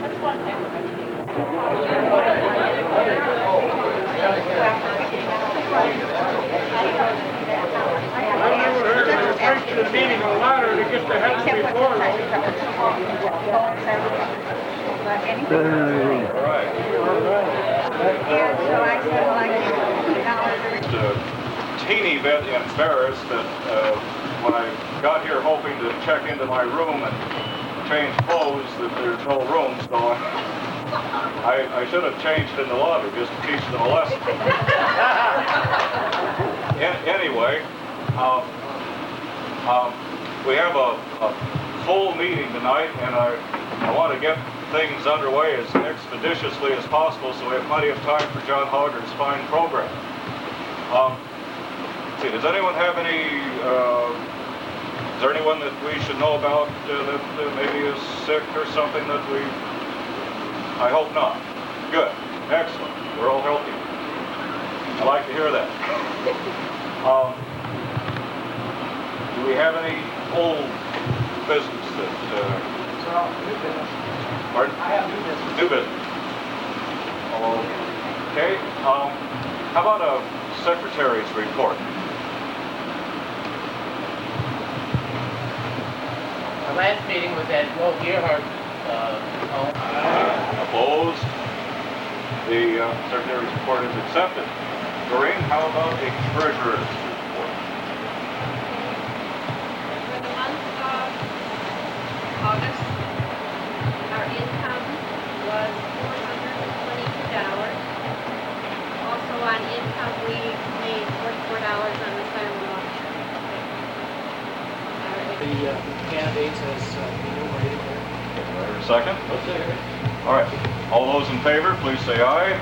The meeting a ladder to get the head before. Teeny bit embarrassed that when I got here hoping to check into my room and change clothes that there's no room, so I should have changed in the lobby just to teach them a lesson. Anyway, we have a full meeting tonight, and I want to get things underway as expeditiously as possible so we have plenty of time for John Hogger's fine program. Let's see, does anyone have any, is there anyone that we should know about that maybe is sick or something that we, I hope not. Good, excellent, we're all healthy. I like to hear that. Do we have any old business that... new business. Pardon? I have new business. New business. Okay. How about a secretary's report? Our last meeting was at Will Gearhart's home. Opposed? The secretary's report is accepted. Doreen, how about a treasurer's report? For the month of August, our income was $422. Also on income, we made $44 on the silent auction. The candidates as enumerated there. Is there a second? All right. All those in favor, please say aye.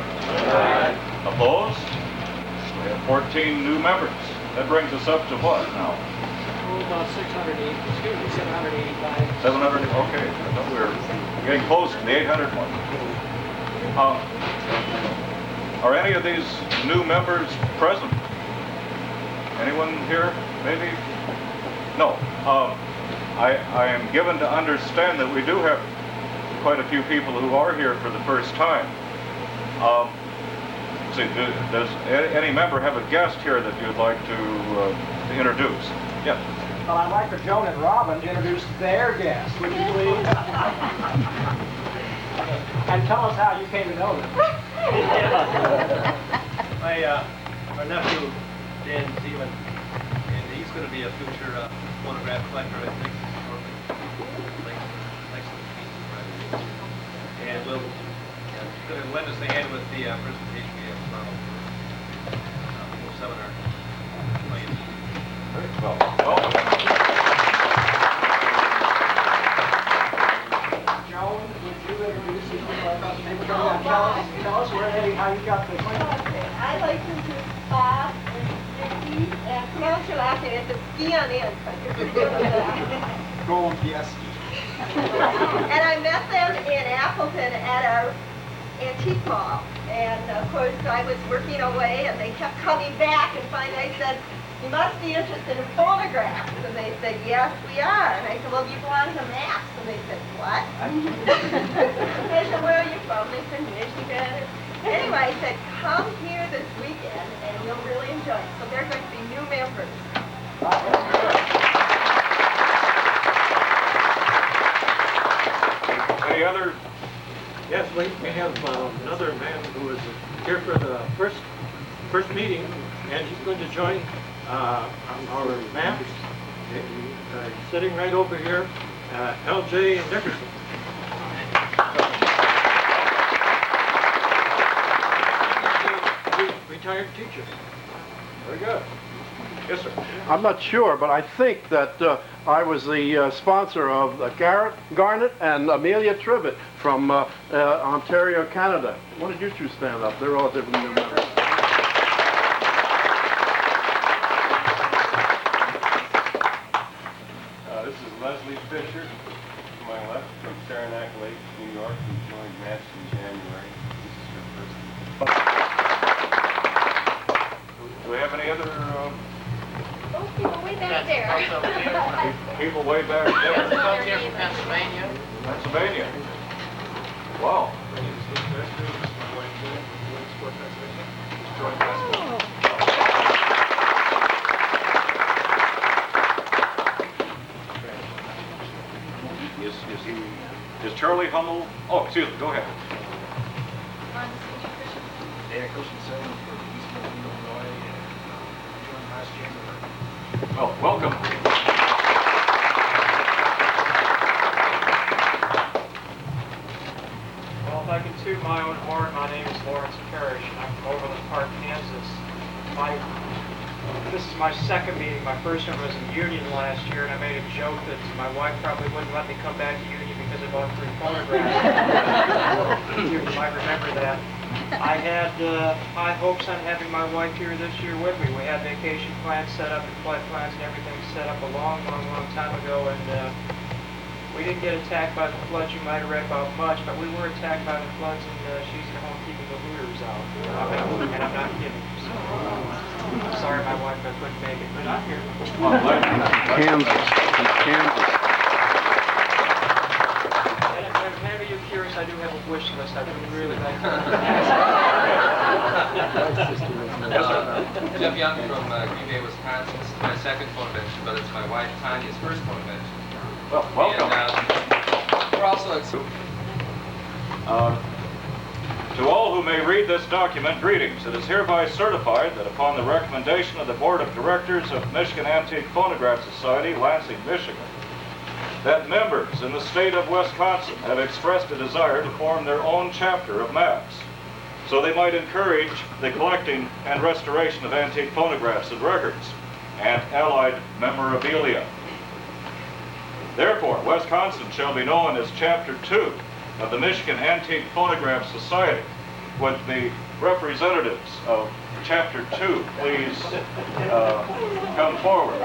Aye. Opposed? We have 14 new members. That brings us up to what now? About 785. 700, okay. I thought we were getting close to the 800 one. Are any of these new members present? Anyone here, maybe? No. I am given to understand that we do have quite a few people who are here for the first time. See, does any member have a guest here that you'd like to introduce? Yeah. Well, I'd like for Joan and Robin to introduce their guest, would you please? And tell us how you came to know them. My nephew, Dan Zeman, and he's going to be a future phonograph collector, I think, shortly. Next to the pieces, right? And we'll going to lend us a hand with the presentation we have tomorrow. Seminar. Very well. Welcome. Joan, would you introduce yourself? Maybe tell us where and how you got the Okay, I'd like to introduce Bob and Vicky, and pronounce your last name. It's a ski on the end, but you're pretty good with that. Go on, Pieski. And I met them in Appleton at our antique hall. And of course, I was working away, and they kept coming back, and finally I said, "You must be interested in phonographs." And they said, "Yes, we are." And I said, "Well, you belong to Max." And they said, "What?" I said, "Where are you from?" They said, "Michigan." Anyway, I said, "Come here this weekend, and you'll really enjoy it." So they're going to be new members. Any other? Yes, we have another man who is here for the first meeting, and he's going to join on our maps. Sitting right over here, L.J. Dickerson. Retired teacher. Very good. Yes, sir. I'm not sure, but I think that I was the sponsor of Garnet and Amelia Trivett from Ontario, Canada. Why don't you two stand up? They're all different new members. This is Leslie Fisher, to my left, from Saranac Lake, New York, who joined Mass in January. This is her first. Do we have any other Those people way back there. people way back Yes, there? folks here from Pennsylvania. Pennsylvania. Charlie Hummel. Oh, excuse me, go ahead. Dan Christensen from Eastern Illinois, and joined last January. Well, welcome. Well, if I can toot my own horn, my name is Lawrence Parrish, and I'm from Overland Park, Kansas. This is my second meeting. My first one was in Union last year, and I made a joke that my wife probably wouldn't let me come back to Union because I bought 3 phonographs. You might remember that. I had high hopes on having my wife here this year with me. We had vacation plans set up and flight plans and everything set up a long time ago, and we didn't get attacked by the floods you might have read about much, but we were attacked by the floods, and she's at home keeping the looters out. And I'm not kidding. So, I'm sorry my wife couldn't make it, but I'm here. Kansas. And if any of you curious, I do have a wish list. I would really like to. Jeff Young from Green Bay, Wisconsin. This is my second Phonovention, but it's my wife Tanya's first Phonovention. Well, welcome. And we're also to all who may read this document, greetings. It is hereby certified that upon the recommendation of the Board of Directors of Michigan Antique Phonograph Society, Lansing, Michigan, that members in the state of Wisconsin have expressed a desire to form their own chapter of maps, so they might encourage the collecting and restoration of antique phonographs and records and allied memorabilia. Therefore, Wisconsin shall be known as Chapter 2 of the Michigan Antique Phonograph Society. Would the representatives of Chapter 2 please come forward?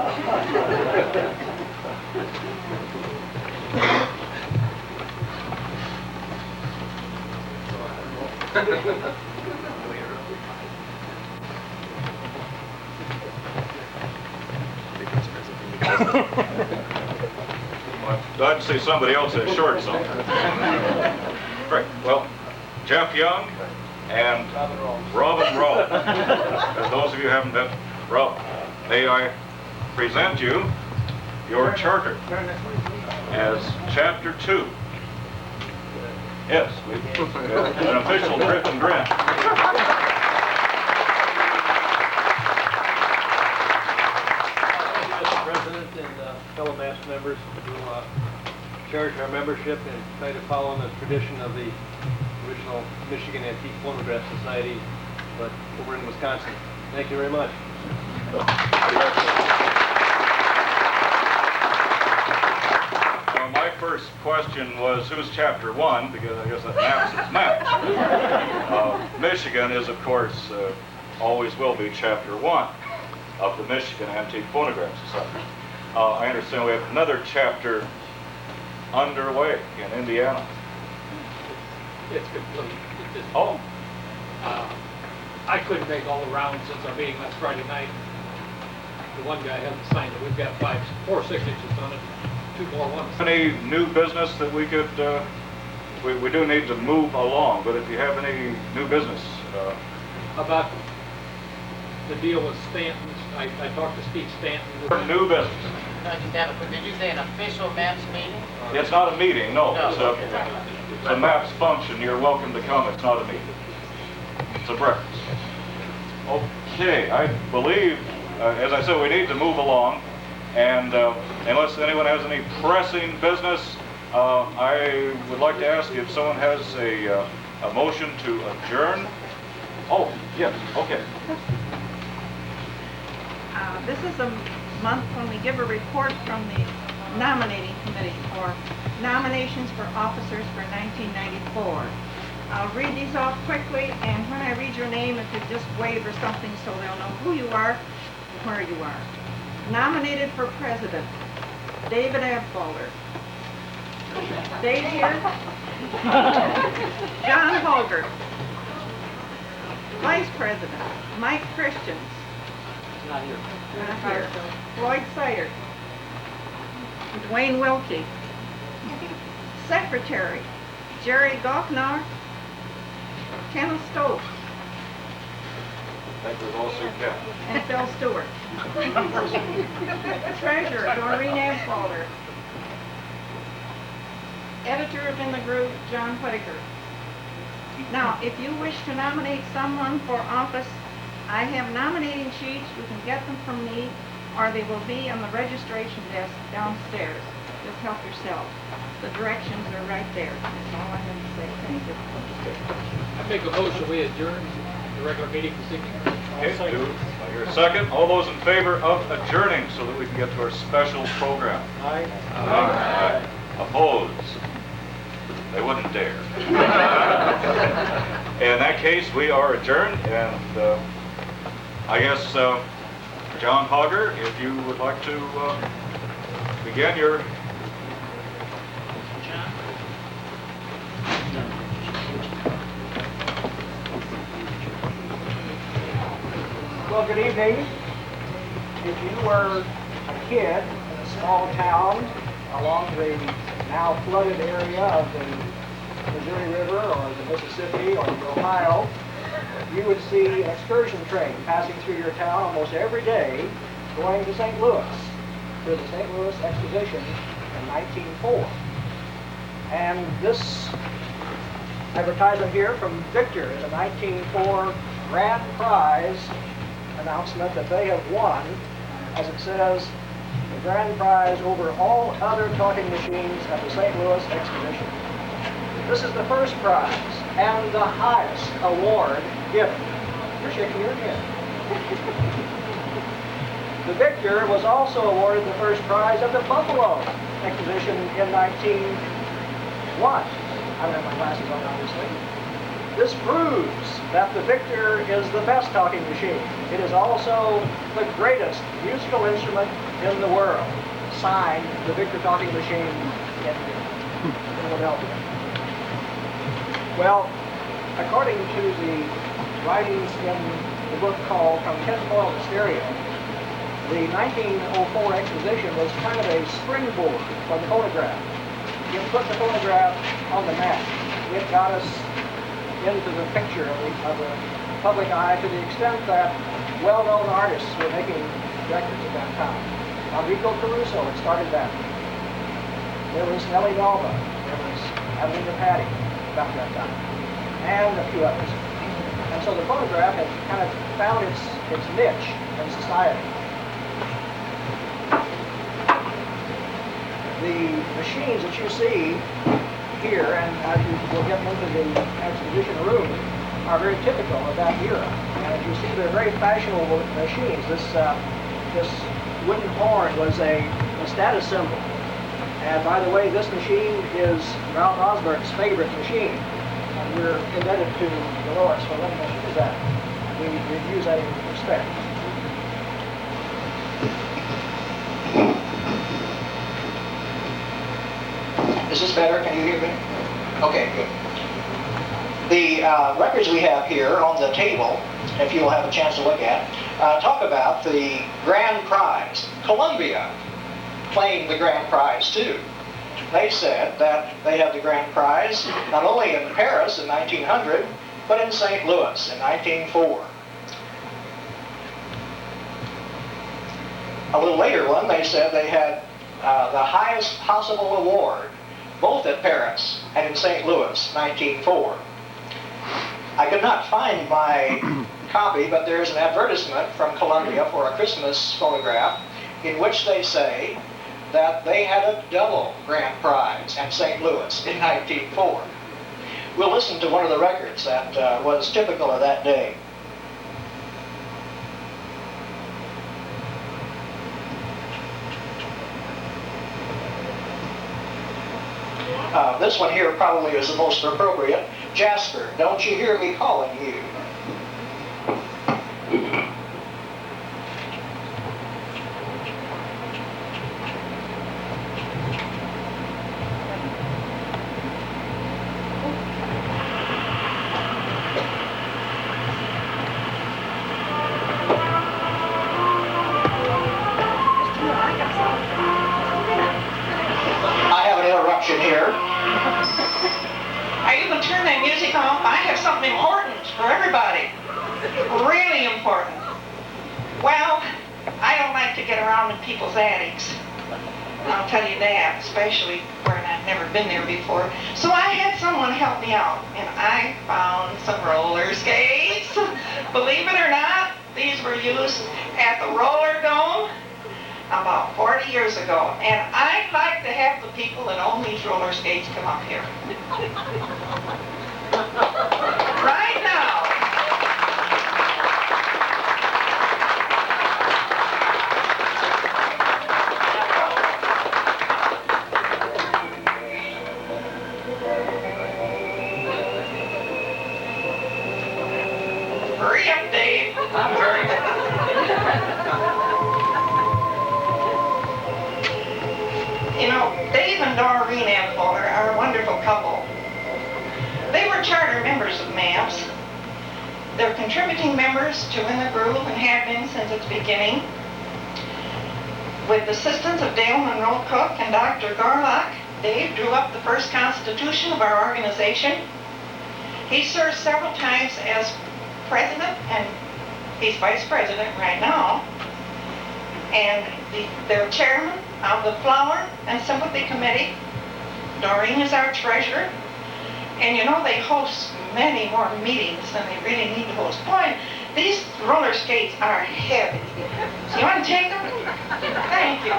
I'm glad to see somebody else has shorts on. Great. Well, Jeff Young and Robin Rowe. As those of you who haven't met Robin, may I present you your charter as Chapter 2. Yes, an official grip and grin. President and fellow MAPS members who cherish our membership and try to follow in the tradition of the original Michigan Antique Phonograph Society, but over in Wisconsin. Thank you very much. My first question was, who's Chapter 1? Because I guess that MAPS is MAPS. Michigan is, of course, always will be Chapter 1 of the Michigan Antique Phonograph Society. I understand we have another chapter underway in Indiana. It's complete. Oh. I couldn't make all the rounds since our meeting last Friday night. The one guy hasn't signed it. We've got 4 signatures on it, 2 more ones. Any new business that we could, we do need to move along, but if you have any new business. About the deal with Stanton's, I talked to Steve Stanton. New business. Did you say an official MAPS meeting? It's not a meeting, no. No. It's a MAPS function. You're welcome to come. It's not a meeting. It's a breakfast. Okay, I believe, as I said, we need to move along. And unless anyone has any pressing business, I would like to ask if someone has a motion to adjourn. Oh, yes, okay. This is a month when we give a report from the nominating committee for nominations for officers for 1994. I'll read these off quickly, and when I read your name, if you just wave or something so they'll know who you are and where you are. Nominated for president, David Abfolder. Dave here. John Holger. Vice President, Mike Christians. Not here. Not here. Floyd Sider. Dwayne Wilkie. Secretary, Jerry Goffnar. Kenneth Stokes. I think we've all seen Ken. And Phil Stewart. Treasurer, Doreen Abfolder. editor in the group, John Whitaker. Now, if you wish to nominate someone for office, I have nominating sheets. You can get them from me, or they will be on the registration desk downstairs. Just help yourself. The directions are right there. That's all I have to say. Thank you. I make a motion, we adjourn the regular meeting this evening. Okay, I hear a second. All those in favor of adjourning so that we can get to our special program? Aye. Aye. Opposed? They wouldn't dare. In that case, we are adjourned, and I guess, John Hogger, if you would like to begin your... Well, good evening. If you were a kid in a small town along the now flooded area of the Missouri River or the Mississippi or the Ohio, you would see an excursion train passing through your town almost every day going to St. Louis, to the St. Louis Exposition in 1904. And this advertisement here from Victor is a 1904 grand prize announcement that they have won, as it says, the grand prize over all other talking machines at the St. Louis Exposition. This is the first prize and the highest award given. You're shaking your head. The victor was also awarded the first prize at the Buffalo Exposition in 1901. I don't have my glasses on, obviously. This proves that the Victor is the best talking machine. It is also the greatest musical instrument in the world. Signed, the Victor talking machine in Philadelphia. Well, according to the writings in the book called From Tinfoil to Stereo, the 1904 exposition was kind of a springboard for the phonograph. It put the phonograph on the map. It got us into the picture of the public eye to the extent that well-known artists were making records at that time. Enrico Caruso had started that. There was Nellie Melba. There was Adelina Patti about that time. And a few others. And so the phonograph had kind of found its niche in society. The machines that you see here, and as you will get into the exposition room, are very typical of that era. And as you see, they're very fashionable machines. This wooden horn was a status symbol. And by the way, this machine is Ralph Osberg's favorite machine. And we're indebted to Dolores for letting us use that. We use that in respect. Is this better? Can you hear me? Okay, good. The records we have here on the table, if you'll have a chance to look at, talk about the grand prize. Columbia claimed the grand prize too. They said that they had the grand prize not only in Paris in 1900, but in St. Louis in 1904. A little later one, they said they had the highest possible award, both at Paris and in St. Louis, 1904. I could not find my copy, but there's an advertisement from Columbia for a Christmas phonograph in which they say that they had a double grand prize at St. Louis in 1904. We'll listen to one of the records that was typical of that day. This one here probably is the most appropriate. Jasper, don't you hear me calling you? I have an interruption here. Are you going to turn that music off? I have something important for everybody. Really important. Well, I don't like to get around in people's attics. I'll tell you that, especially where I've never been there before. So I had someone help me out, and I found some roller skates. Believe it or not, these were used at the Roller Dome about 40 years ago. And I'd like to have the people that own these roller skates come up here. Right now. Hurry up, Dave. I'm hurrying. You know, Dave and Doreen Fuller are a wonderful couple. They were charter members of MAPS. They're contributing members to In the Groove and have been since its beginning. With the assistance of Dale Monroe Cook and Dr. Garlock, Dave drew up the first constitution of our organization. He served several times as president, and he's vice president right now. And they're chairman of the Flower and Sympathy Committee. Doreen is our treasurer. And you know, they host many more meetings than they really need to host. Boy, these roller skates are heavy. So you want to take them? Thank you.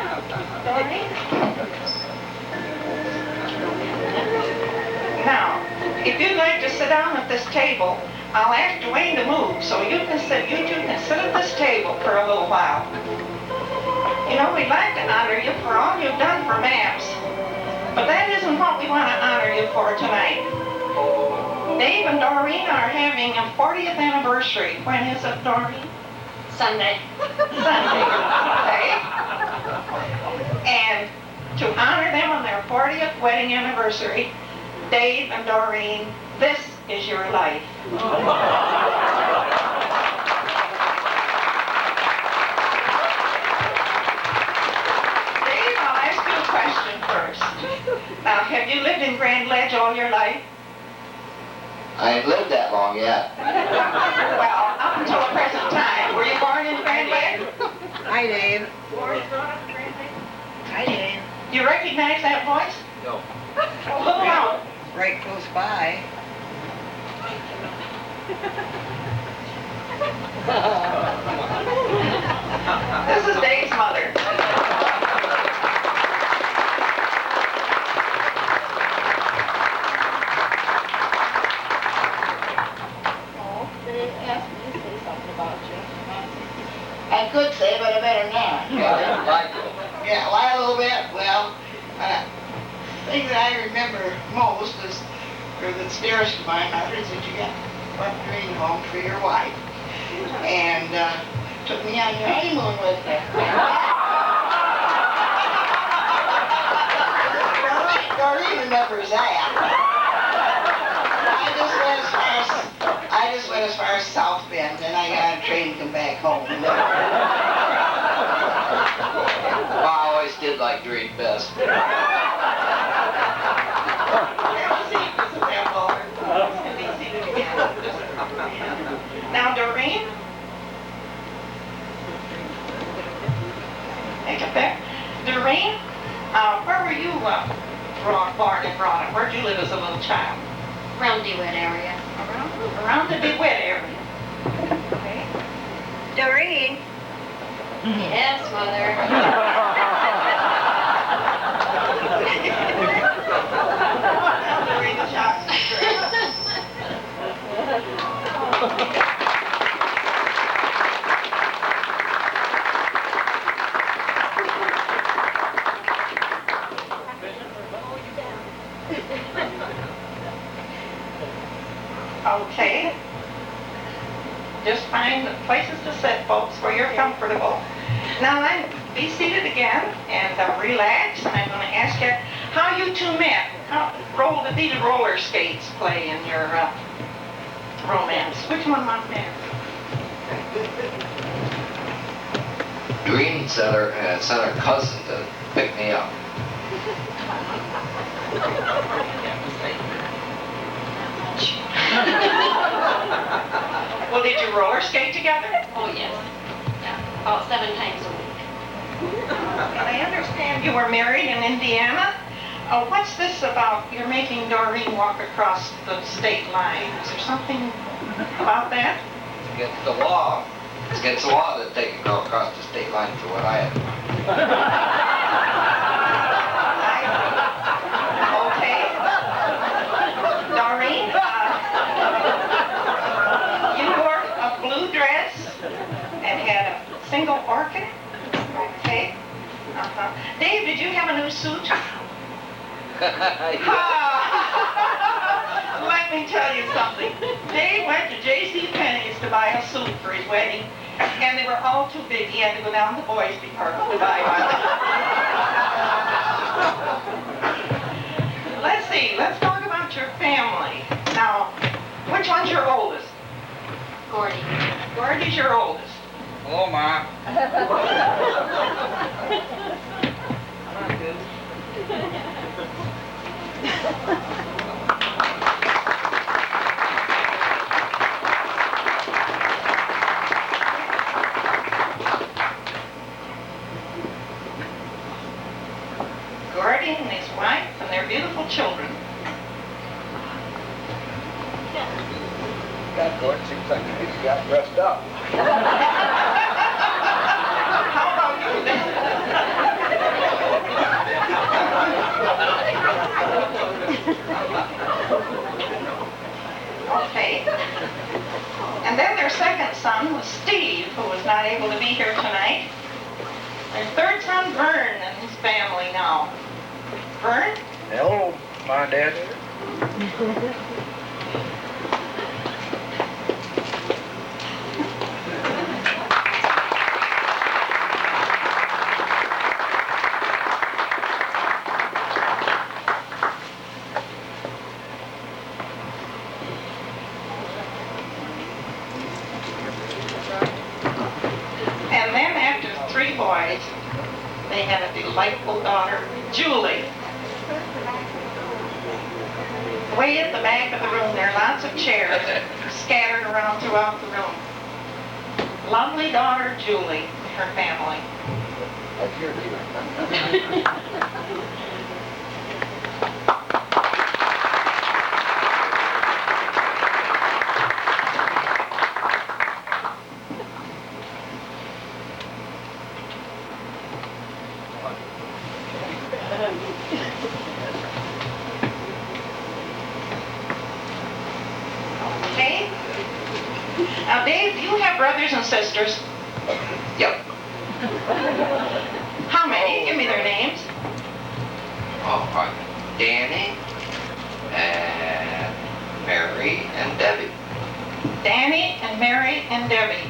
Doreen? Now, if you'd like to sit down at this table, I'll ask Dwayne to move so you two can sit at this table for a little while. You know, we'd like to honor you for all you've done for MAPS, but that isn't what we want to honor you for tonight. Dave and Doreen are having a 40th anniversary. When is it, Doreen? Sunday. Sunday, okay? And to honor them on their 40th wedding anniversary, Dave and Doreen, this is your life. Dave, I'll ask you a question first. Now, have you lived in Grand Ledge all your life? I ain't lived that long yet. Well, up until the present time. Were you born in Grand Ledge? Hi, Dave. Born and brought up in Grand Ledge? Hi, Dave. You recognize that voice? No. Well, who else? Right close by. This is Dave's mother. They asked me to say something about you. I could say, but I better not. Yeah, lie a little bit. Well, thing that I remember most is, or that's dearest to my mother, is that you got a dream home for your wife, and took me on your honeymoon with her. Doreen remembers that. I just went as far as South Bend, and I got a train to come back home. Well, I always did like Doreen best. Now, Doreen, take it back. Doreen, where were you born and brought up? Where'd you live as a little child? Around DeWitt area. Around the DeWitt area. Okay. Doreen? Yes, Mother. Doreen, the shocks is great. Okay. Just find places to sit, folks, where you're comfortable. Now then, be seated again and relax. And I'm going to ask you how you two met. How did these roller skates play in your romance? Which one wants that? Doreen sent her cousin to pick me up. Well, did you roller skate together? Oh, yes. Yeah, about 7 times a week. I understand you were married in Indiana. What's this about you're making Doreen walk across the state line? Is there something about that? It's against the law. It's against the law to take a girl across the state line for what I have. Okay. Doreen, you wore a blue dress and had a single orchid? Okay. Dave, did you have a new suit? Let me tell you something. Dave went to J.C. Penney's to buy a suit for his wedding, and they were all too big. He had to go down to the boys' department to buy one. Let's see. Let's talk about your family. Now, which one's your oldest? Gordy. Gordy's your oldest. Hello, Ma. Gordy and his wife and their beautiful children. God, Gordon, seems like he's got dressed up. How about you? Okay. And then their second son was Steve, who was not able to be here tonight. Their third son, Vern, and his family now. Vern? Hello, my dad. And then after 3 boys, they had a delightful daughter, Julie. Way at the back of the room, there are lots of chairs scattered around throughout the room. Lovely daughter, Julie, her family. Okay? Now, Dave, do you have brothers and sisters? Yep. How many? Give me their names. Oh, Danny and Mary and Debbie. Danny and Mary and Debbie.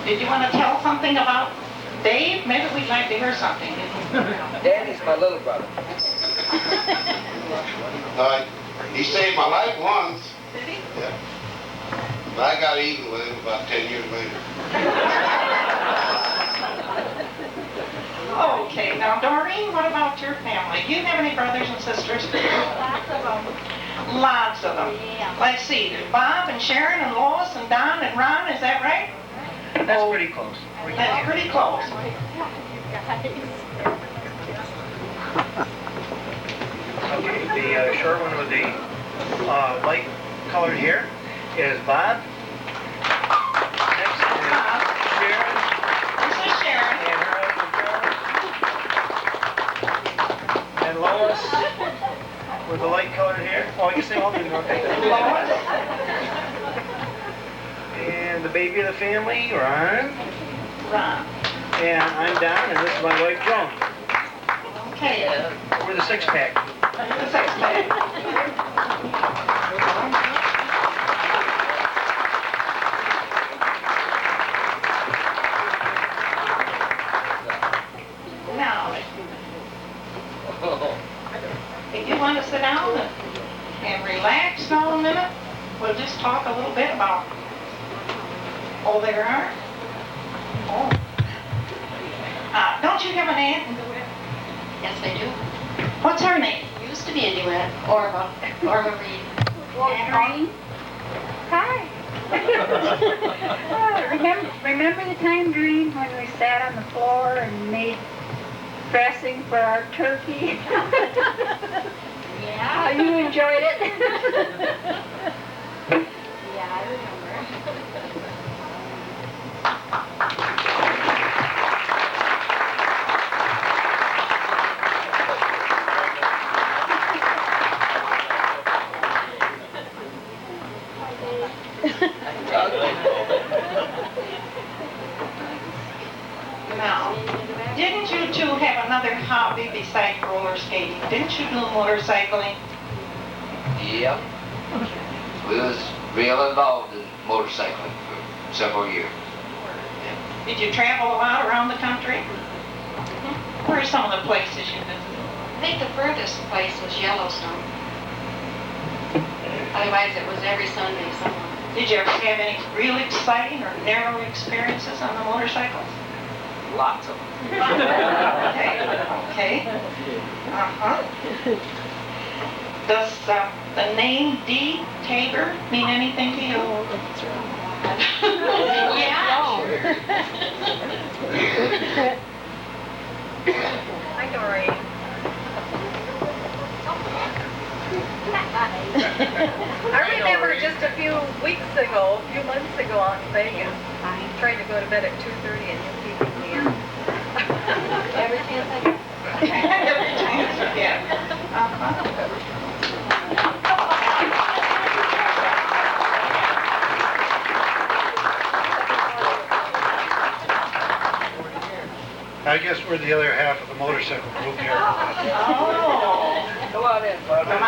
Did you want to tell something about Dave? Maybe we'd like to hear something. Danny's my little brother. He saved my life once. Did he? Yeah. But I got even with him about 10 years later. Okay, now Doreen, what about your family? Do you have any brothers and sisters? Lots of them. Lots of them. Yeah. Let's see, there's Bob and Sharon and Lois and Don and Ron, is that right? That's pretty close. That's pretty close. Okay, the short one with the light colored hair is Bob. Next is Sharon. This is Sharon. And her husband Charles. And Lois with the light colored hair. Oh, I guess they all do, okay. Lois. And the baby of the family, Ron. Ron. And I'm Don, and this is my wife, Joan. Okay. We're the six-pack. The six-pack. Now, if you want to sit down and relax now a minute, we'll just talk a little bit about, oh, there are? Oh. Don't you have an aunt? Yes, I do. What's her name? Used to be a duet. Orva Reed. Aunt Hi. Remember the time, Doreen, when we sat on the floor and made dressing for our turkey? Yeah. You enjoyed it? Yeah, I remember. Now, didn't you two have another hobby besides roller skating? Didn't you do motorcycling? Yep. We was real involved in motorcycling for several years. Did you travel a lot around the country? Where are some of the places you visited? I think the furthest place was Yellowstone. Otherwise, it was every Sunday somewhere. Did you ever have any real exciting or narrow experiences on the motorcycles? Lots of them. Okay. Uh-huh. Does the name D. Tabor mean anything to you? Yeah. Hi, Doreen. I remember just a few months ago out in Vegas, trying to go to bed at 2:30 and you keeping me up. Every chance I get. Every chance you get. I guess we're the other half of the motorcycle group here. Oh. Go on in. Come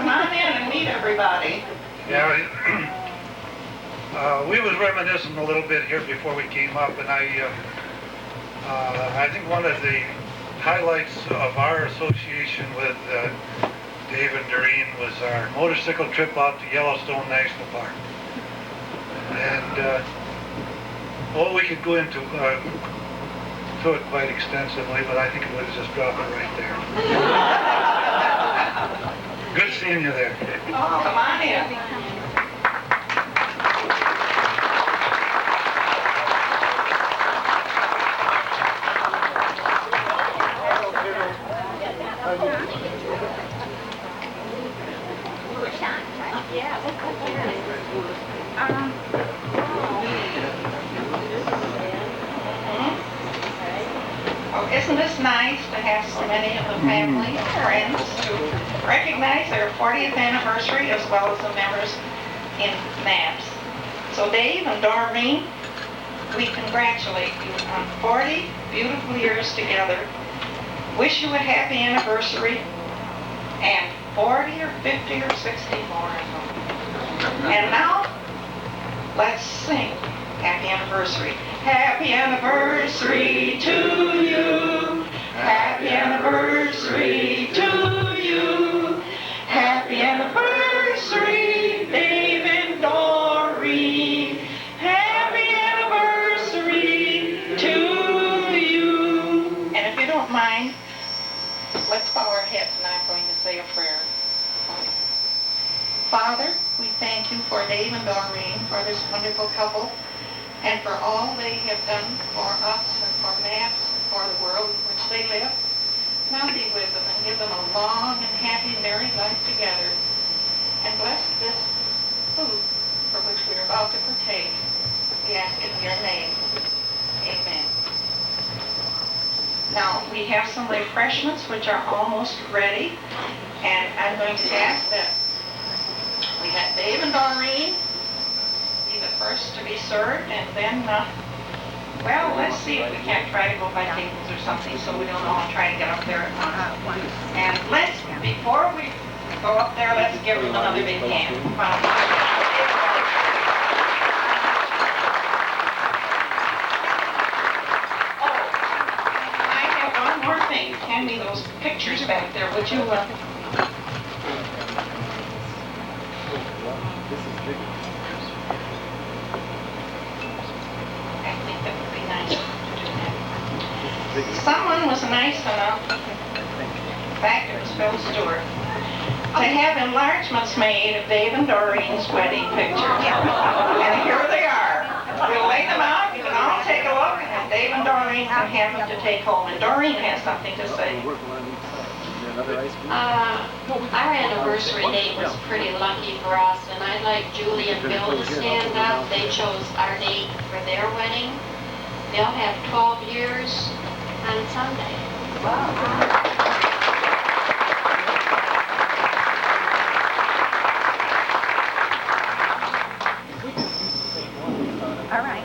on in and meet everybody. Yeah, we was reminiscing a little bit here before we came up, and I think one of the highlights of our association with Dave and Doreen was our motorcycle trip out to Yellowstone National Park. And we could go into it quite extensively, but I think we'll just drop it right there. Good seeing you there. Oh, come on in. Oh, isn't this nice to have so many of the family and friends to recognize their 40th anniversary as well as the members in MAPS. So Dave and Doreen, we congratulate you on 40 beautiful years together. Wish you a happy anniversary and 40 or 50 or 60 more. And now, let's sing happy anniversary. Happy anniversary to you. Happy anniversary to you. Happy anniversary, Dave and Doreen. Happy anniversary to you. And if you don't mind, let's bow our heads and I'm going to say a prayer. Father, we thank you for Dave and Doreen, for this wonderful couple, and for all they have done for us and for MAPS and for the world in which they live. Now be with them and give them a long and happy married life together. And bless this food for which we are about to partake. We ask it in your name. Amen. Now, we have some refreshments which are almost ready. And I'm going to ask that we let Dave and Doreen be the first to be served, and then, well, let's see if we can't try to go by tables or something so we don't all try to get up there at once. And let's, before we go up there, let's give them another big hand. Oh, I have one more thing. Hand me those pictures back there, would you? I think that would be nice to do that. Someone was nice enough, in fact it was Phil Stewart, to have enlargements made of Dave and Doreen's wedding pictures. And here they are. We'll lay them out, you can all take a look, and Dave and Doreen can have them to take home. And Doreen has something to say. Our anniversary date was pretty lucky for us, and I'd like Julie and Bill to stand up. They chose our date for their wedding. They'll have 12 years on Sunday. Wow. All right.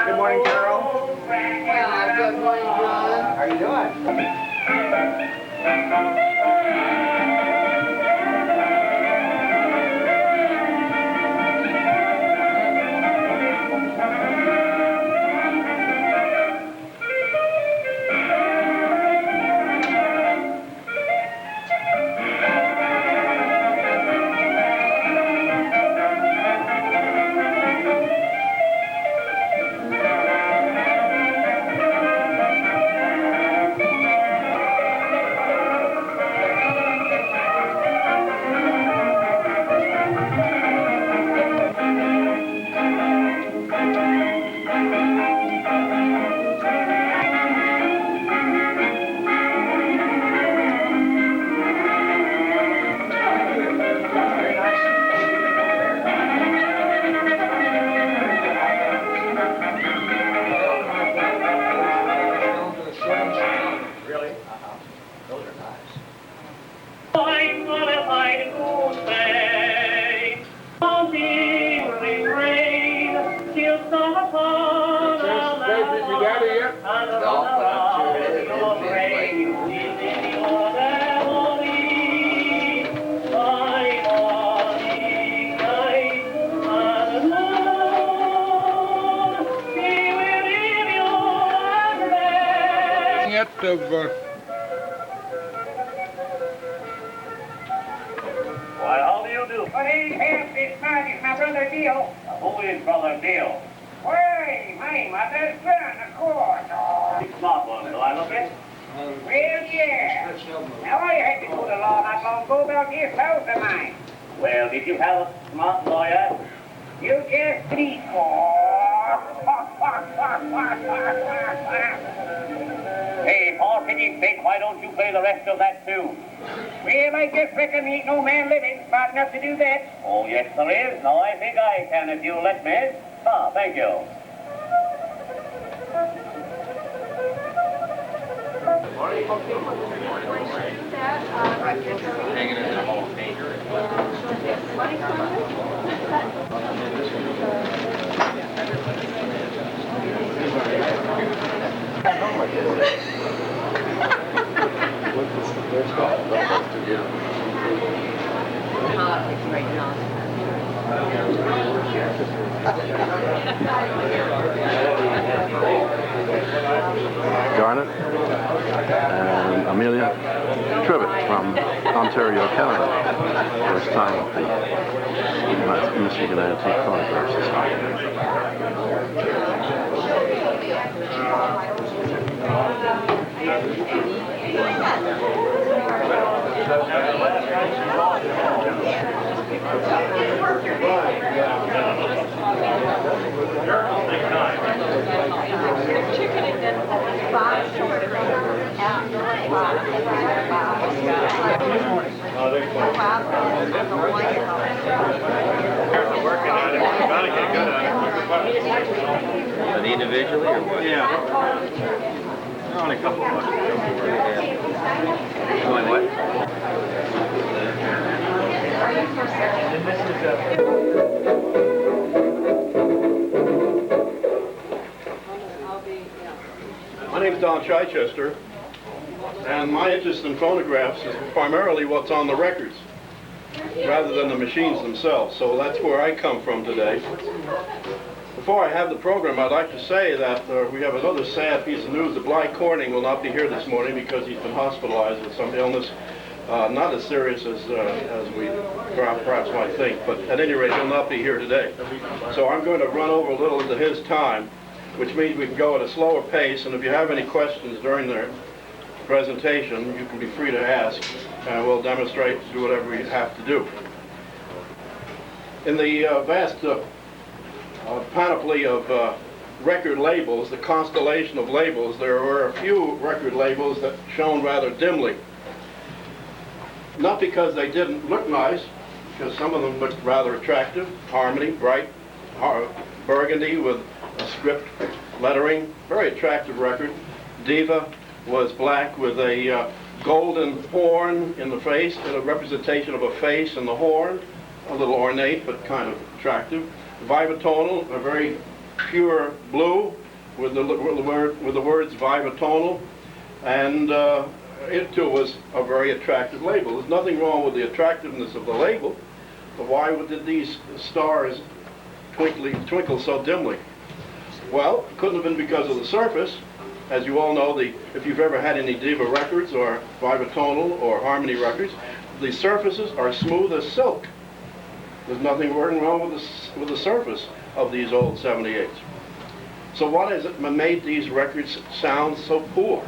Good morning, Carol. Well, good morning, John. How are you doing? Why, how do you do? What ain't half this man is my brother Bill. Who is brother Bill? Why, my mother's son, of course. Big smart one, do I look it? Well, yeah. Now, I had to go to law not long ago about this house of mine. Well, did you have a smart lawyer? You just please Hey, for pity's sake, why don't you play the rest of that too? Well, I just reckon there ain't no man living smart enough to do that. Oh, yes, there is. Now, I think I can if you'll let me. Ah, thank you. Hanging in the Hall of Fame. Politics right now. Garnet and Amelia Trivett from Ontario, Canada. First time at the Michigan Antique Phonograph But individually or what? Yeah. Only a couple of bucks. Going what? My name is Don Chichester, and my interest in phonographs is primarily what's on the records, rather than the machines themselves. So that's where I come from today. Before I have the program, I'd like to say that we have another sad piece of news. That Bly Corning will not be here this morning because he's been hospitalized with some illness, not as serious as we perhaps might think, but at any rate, he'll not be here today. So I'm going to run over a little into his time, which means we can go at a slower pace, and if you have any questions during the presentation, you can be free to ask, and we'll demonstrate, do whatever we have to do. In the vast panoply of record labels, the constellation of labels, there were a few record labels that shone rather dimly. Not because they didn't look nice, because some of them looked rather attractive. Harmony, bright burgundy with a script lettering, very attractive record. Diva was black with a golden horn in the face, a representation of a face and the horn, a little ornate but kind of attractive. Vivatonal, a very pure blue with the words Vivatonal, and it too was a very attractive label. There's nothing wrong with the attractiveness of the label, but why did these stars twinkle so dimly? Well, it couldn't have been because of the surface. As you all know, if you've ever had any Diva records or Vivatonal or Harmony records, the surfaces are smooth as silk. There's nothing wrong with the surface of these old 78s. So what is it that made these records sound so poor?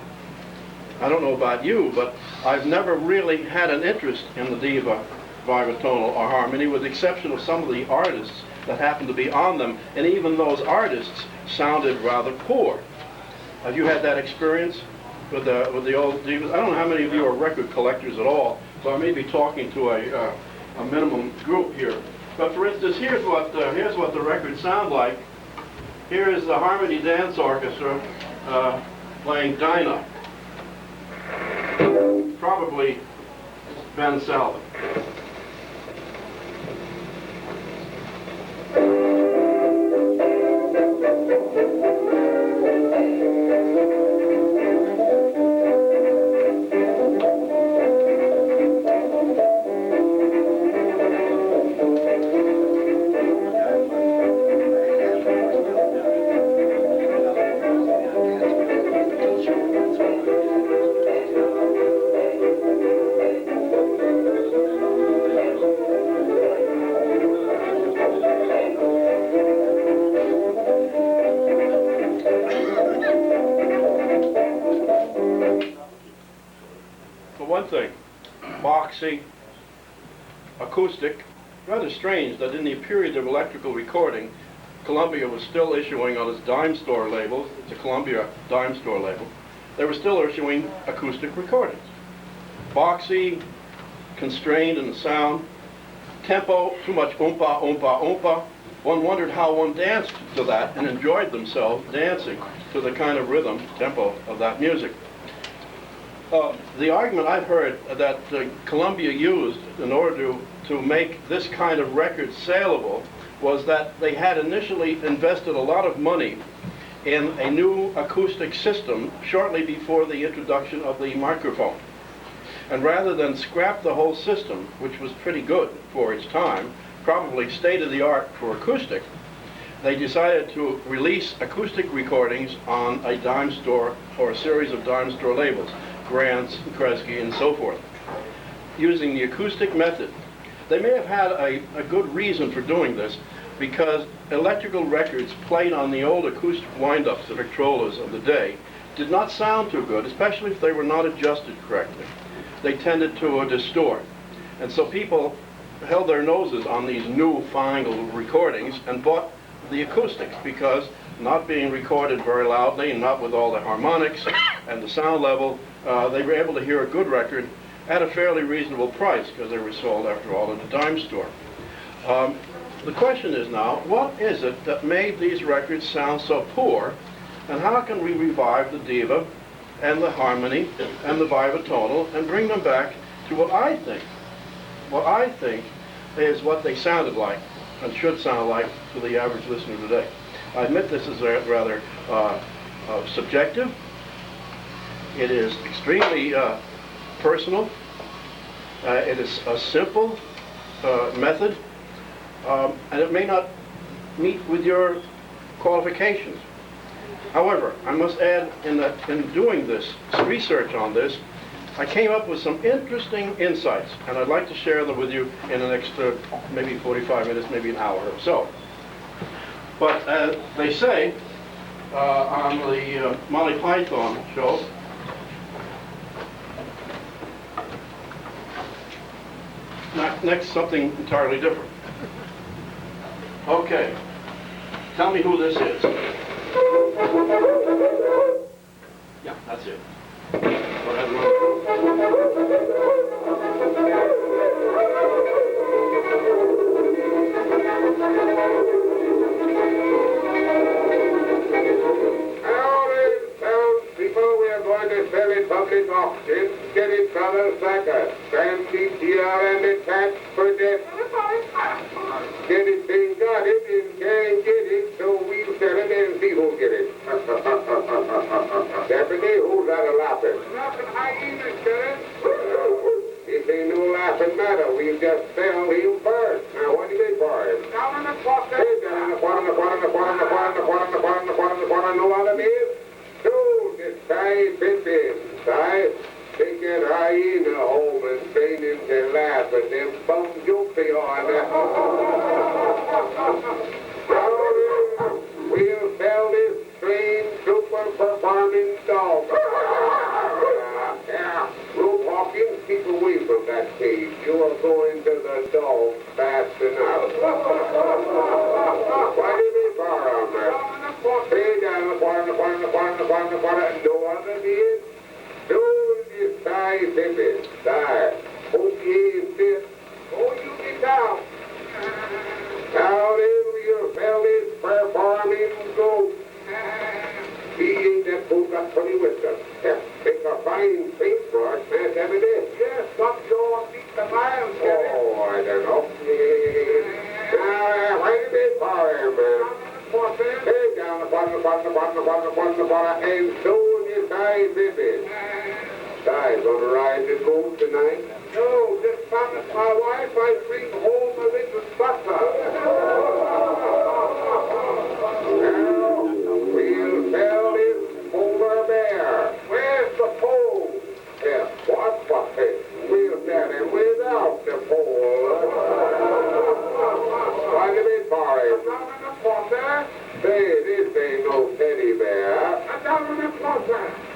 I don't know about you, but I've never really had an interest in the Diva, Vivatonal, or Harmony, with the exception of some of the artists that happened to be on them, and even those artists sounded rather poor. Have you had that experience with the old Divas? I don't know how many of you are record collectors at all, so I may be talking to a minimum group here. But for instance, here's what the records sound like. Here is the Harmony Dance Orchestra playing Dinah. Probably Ben Salvin. Boxy, acoustic. Rather strange that in the period of electrical recording, Columbia was still issuing on its dime store labels, it's a Columbia dime store label, they were still issuing acoustic recordings. Boxy, constrained in the sound, tempo, too much oompa, oompa, oompa. One wondered how one danced to that and enjoyed themselves dancing to the kind of rhythm, tempo of that music. The argument I've heard that Columbia used in order to make this kind of record saleable was that they had initially invested a lot of money in a new acoustic system shortly before the introduction of the microphone. And rather than scrap the whole system, which was pretty good for its time, probably state-of-the-art for acoustic, they decided to release acoustic recordings on a dime store or a series of dime store labels, Grant's, Kresge, and so forth, using the acoustic method. They may have had a good reason for doing this, because electrical records played on the old acoustic wind-ups, the Victrolas of the day, did not sound too good, especially if they were not adjusted correctly. They tended to distort. And so people held their noses on these new fangled recordings and bought the acoustics, because not being recorded very loudly and not with all the harmonics and the sound level, they were able to hear a good record at a fairly reasonable price, because they were sold, after all, at a dime store. The question is now, what is it that made these records sound so poor, and how can we revive the diva and the harmony and the bitonal and bring them back to what I think is what they sounded like and should sound like to the average listener today. I admit this is rather subjective. It is extremely personal. It is a simple method, and it may not meet with your qualifications. However, I must add that in doing this research on this, I came up with some interesting insights, and I'd like to share them with you in the next maybe 45 minutes, maybe an hour or so. But as they say on the Monty Python show, next something entirely different. Okay, tell me who this is. Yeah, that's it. Go ahead and people, we are going to sell in public auction. Get it, brothers, like a fancy TR and attached for death. Get it, they got it and can't get it, so we'll sell it and see who'll get it. Deputy, who's that a laughing? Laughing hyenas, Sheriff. This ain't no laughing matter. We'll just sell him first. Now, what do you mean for him? Down in the quarter. Hey, down in the quarter, know what it is? So, this guy fits in. I take that hyena home and train him to laugh at them bum jokes they are. We'll sell this strange super performing dog. Rope Hawkins, keep away from that cage. You are going to the dog fast enough. Why do they borrow him? Stay down the corner. No other did. Don't decide if it's there. Okay, fit. Oh, you get down. Now then, we'll sell this performing goat. He ain't that fool got funny wisdom. Make a fine paintbrush, man, every day. Yes, stop your feet the miles, Kevin. Oh, I don't know. Now, why did they fire, man? Hey, down the bottom, and soon his eyes vivid. Guy's gonna ride the goat tonight. No, just promise my wife I bring home a little butter. Now, we'll sell this polar bear. Where's the pole? Yeah, what bucket? We'll sell him without the pole. Why did they for him? Say, this ain't no teddy bear.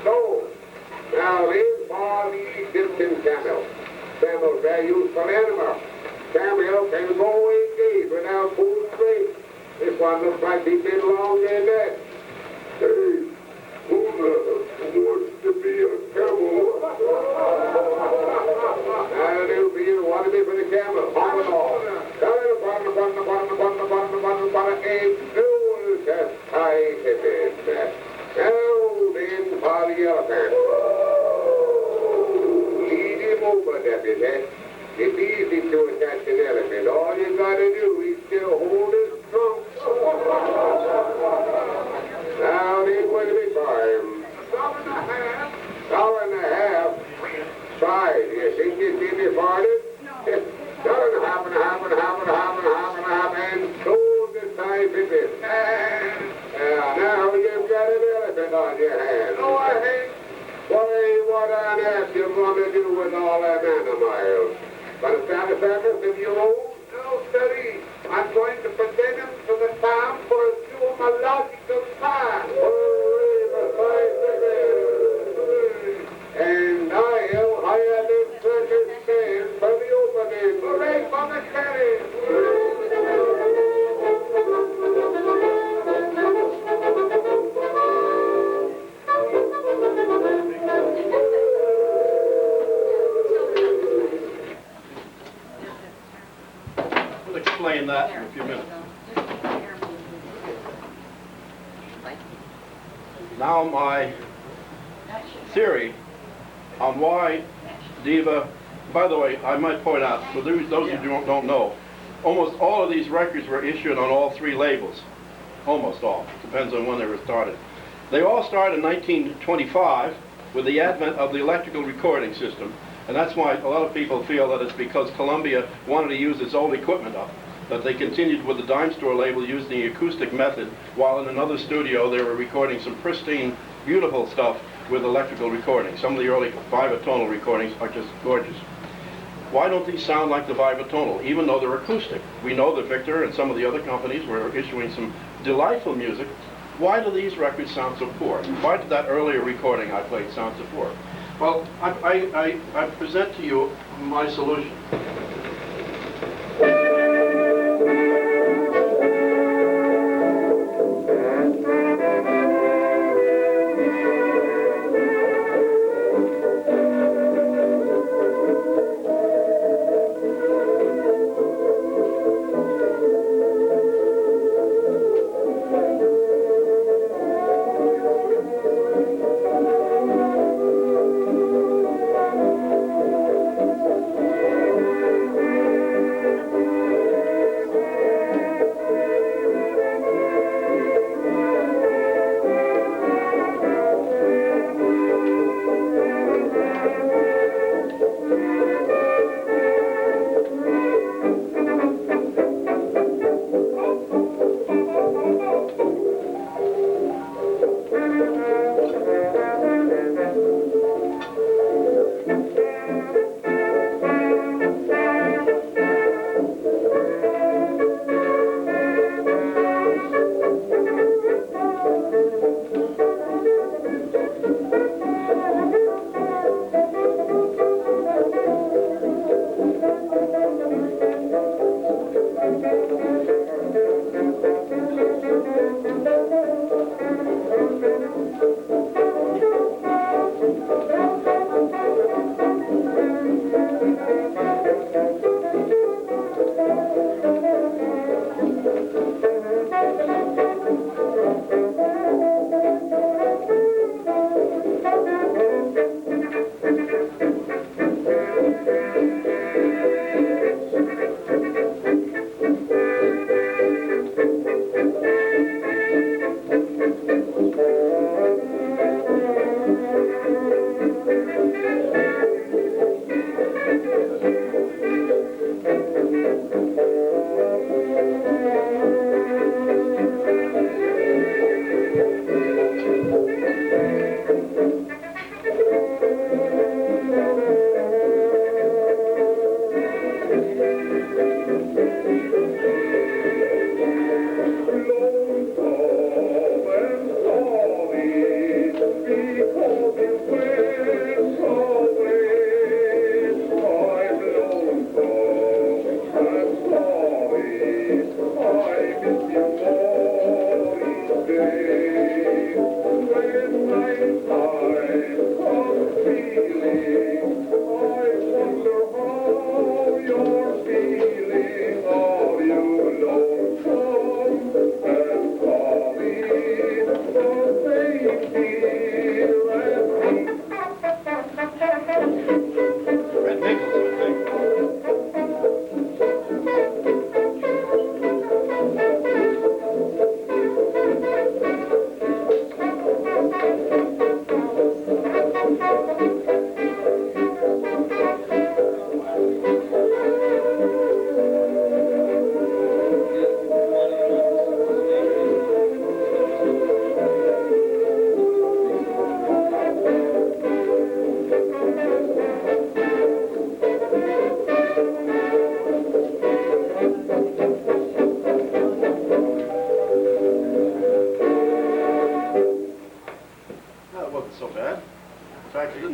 No. Now, this for the Egyptian camel. Camels are used for animals. Camel can go in days without food and drink. This one looks like he's been long in dead. Hey, who wants to be a camel? Now, little beer, want to be for the camel. Home and all. And soon as I hit it. Now, then, for the elephant. Lead him over, deputy. It's easy to attach an elephant. All you gotta do is still hold his trunk. Now, then, what do we time? $1.50. Try. Do you think you see me farted? $1.50. But if you no study, I'm going to present him to the town for a zoological park. And I'll hire this circus band for the opening. Hooray for the sheriff! We'll explain that in a few minutes. Now my theory on why Diva, by the way, I might point out, for those of you who don't know, almost all of these records were issued on all three labels. Almost all. Depends on when they were started. They all started in 1925 with the advent of the electrical recording system. And that's why a lot of people feel that it's because Columbia wanted to use its old equipment up, that they continued with the dime store label using the acoustic method, while in another studio they were recording some pristine, beautiful stuff with electrical recording. Some of the early vibratonal recordings are just gorgeous. Why don't these sound like the vibratonal, even though they're acoustic? We know that Victor and some of the other companies were issuing some delightful music. Why do these records sound so poor? Why did that earlier recording I played sound so poor? Well, I present to you my solution.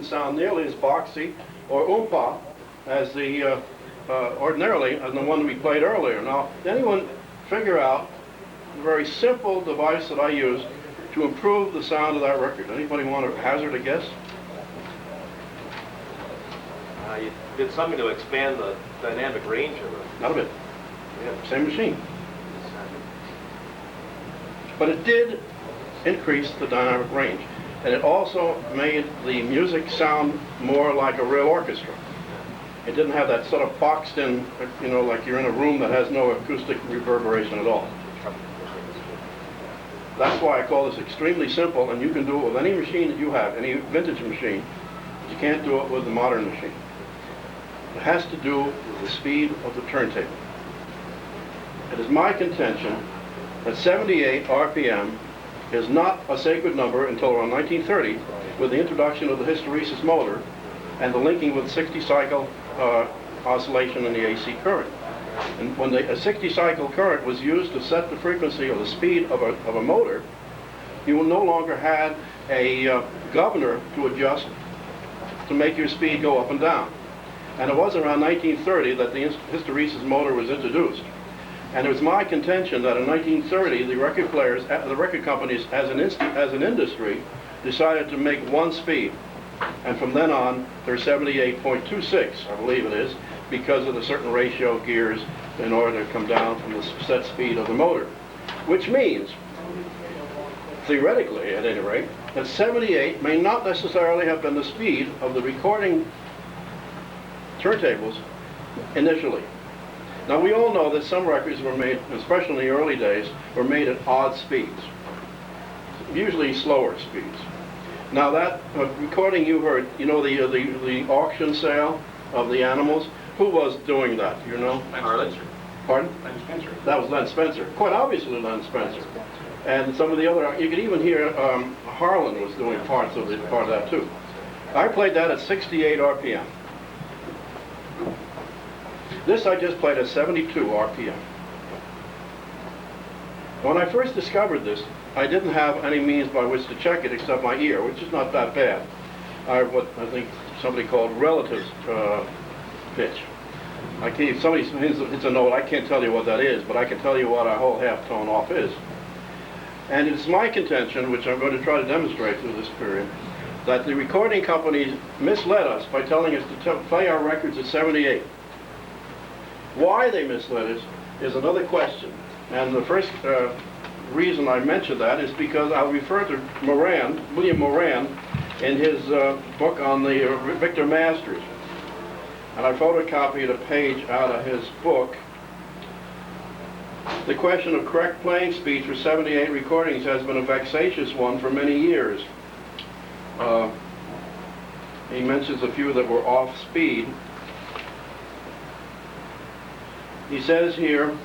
sound nearly as boxy or oompa as the ordinarily as the one we played earlier. Now, did anyone figure out the very simple device that I used to improve the sound of that record? Anybody want to hazard a guess? You did something to expand the dynamic range of it. Not a bit. Yeah, same machine. But it did increase the dynamic range. And it also made the music sound more like a real orchestra. It didn't have that sort of boxed in, you know, like you're in a room that has no acoustic reverberation at all. That's why I call this extremely simple, and you can do it with any machine that you have, any vintage machine. You can't do it with the modern machine. It has to do with the speed of the turntable. It is my contention that 78 RPM is not a sacred number until around 1930, with the introduction of the hysteresis motor and the linking with 60-cycle oscillation in the AC current. And when a 60-cycle current was used to set the frequency or the speed of a motor, you no longer had a governor to adjust to make your speed go up and down. And it was around 1930 that the hysteresis motor was introduced. And it was my contention that in 1930, the record players, the record companies, as an industry, decided to make one speed. And from then on, there's 78.26, I believe it is, because of the certain ratio of gears in order to come down from the set speed of the motor. Which means, theoretically at any rate, that 78 may not necessarily have been the speed of the recording turntables initially. Now we all know that some records were made, especially in the early days, were made at odd speeds, usually slower speeds. Now that recording you heard, you know, the auction sale of the animals, who was doing that, you know? Harlan. Pardon? Len Spencer. That was Len Spencer, quite obviously Len Spencer. And some of the other, you could even hear Harlan was doing part of that too. I played that at 68 RPM. This I just played at 72 RPM. When I first discovered this, I didn't have any means by which to check it except my ear, which is not that bad. What I think somebody called relative pitch. If somebody hits a note, I can't tell you what that is, but I can tell you what a whole half tone off is. And it's my contention, which I'm going to try to demonstrate through this period, that the recording companies misled us by telling us to play our records at 78. Why they misled us is another question. And the first reason I mention that is because I'll refer to Moran, William Moran, in his book on the Victor Masters. And I photocopied a page out of his book. The question of correct playing speeds for 78 recordings has been a vexatious one for many years. He mentions a few that were off speed. He says here,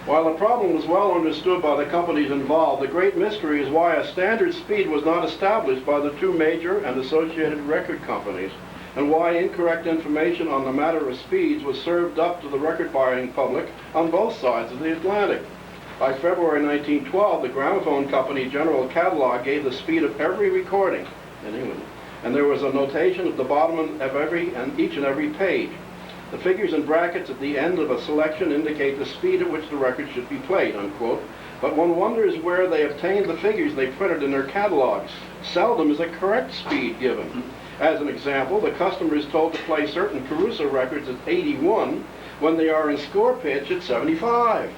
while the problem was well understood by the companies involved, the great mystery is why a standard speed was not established by the two major and associated record companies, and why incorrect information on the matter of speeds was served up to the record buying public on both sides of the Atlantic. By February 1912, the gramophone company general catalog gave the speed of every recording in England, and there was a notation at the bottom of each and every page. The figures and brackets at the end of a selection indicate the speed at which the record should be played, unquote. But one wonders where they obtained the figures they printed in their catalogs. Seldom is a correct speed given. As an example, the customer is told to play certain Caruso records at 81 when they are in score pitch at 75.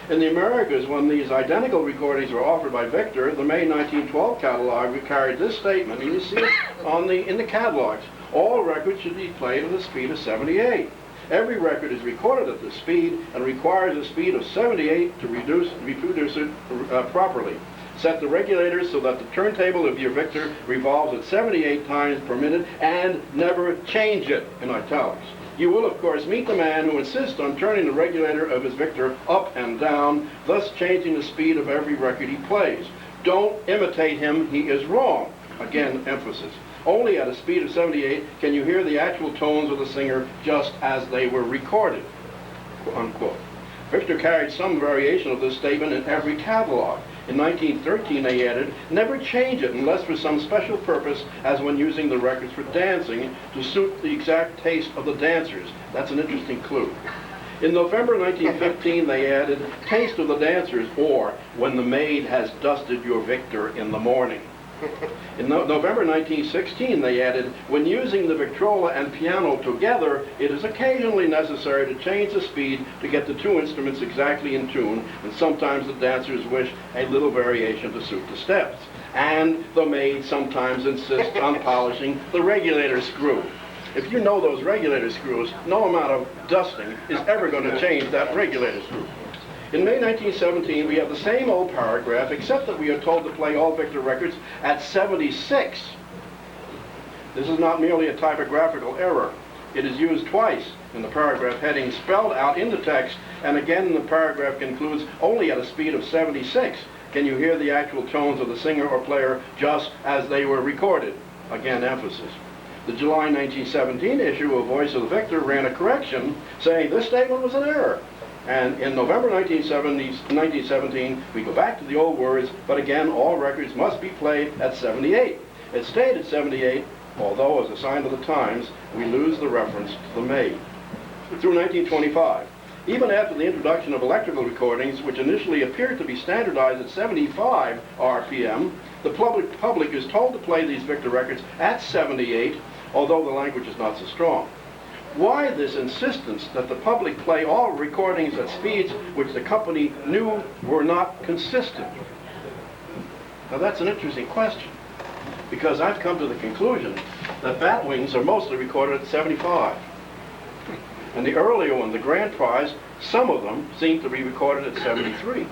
In the Americas, when these identical recordings were offered by Victor, the May 1912 catalog carried this statement, and you see it in the catalogs. All records should be played at a speed of 78. Every record is recorded at this speed and requires a speed of 78 to reproduce it properly. Set the regulators so that the turntable of your Victor revolves at 78 times per minute and never change it, in italics. You will, of course, meet the man who insists on turning the regulator of his Victor up and down, thus changing the speed of every record he plays. Don't imitate him, he is wrong. Again, emphasis. Only at a speed of 78 can you hear the actual tones of the singer just as they were recorded, unquote. Victor carried some variation of this statement in every catalog. In 1913, they added, never change it unless for some special purpose, as when using the records for dancing to suit the exact taste of the dancers. That's an interesting clue. In November 1915, they added, taste of the dancers, or when the maid has dusted your victor in the morning. In November 1916, they added, when using the Victrola and piano together, it is occasionally necessary to change the speed to get the two instruments exactly in tune, and sometimes the dancers wish a little variation to suit the steps. And the maid sometimes insists on polishing the regulator screw. If you know those regulator screws, no amount of dusting is ever going to change that regulator screw. In May 1917, we have the same old paragraph, except that we are told to play all Victor records at 76. This is not merely a typographical error. It is used twice in the paragraph heading, spelled out in the text, and again the paragraph concludes only at a speed of 76. Can you hear the actual tones of the singer or player just as they were recorded? Again, emphasis. The July 1917 issue of Voice of the Victor ran a correction saying this statement was an error. And in November 1917, we go back to the old words, but again, all records must be played at 78. It stayed at 78, although as a sign of the times, we lose the reference to the maid. Through 1925, even after the introduction of electrical recordings, which initially appeared to be standardized at 75 RPM, the public is told to play these Victor records at 78, although the language is not so strong. Why this insistence that the public play all recordings at speeds which the company knew were not consistent? Now that's an interesting question, because I've come to the conclusion that bat wings are mostly recorded at 75. And the earlier one, the grand prize, some of them seem to be recorded at 73.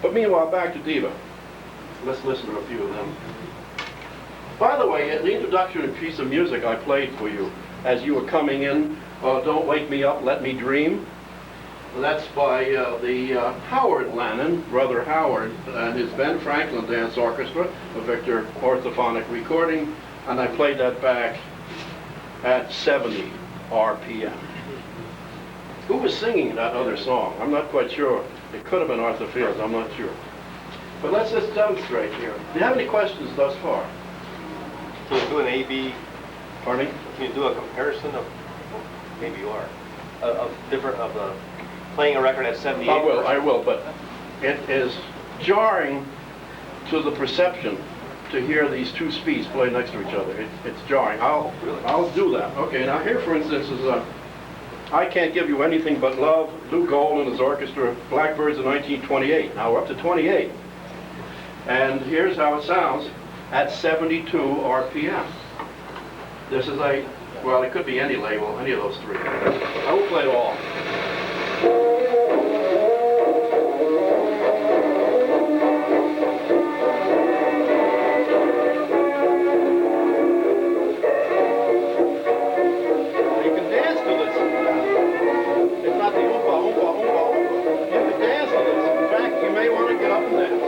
But meanwhile, back to Diva. Let's listen to a few of them. By the way, the introductory piece of music I played for you as you were coming in, Don't Wake Me Up, Let Me Dream. That's by the Howard Lannon, Brother Howard, and his Ben Franklin Dance Orchestra, a Victor orthophonic recording, and I played that back at 70 RPM. Who was singing that other song? I'm not quite sure. It could have been Arthur Fields, I'm not sure. But let's just demonstrate here. Do you have any questions thus far? Can you do an A-B? Pardon me? Can you do a comparison of, maybe you are, of playing a record at 78? I will, but it is jarring to the perception to hear these two speeds play next to each other. It's jarring. I'll do that. Okay, now here, for instance, is I Can't Give You Anything But Love, Lou Gold and his orchestra, Blackbirds in 1928. Now we're up to 28. And here's how it sounds at 72 RPM. This is well, it could be any label, any of those three. I will play it all. You can dance to this. It's not the oompa, oompa, oompa, oompa. You can dance to this. In fact, you may want to get up and dance.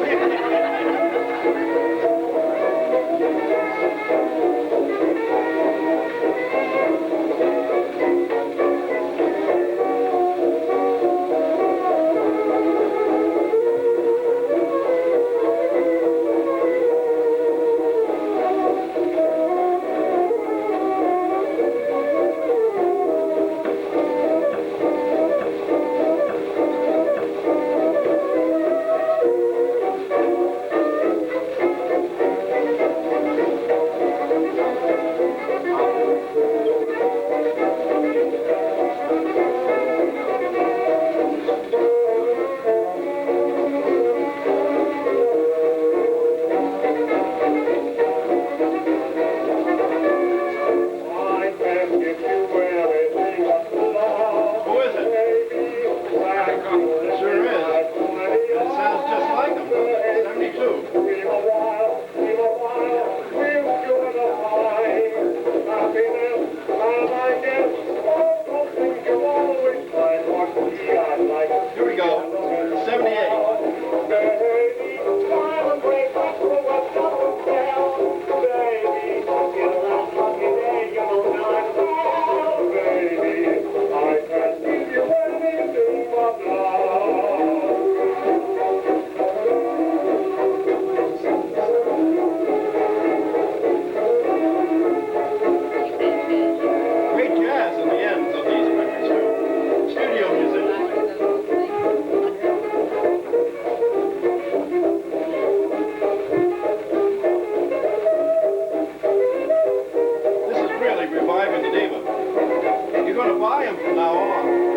going to buy them from now on.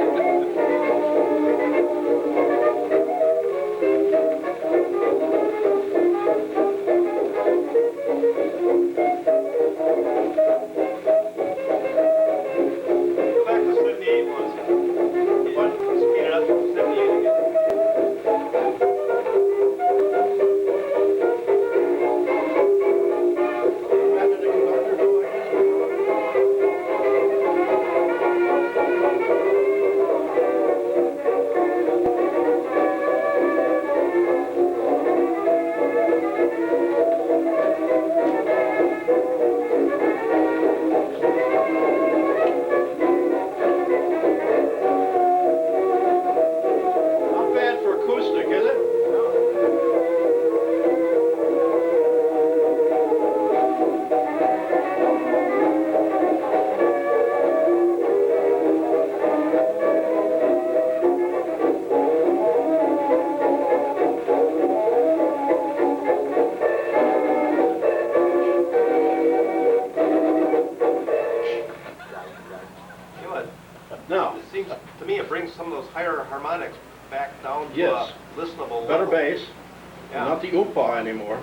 Go back to 78 once. What? Speed it up to 78 again. Not bad for acoustic, is it? You know what? Now, It seems to me it brings some of those higher harmonics back down to yes, a listenable better level. bass, Yeah. not the oompa anymore.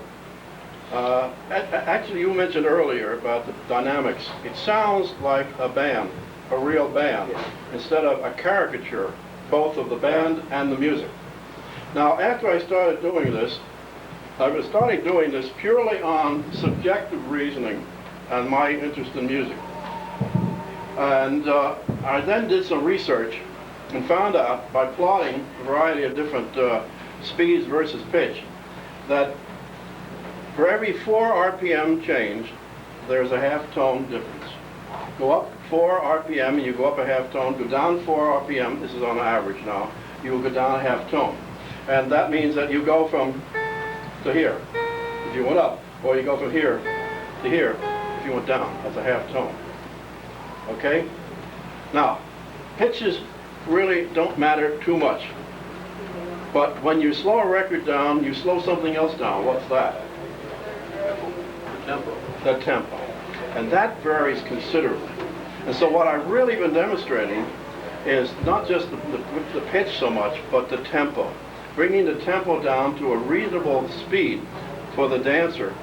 Actually, you mentioned earlier about the dynamics. It sounds like a band, a real band, instead of a caricature, both of the band and the music. Now, after I started doing this, I was starting doing this purely on subjective reasoning and my interest in music. And I then did some research and found out by plotting a variety of different speeds versus pitch that for every 4 RPM change, there's a half tone difference. Go up 4 RPM and you go up a half tone, go down 4 RPM, this is on average now, you will go down a half tone. And that means that you go from to here if you went up, or you go from here to here if you went down. That's a half tone. Okay? Now, pitches really don't matter too much. But when you slow a record down, you slow something else down. What's that? The tempo. The tempo. And that varies considerably. And so what I've really been demonstrating is not just the pitch so much, but the tempo. Bringing the tempo down to a reasonable speed for the dancer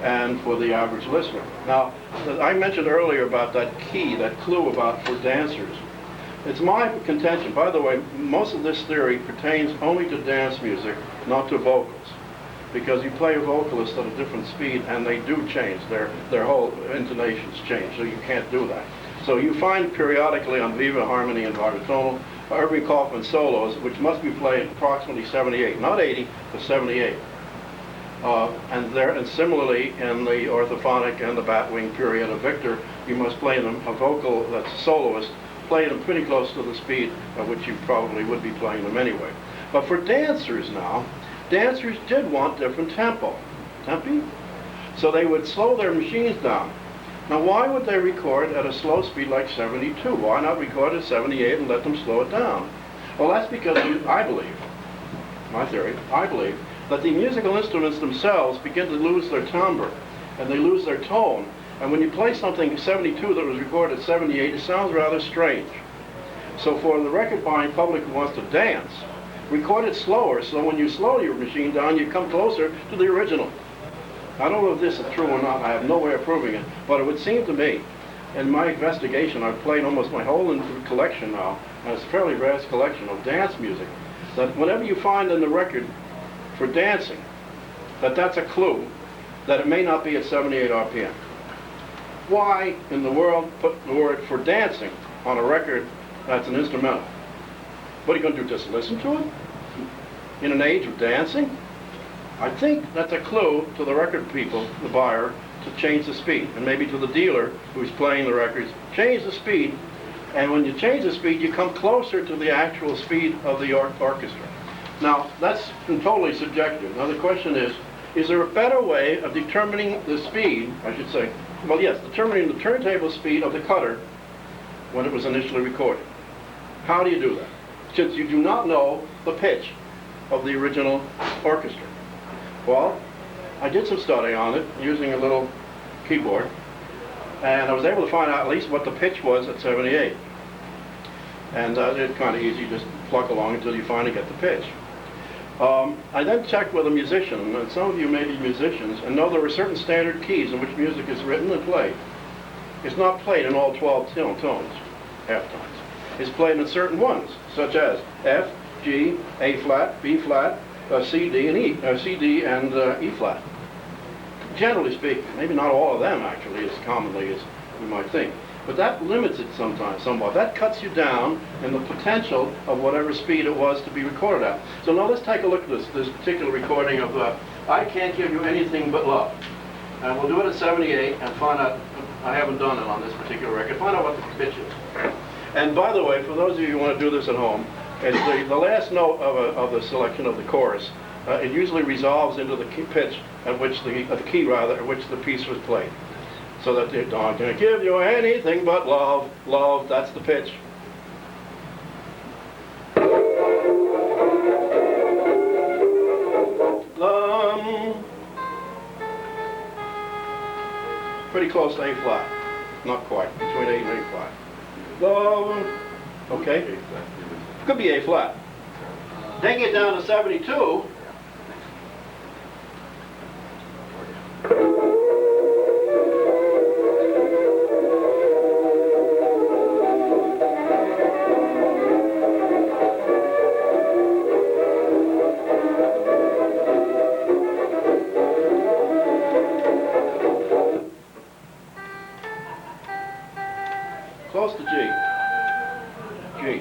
and for the average listener. Now, I mentioned earlier about that key, that clue about for dancers. It's my contention, by the way, most of this theory pertains only to dance music, not to vocals. Because you play a vocalist at a different speed and they do change, their whole intonations change, so you can't do that. So you find periodically on Viva Harmony and Vibratonal, Irving Kaufman solos, which must be played approximately 78, not 80, but 78. And similarly in the orthophonic and the batwing period of Victor, you must play them a vocal that's a soloist, play them pretty close to the speed at which you probably would be playing them anyway. But for dancers now, dancers did want different tempi. So they would slow their machines down. Now why would they record at a slow speed like 72? Why not record at 78 and let them slow it down? Well, that's because I believe, my theory, I believe that the musical instruments themselves begin to lose their timbre and they lose their tone. And when you play something 72 that was recorded at 78, it sounds rather strange. So for the record buying public who wants to dance, record it slower, so when you slow your machine down, you come closer to the original. I don't know if this is true or not, I have no way of proving it, but it would seem to me, in my investigation, I've played almost my whole collection now, and it's a fairly vast collection of dance music, that whenever you find in the record for dancing, that's a clue that it may not be at 78 RPM. Why in the world put the word for dancing on a record that's an instrumental? What are you going to do, just listen to it? In an age of dancing? I think that's a clue to the record people, the buyer, to change the speed. And maybe to the dealer who's playing the records, change the speed. And when you change the speed, you come closer to the actual speed of the orchestra. Now, that's totally subjective. Now the question is there a better way of determining the speed, I should say, well yes, determining the turntable speed of the cutter when it was initially recorded? How do you do that? Since you do not know the pitch of the original orchestra. Well, I did some study on it using a little keyboard, and I was able to find out at least what the pitch was at 78. And it's kind of easy, just pluck along until you finally get the pitch. I then checked with a musician, and some of you may be musicians, and know there are certain standard keys in which music is written and played. It's not played in all 12 tones, half tones. It's played in certain ones, such as F, G, A flat, B flat, C, D, and E, C, D, and E flat. Generally speaking, maybe not all of them actually as commonly as we might think, but that limits it sometimes somewhat. That cuts you down in the potential of whatever speed it was to be recorded at. So now let's take a look at this particular recording of I Can't Give You Anything But Love. And we'll do it at 78 and find out, I haven't done it on this particular record, find out what the pitch is. And by the way, for those of you who want to do this at home, it's the last note of the selection of the chorus. It usually resolves into the key pitch at which the key rather at which the piece was played. So that they're not going to give you anything but love, love, that's the pitch. Pretty close to A flat. Not quite, between A and A flat. Love, okay. Could be A flat. Then get down to 72. Close to G,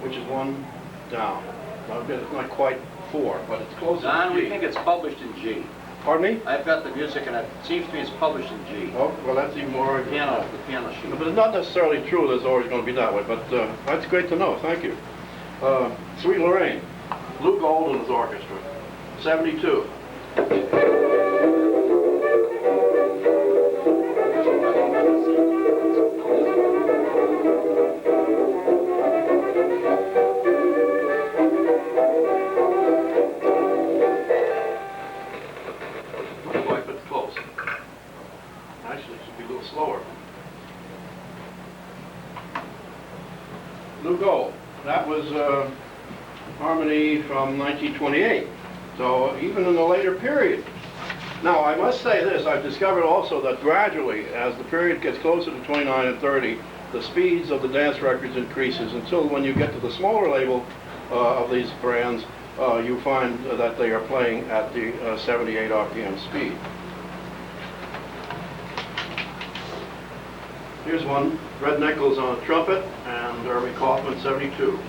which is one down. Now, it's not quite 4, but it's close to G. Don, we think it's published in G. Pardon me? I've got the music, and it seems to me it's published in G. Oh, well, that's even more... The piano sheet. But it's not necessarily true that it's always going to be that way, but that's great to know. Thank you. Sweet Lorraine, Lou Gold and his orchestra, 72. Slower. Lou Gold, that was harmony from 1928, so even in the later period. Now I must say this, I've discovered also that gradually as the period gets closer to 29 and 30, the speeds of the dance records increases until when you get to the smaller label of these brands, you find that they are playing at the 78 RPM speed. Here's one, Red Nichols on a trumpet, and Irving Kaufman, 72.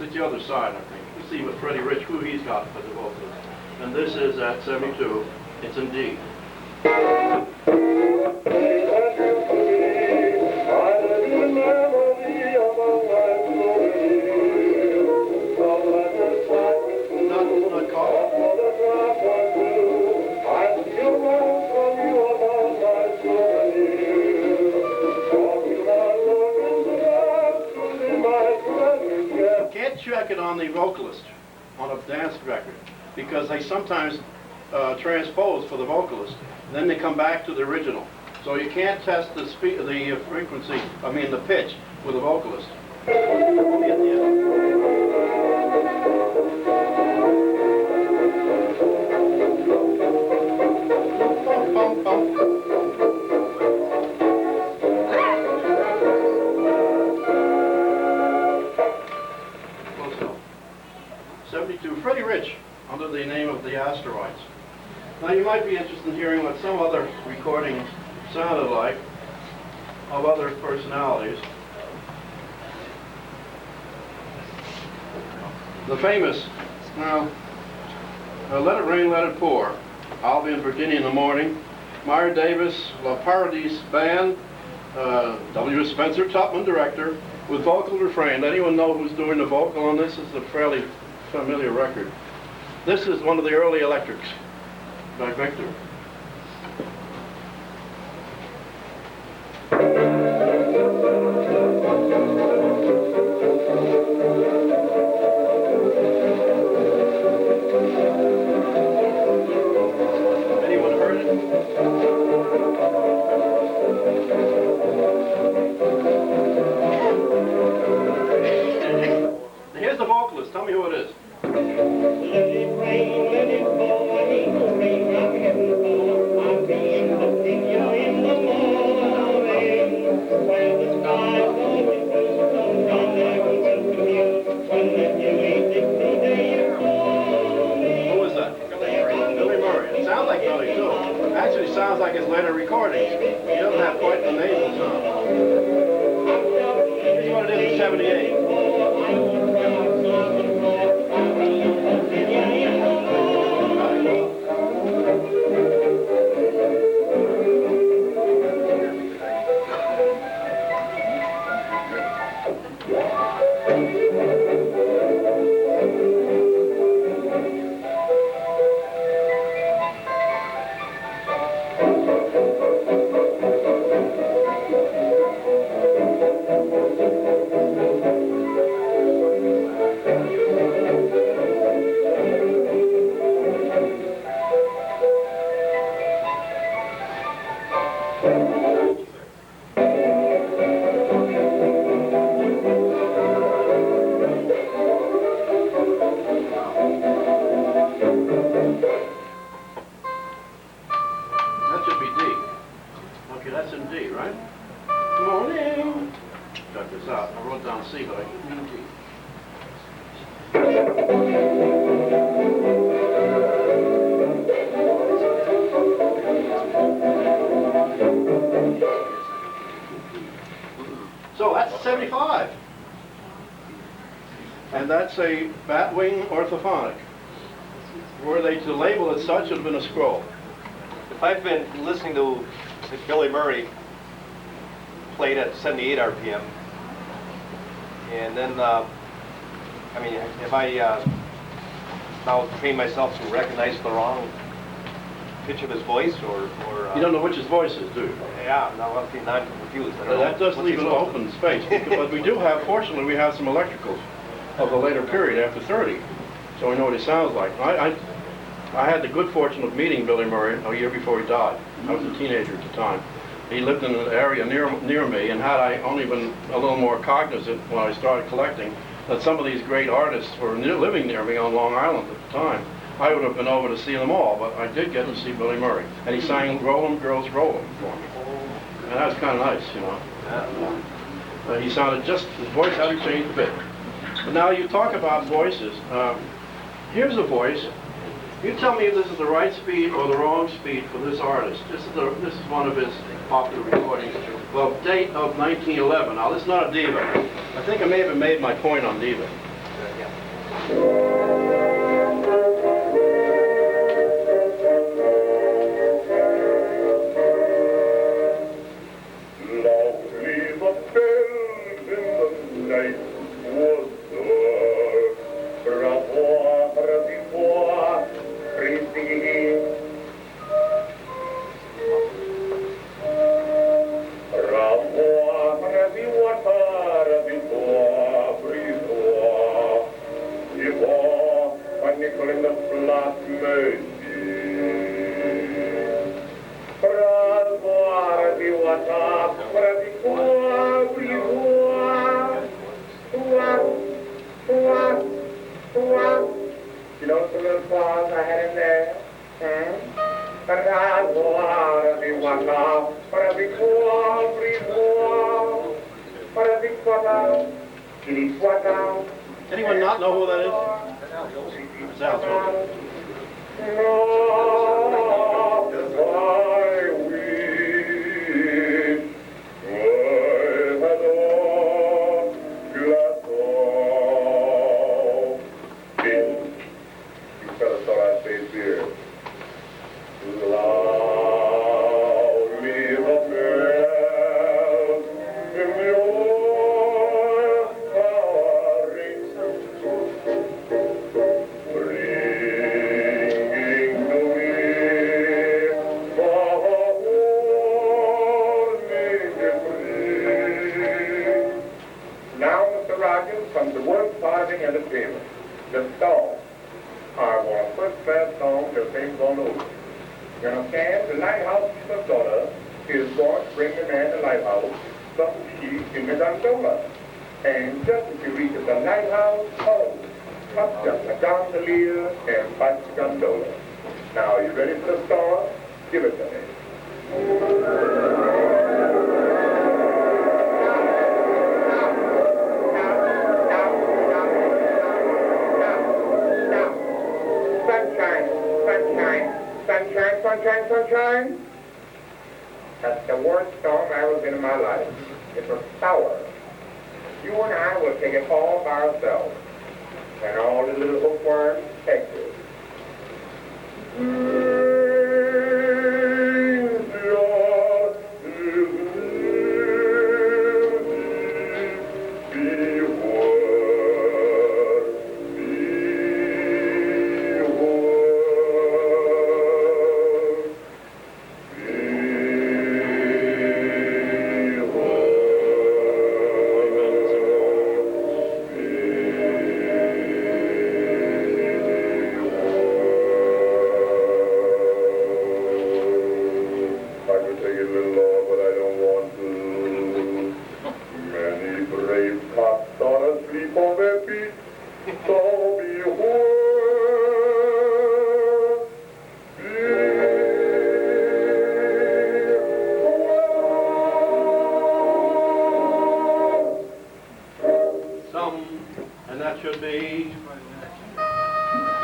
It's the other side, I think. You see with Freddie Rich who he's got for the vocals. And this is at 72. It's in D. Not caught. Check it on the vocalist on a dance record because they sometimes transpose for the vocalist and then they come back to the original So you can't test the frequency, the pitch with a vocalist. Close enough. 72, Freddie Rich, under the name of the Asteroids. Now you might be interested in hearing what some other recordings sounded like of other personalities. The famous, Let It Rain, Let It Pour, I'll Be in Virginia in the Morning, Myra Davis, La Paradise Band, W. Spencer Tupman, director, with vocal refrain. Anyone know who's doing the vocal on this? This is a fairly familiar record. This is one of the early electrics by Victor. Anyone heard it? Here's the vocalist. Tell me who it is. Let it rain, let it fall, I need to rain from heaven fall. I'll be in Virginia in the morning, where the sky's going blue, so John there will welcome you, when the Dewey Dixie Day is falling. Who is that? Billy Murray. It sounds like Billy too. Actually sounds like his later recordings. He doesn't have quite the nasal sound. Here's what it is in 78. That should be D. Okay, that's in D, right? Morning. Check this out. I wrote down C, but I didn't mean D. So that's 75. And that's a batwing orthophonic. Were they to label it such, it would have been a scroll. If I've been listening to Billy Murray played at 78 RPM, and then, if I now train myself to recognize the wrong pitch of his voice, or you don't know which his voice is, do you? Yeah, now I'm confused. I don't know. That does What's leave he an supposed to- open space, but we do have, fortunately, we have some electricals of the later period after 30, so we know what he sounds like. I had the good fortune of meeting Billy Murray a year before he died. I was a teenager at the time. He lived in an area near me, and had I only been a little more cognizant when I started collecting that some of these great artists were living near me on Long Island at the time, I would have been over to see them all, but I did get to see Billy Murray. And he sang Roll 'em, Girls, Roll 'em for me. And that was kind of nice, you know. He sounded his voice hadn't changed a bit. But now you talk about voices. Here's a voice. You tell me if this is the right speed or the wrong speed for this artist. This is one of his popular recordings. Well, date of 1911. Now, this is not a diva. I think I may have made my point on diva. Lovely the bells in the night was dark. Revoir, revoir, Christine. Revoir, revoir, revoir, revoir. Anyone not know who that is? It's Alto. From the work party entertainment, the song. I want a first-class song that sings on over. You understand? The lighthouse keeper's daughter is going to bring the man to the lighthouse some tea in the gondola. And just as he reaches the lighthouse, oh, up just a gondolier and bites the gondola. Now, are you ready for the song? Give it to me. Sunshine, sunshine. That's the worst storm I ever been in my life. It was sour. You and I will take it all by ourselves. And all the little hookworms take it.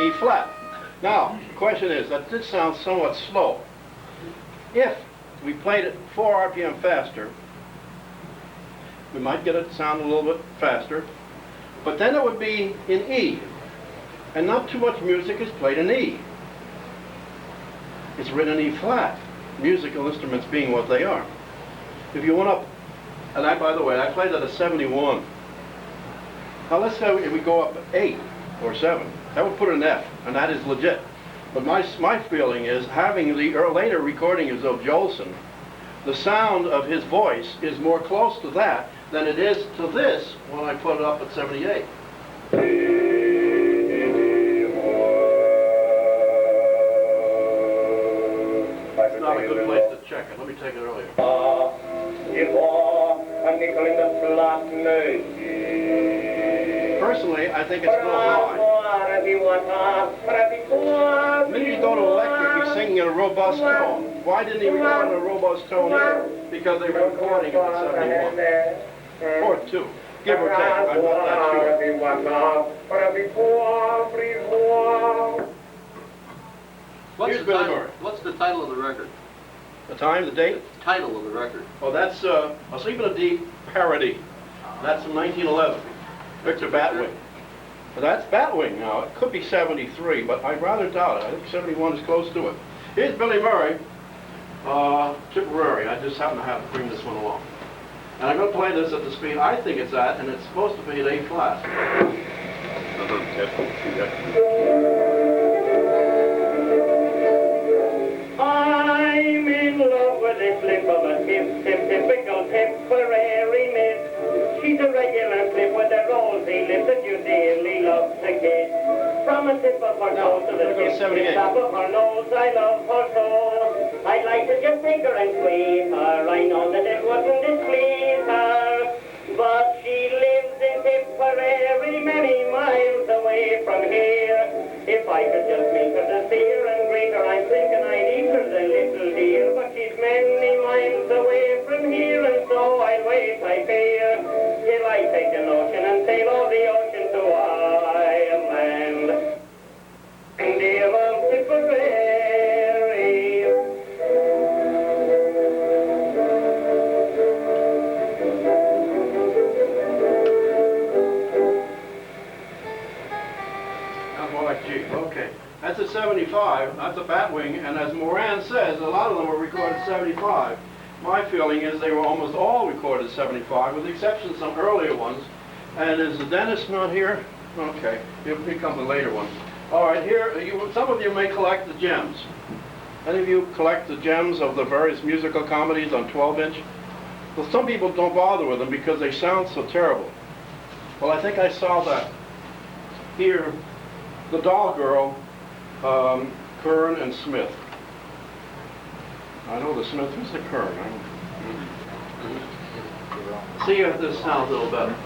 E flat. Now, the question is, that this sounds somewhat slow. If we played it 4 RPM faster, we might get it sound a little bit faster, but then it would be in E, and not too much music is played in E. It's written in E flat, musical instruments being what they are. If you went up, and by the way, I played at a 71. Now let's say if we go up 8 or 7, that would put an F, and that is legit. But my feeling is, having the later recordings of Jolson, the sound of his voice is more close to that than it is to this when I put it up at 78. It's not a good place to check it. Let me take it earlier. Personally, I think it's a little high. The minute you go to electric, he's singing in a robust tone. Why didn't he record in a robust tone here? Because they were recording it at 71. Or 2. Give or take. I'm not that sure. What's the title of the record? The time, the date? The title of the record. Oh, that's A Sleep in a Deep parody. That's from 1911. Victor Batwing. But that's Batwing now. It could be 73, but I rather doubt it. I think 71 is close to it. Here's Billy Murray, Tipperary. I just happen to have to bring this one along. And I'm going to play this at the speed I think it's at, and it's supposed to be at A flat. I'm in love with a slip of a typical Tipperary miss. She's a regular slip with a rosy lips that you dearly love to kiss. From a tip of her toe to the top of her nose, I love her so. I'd like to just take her and squeeze her. I know that it wouldn't displease her, but she lives in Tipperary, many miles away from here. If I could just meet her to see her and greet her, I'm thinking I'd eat her, the little dear. But she's many miles away from here, and so I'll wait, I fear, till I take a notion and say 75. That's a batwing, and as Moran says, a lot of them were recorded 75. My feeling is they were almost all recorded 75, with the exception of some earlier ones. And is the Dennis not here? Okay, he'll pick up the later ones. All right, here, some of you may collect the gems. Any of you collect the gems of the various musical comedies on 12-inch? Well, some people don't bother with them because they sound so terrible. Well, I think I saw that. Here, The Doll Girl, Kern and Smith. I know the Smith. Who's the Kern? See if this sounds a little better.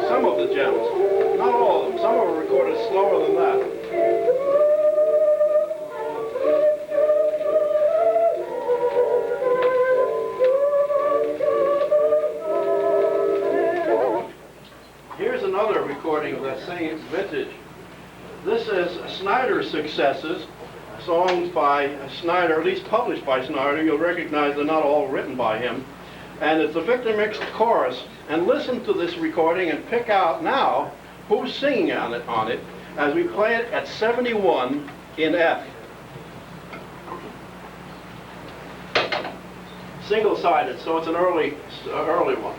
Some of the gems. Not all of them. Some of them were recorded slower than that. Here's another recording of that same vintage. This is Snyder's successes, songs by Snyder, at least published by Snyder. You'll recognize they're not all written by him. And it's a Victor mixed chorus. And listen to this recording and pick out now who's singing on it as we play it at 71 in F. Single-sided, so it's an early one.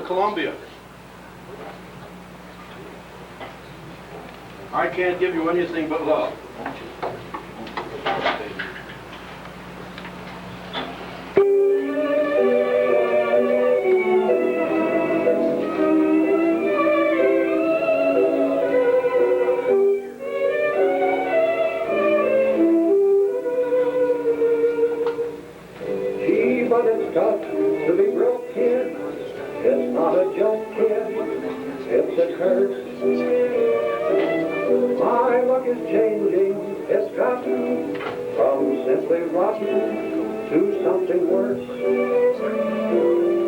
Columbia. I can't give you anything but love. Gee, but it's got to be broke, kid. It's not a joke, kid, it's a curse. My luck is changing, it's gotten from simply rotten to something worse.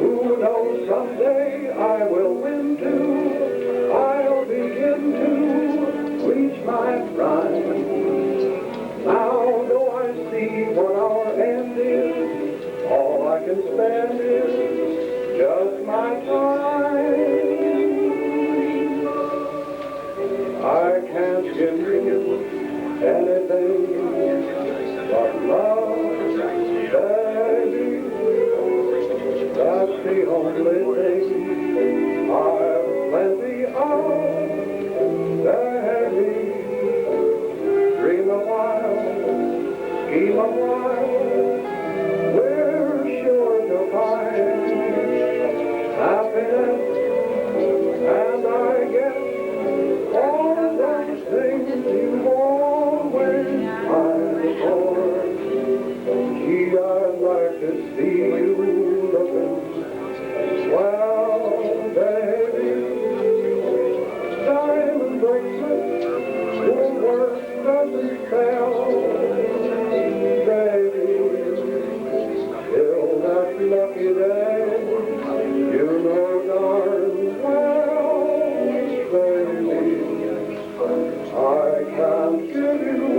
Who knows, someday I will win too. I'll begin to reach my prime. Now do I see what our end is? scheme of life, we're sure to find happiness, and I guess all those things you've always tried for. Gee, I'd like to see you looking swell, baby. Diamond bracelets, your work doesn't fail, baby. Till that lucky day, you know darn well, baby, I can't give you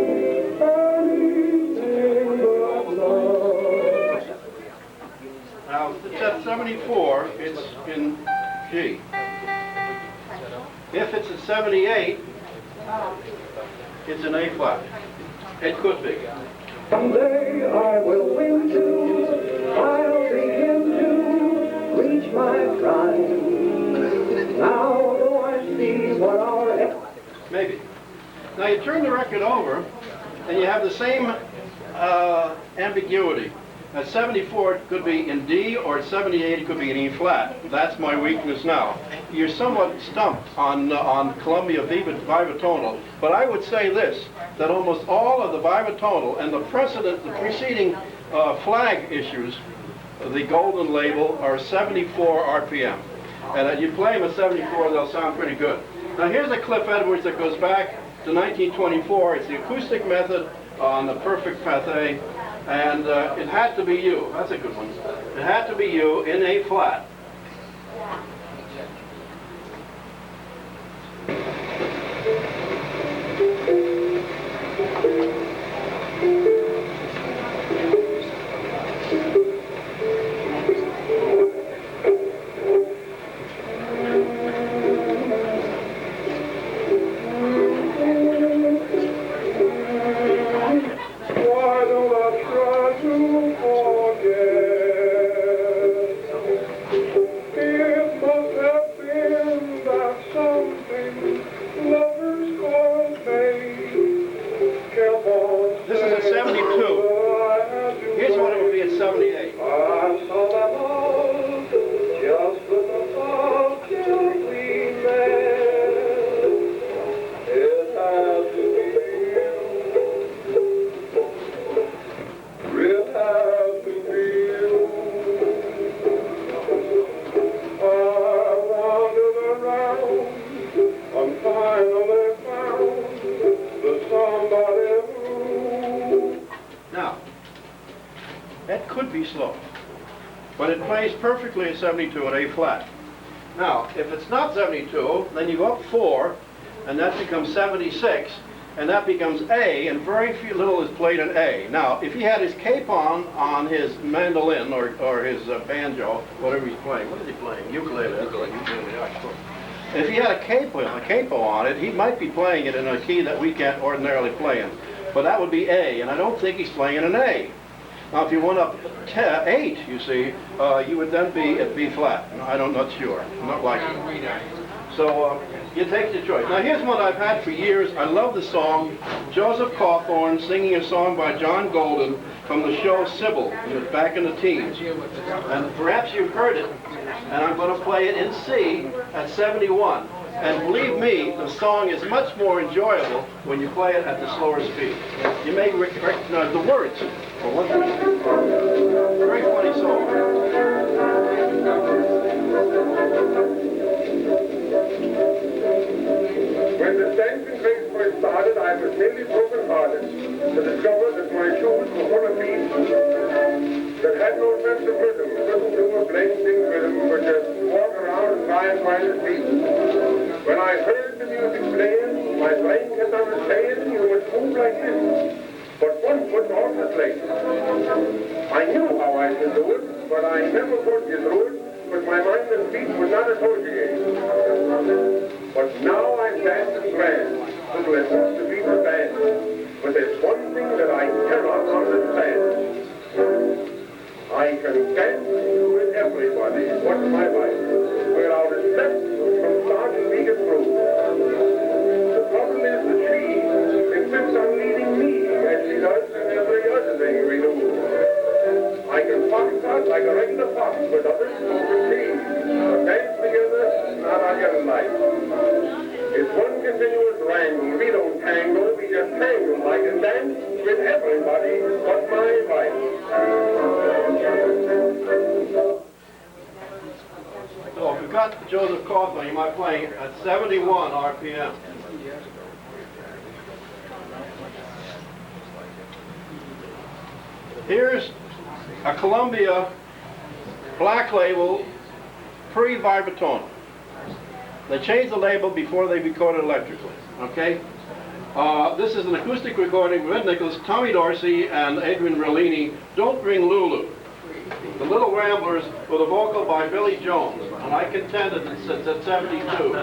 anything but love. Now, if it's at 74, it's in G. If it's at 78, it's an A flat. It could be. Someday I will win too, I'll begin to reach my prime. Now do I see what our... Maybe. Now you turn the record over, and you have the same ambiguity. At 74, it could be in D, or at 78, it could be in E flat. That's my weakness now. You're somewhat stumped on Columbia bitonal, but I would say this, that almost all of the bitonal and the preceding flag issues, the golden label, are 74 RPM. And you play them at 74, they'll sound pretty good. Now here's a Cliff Edwards that goes back to 1924. It's the acoustic method on the perfect pathé. And it had to be you. That's a good one. It had to be you in A flat. But it plays perfectly at 72 at A flat. Now, if it's not 72, then you go up 4, and that becomes 76, and that becomes A, and very little is played in A. Now, if he had his capon on his mandolin or his banjo, whatever he's playing, what is he playing? Ukulele. If he had a capo on it, he might be playing it in a key that we can't ordinarily play in. But that would be A, and I don't think he's playing in an A. Now, if you went up 8, you see, you would then be at B flat. I'm not sure. I'm not liking it. So you take your choice. Now, here's one I've had for years. I love the song. Joseph Cawthorn singing a song by John Golden from the show Sybil, back in the teens. And perhaps you've heard it, and I'm going to play it in C at 71. And believe me, the song is much more enjoyable when you play it at the slower speed. You may recognize the words, for one thing. Very funny song. When the dancing race first started, I was nearly broken-hearted to discover that my shoes were full of feet that had no sense of rhythm, couldn't do a blending rhythm, but just walk around and try and find a beat. When I heard the music playing, my brain kept on saying, you must move like this, but one foot off the slate. I knew how I should do it, but I never could get through it, but my mind and feet would not associate. But now I'm dancing grand, to listen to people dance, but there's one thing that I cannot understand. I can dance with everybody, what's my life, without a step from start to be through. The problem is that she insists on leading me, as she does in every other dance with everybody but my wife. So if you've got Joseph Kaufman, you might play at 71 RPM. Here's a Columbia Black Label pre-vibratone. They changed the label before they recorded electrically, okay? This is an acoustic recording with Ed Nichols, Tommy Dorsey, and Adrian Rellini, Don't Bring Lulu. The Little Ramblers with a vocal by Billy Jones, and I contend that it's at 72.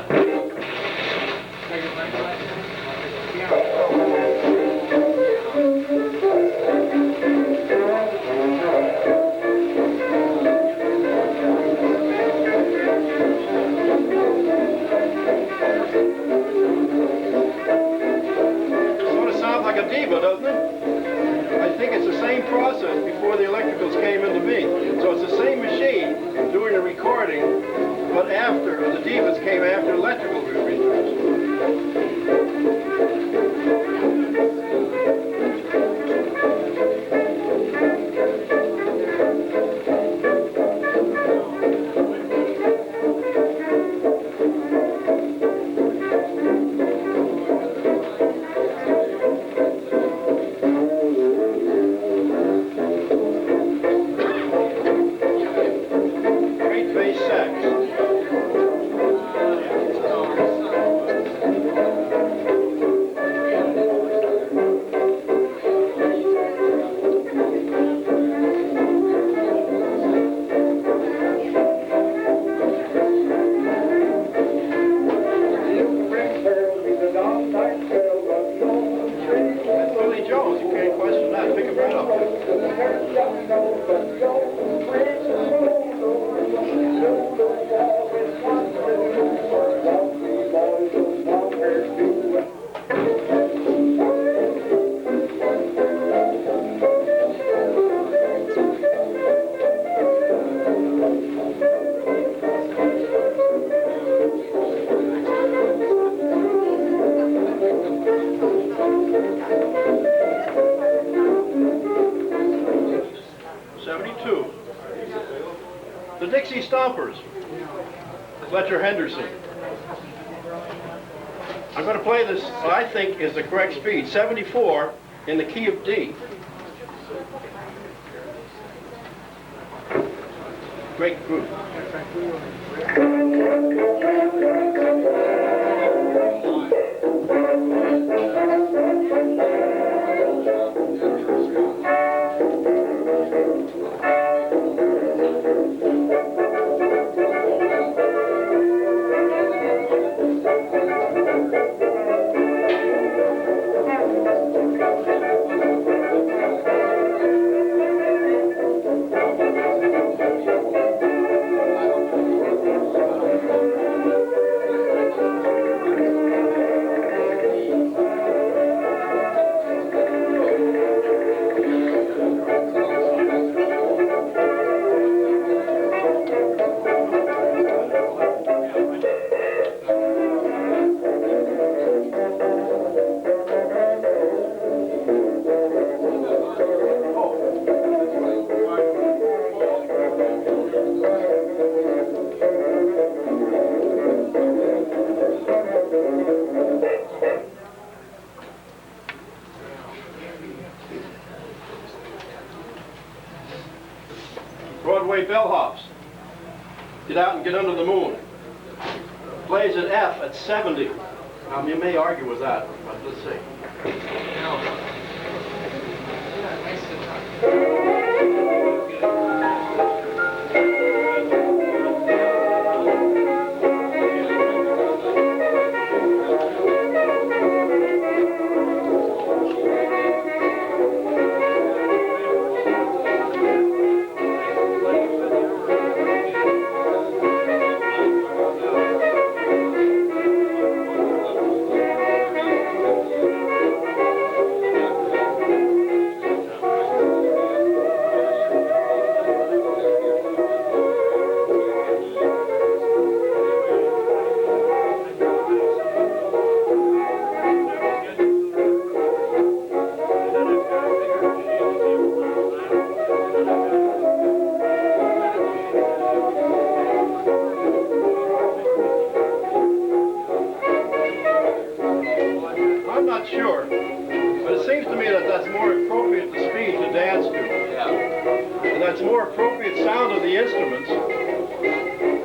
72. The Dixie Stompers, Fletcher Henderson. I'm going to play this, what I think is the correct speed, 74 in the key of D. Great group. Broadway bellhops. Get out and get under the moon. Plays an F at 70. You may argue with that, but let's see. seems to me that that's more appropriate to speed to dance to. And that's more appropriate sound of the instruments.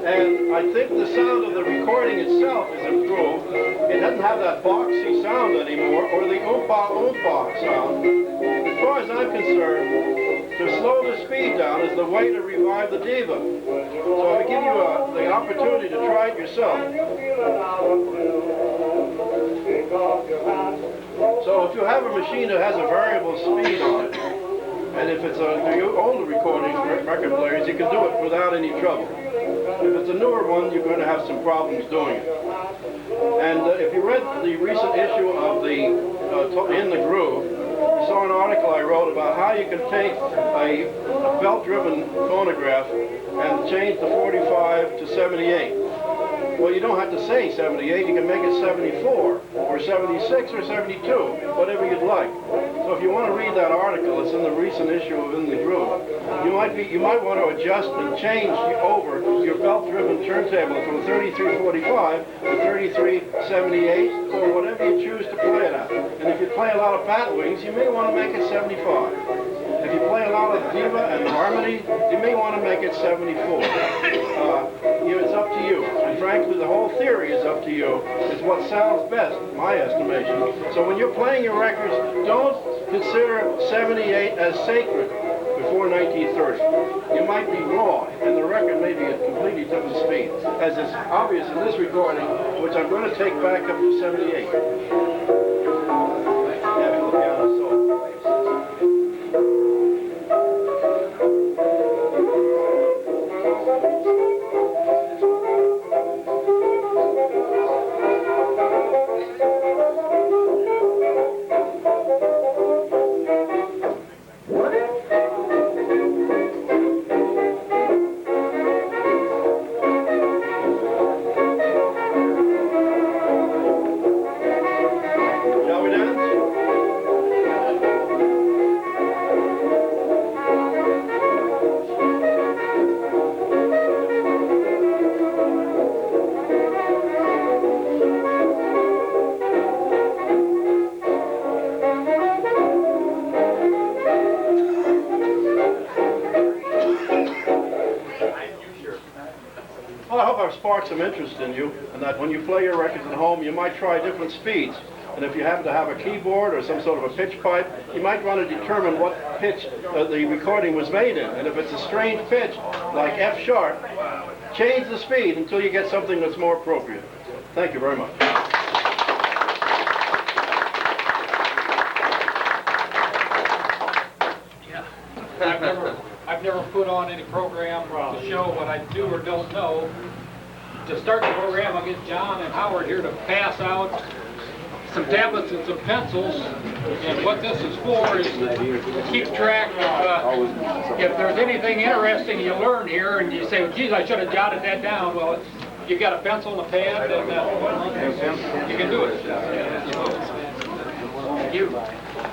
And I think the sound of the recording itself is improved. It doesn't have that boxy sound anymore, or the oompa sound. As far as I'm concerned, to slow the speed down is the way to revive the diva. So I give you the opportunity to try it yourself. So if you have a machine that has a variable speed on it, and if it's the older recording record players, you can do it without any trouble. If it's a newer one, you're going to have some problems doing it. And if you read the recent issue of the In the Groove, you saw an article I wrote about how you can take a belt-driven phonograph and change the 45 to 78. Well, you don't have to say 78, you can make it 74, or 76, or 72, whatever you'd like. So if you want to read that article, it's in the recent issue of In the Groove. You might want to adjust and change over your belt-driven turntable from 3345 to 3378, or whatever you choose to play it at. And if you play a lot of bat wings, you may want to make it 75. If you play a lot of diva and harmony, you may want to make it 74. It's up to you. And frankly, the whole theory is up to you. It's what sounds best, in my estimation. So when you're playing your records, don't consider 78 as sacred before 1930. You might be wrong, and the record may be at completely different speed, as is obvious in this recording, which I'm going to take back up to 78. After the piano solo. Some interest in you, and that when you play your records at home, you might try different speeds. And if you happen to have a keyboard or some sort of a pitch pipe, you might want to determine what pitch the recording was made in. And if it's a strange pitch, like F sharp, change the speed until you get something that's more appropriate. Thank you very much. I've never put on any program to show what I do or don't know. To start the program, I'll get John and Howard here to pass out some tablets and some pencils. And what this is for is to keep track of if there's anything interesting you learn here and you say, well, geez, I should have jotted that down. Well, you've got a pencil and a pad, and you can do it. Thank you. I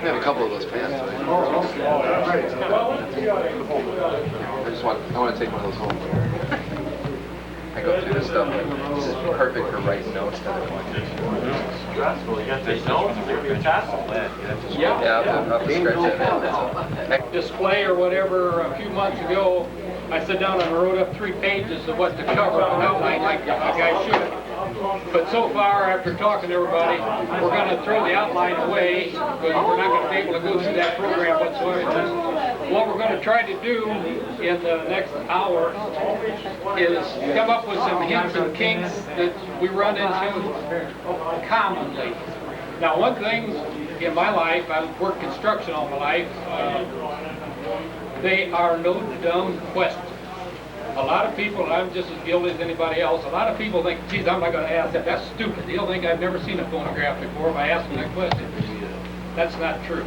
have a couple of those pants. I want to take one of those home. I go through this stuff. This is perfect for writing notes. Stressful. You got these notes. You're tassel. Yeah, I'll scratch that. Display or whatever a few months ago, I sat down and wrote up 3 pages of what to cover, an outline like I should. But so far, after talking to everybody, we're going to throw the outline away because we're not going to be able to go through that program whatsoever. What we're going to try to do in the next hour is come up with some hints and kinks that we run into commonly. Now, one thing in my life, I've worked construction all my life, they are no dumb questions. A lot of people, and I'm just as guilty as anybody else, a lot of people think, geez, I'm not going to ask that. That's stupid. They'll think I've never seen a phonograph before if I ask them that question. That's not true.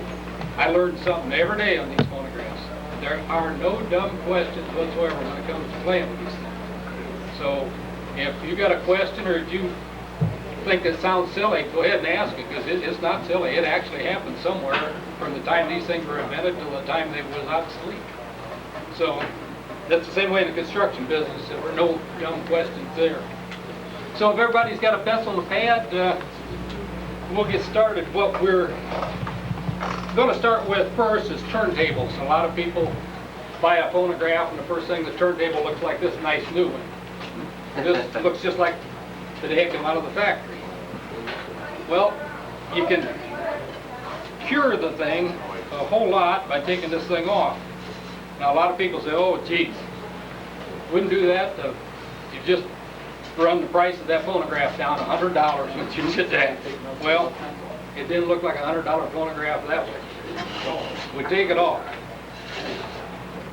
I learned something every day on these phonographs. There are no dumb questions whatsoever when it comes to playing with these things. So if you got a question or if you think it sounds silly, go ahead and ask it, because it's not silly. It actually happened somewhere from the time these things were invented to the time they was obsolete. So that's the same way in the construction business. There were no dumb questions there. So if everybody's got a pencil and a pad, we'll get started. What we're I'm going to start with first is turntables. A lot of people buy a phonograph and the first thing the turntable looks like this nice new one. This looks just like the day it came out of the factory. Well, you can cure the thing a whole lot by taking this thing off. Now a lot of people say, oh geez, wouldn't do that. You just run the price of that phonograph down $100 once you did that. Well, it didn't look like a $100 phonograph that way. So we take it off.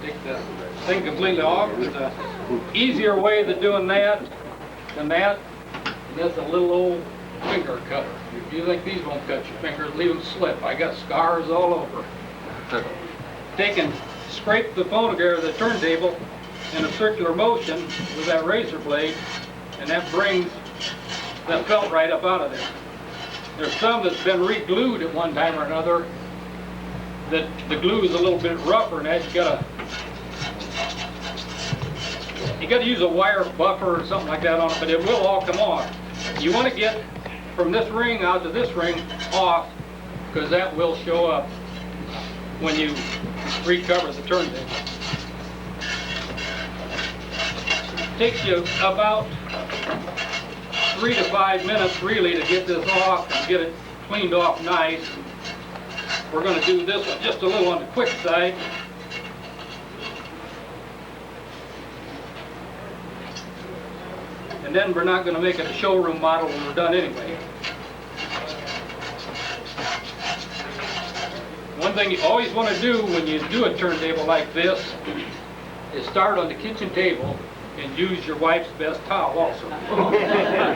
Take the thing completely off. It's an easier way of doing that than that. And that's a little old finger cutter. If you think these won't cut your fingers, leave them slip. I got scars all over. Take and scrape the phonograph, the turntable, in a circular motion with that razor blade, and that brings that felt right up out of there. There's some that's been re-glued at one time or another that the glue is a little bit rougher, and that you got to use a wire buffer or something like that on it, but it will all come off. You want to get from this ring out to this ring off, because that will show up when you recover the turntable. Takes you about 3 to 5 minutes really to get this off and get it cleaned off nice. We're going to do this one just a little on the quick side. And then we're not going to make it a showroom model when we're done anyway. One thing you always want to do when you do a turntable like this is start on the kitchen table and use your wife's best towel also.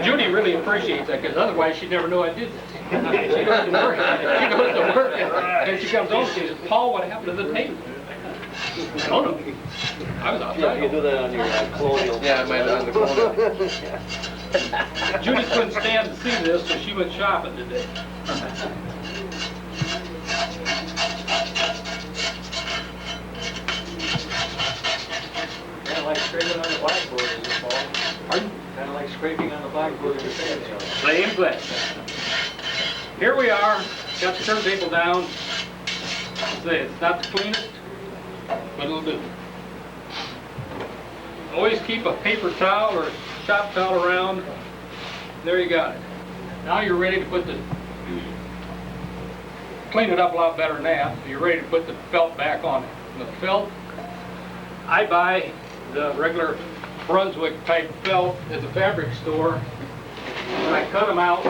Judy really appreciates that, because otherwise she'd never know I did this. She goes to work, and she comes home and she says, Paul, what happened to the table? I don't know. I was outside. You do that on your colonial. Yeah, I might on the colonial. Judy couldn't stand to see this, so she went shopping today. Kind of like scraping on the blackboard, is it, Paul? Pardon? Kind of like scraping on the blackboard of your pants. Same thing. Here we are, got the turntable down. It's not the cleanest, but it'll do. Always keep a paper towel or a shop towel around. There you got it. Now you're ready to put clean it up a lot better than that. You're ready to put the felt back on it. The felt, I buy the regular Brunswick type felt at the fabric store, and I cut them out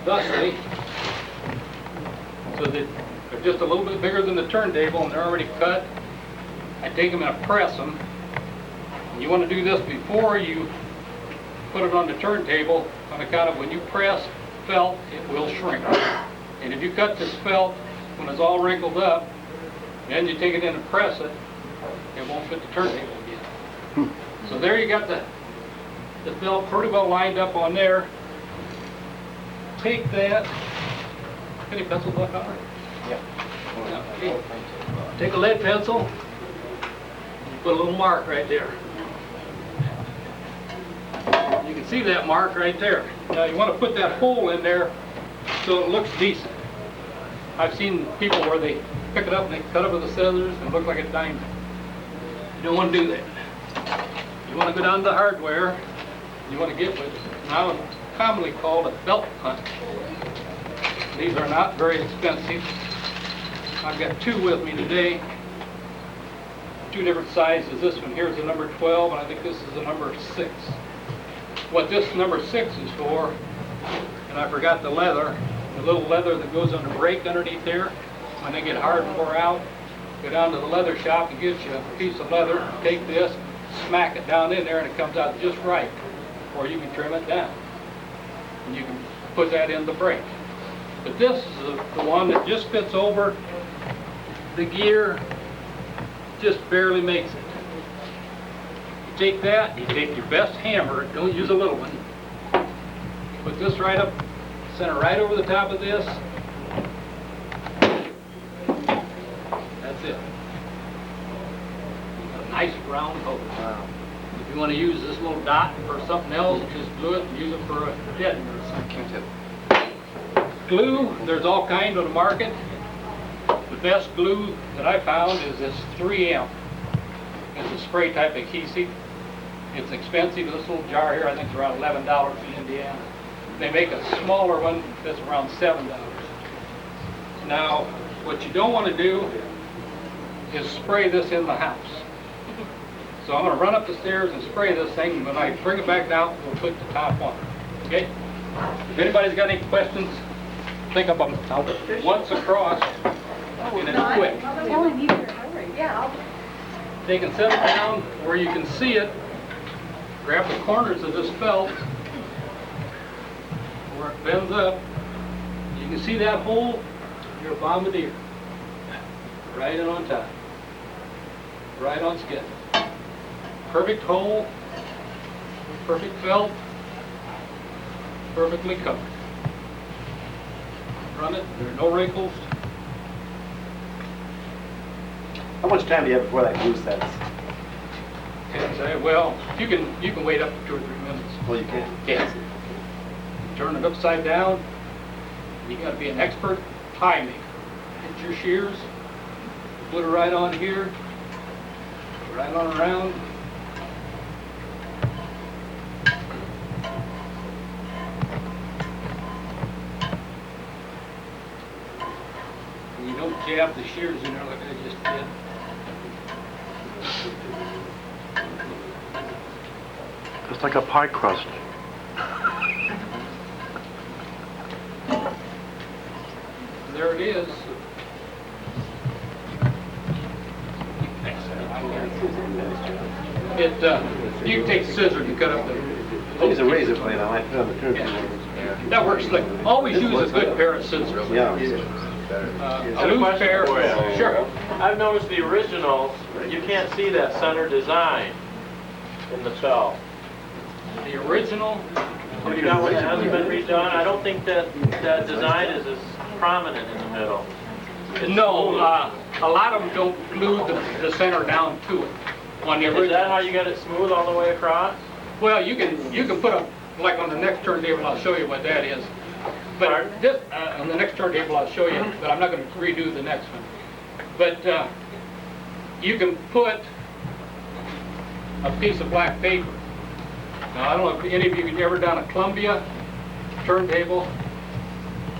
thusly, so that they're just a little bit bigger than the turntable and they're already cut. I take them and I press them. And you want to do this before you put it on the turntable, on account of when you press felt, it will shrink. And if you cut this felt when it's all wrinkled up, then you take it in and press it, it won't fit the turntable again. So there you got the felt pretty well lined up on there. Take that. Any pencils left out? Yeah. Okay. Take a lead pencil, put a little mark right there. You can see that mark right there. Now you want to put that hole in there so it looks decent. I've seen people where they pick it up and they cut it with the scissors and it looks like a diamond. You don't want to do that. You want to go down to the hardware. You want to get what's now commonly called a belt punch. These are not very expensive. I've got two with me today. Two different sizes. This one here is a number 12, and I think this is a number 6. What this number 6 is for, and I forgot the leather, the little leather that goes on the brake underneath there. When they get hard and wore out, go down to the leather shop and get you a piece of leather, take this, smack it down in there, and it comes out just right. Or you can trim it down. And you can put that in the brake. But this is the one that just fits over the gear, just barely makes it. You take that, you take your best hammer, don't use a little one. Put this right up, center right over the top of this. That's it. A nice round hole. Wow. If you want to use this little dot for something else, just glue it and use it for a deadener or something. Glue, there's all kinds on the market. The best glue that I found is this 3M. It's a spray type adhesive. It's expensive. This little jar here, I think, is around $11 in Indiana. They make a smaller one that's around $7. Now, what you don't want to do is spray this in the house. So I'm going to run up the stairs and spray this thing. When I bring it back down, we'll put the top on. Okay? If anybody's got any questions, think of them once across, and it's quick. They can set it down where you can see it. Grab the corners of this felt where it bends up. You can see that hole. You're a bombardier. Right in on top. Right on schedule. Perfect hole. Perfect felt. Perfectly covered. Run it. There are no wrinkles. How much time do you have before that glue sets? Can't say. Well, you can wait up to 2 or 3 minutes. Well, you can. Yes. Turn it upside down. You got to be an expert pie maker. Get your shears. Put it right on here. Right on around. And you don't jab the shears in there like I just did. It's like a pie crust. There it is. You can take scissors and cut up the... Use a razor blade on it, put on the turntable. Yeah. That works slick. Always use a good pair of scissors. Yeah. A loose pair. Sure. I've noticed the originals, you can't see that center design in the felt. The original? You got one that hasn't been redone? I don't think that design is as prominent in the middle. No, a lot of them don't glue the center down to it. On the original. Is that how you get it smooth all the way across? Well, you can put a, like on the next turntable, I'll show you what that is. But this, on the next turntable, I'll show you, but I'm not going to redo the next one. But you can put a piece of black paper. Now, I don't know if any of you have ever done a Columbia turntable.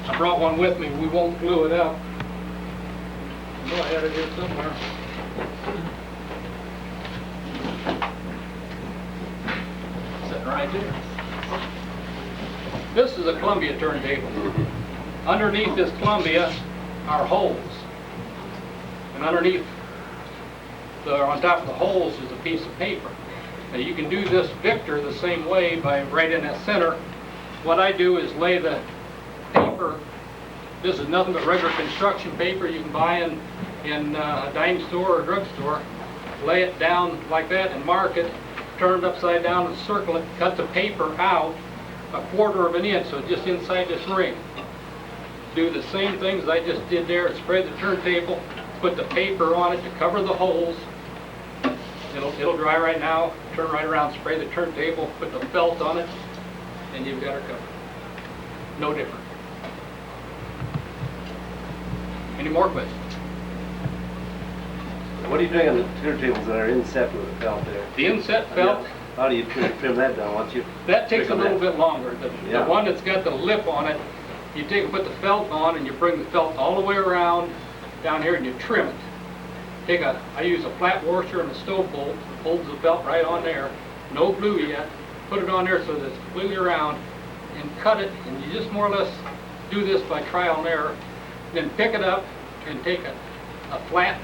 I brought one with me. We won't glue it up. I know I had it here somewhere. Sitting right there. This is a Columbia turntable. Underneath this Columbia are holes. And underneath, on top of the holes is a piece of paper. Now you can do this Victor the same way by right in that center. What I do is lay the paper. This is nothing but regular construction paper you can buy in a dime store or drugstore. Lay it down like that and mark it. Turn it upside down and circle it. Cut the paper out 1/4 of an inch, so just inside this ring. Do the same things I just did there. Spray the turntable. Put the paper on it to cover the holes. It'll dry right now. Turn right around, spray the turntable, put the felt on it, and you've got her covered. No different. Any more questions? What are you doing on the turntables that are inset with the felt there? The inset felt? How do you trim that down once you... That takes a little bit longer. The one that's got the lip on it, you take and put the felt on, and you bring the felt all the way around down here, and you trim it. I use a flat washer and a stove bolt that holds the felt right on there. No glue yet. Put it on there so that it's completely around, and cut it, and you just more or less do this by trial and error. Then pick it up and take a flat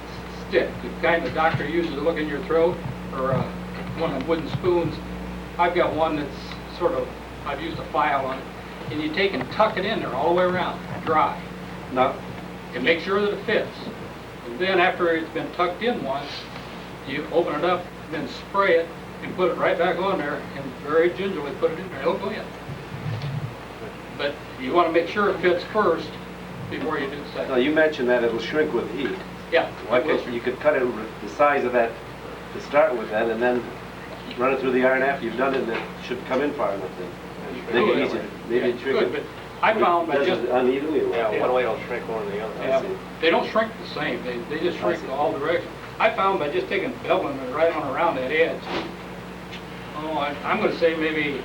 stick, the kind the doctor uses to look in your throat, or one of the wooden spoons. I've got one that's sort of, I've used a file on it. And you take and tuck it in there all the way around, dry. No. And make sure that it fits. And then after it's been tucked in once, you open it up, then spray it, and put it right back on there, and very gingerly put it in there. It'll go in. But you want to make sure it fits first before you do the second. No, you mentioned that it'll shrink with heat. Yeah. Why can't you could cut it the size of that to start with then, and then run it through the iron after you've done it, and it should come in far enough then. Make it easier. Maybe it's good, but I found by Does just... it unevenly? Yeah, one way will shrink more than the other. Yeah, they don't shrink the same. They just shrink in all directions. I found by just taking beveling and right on around that edge. Oh, I'm going to say maybe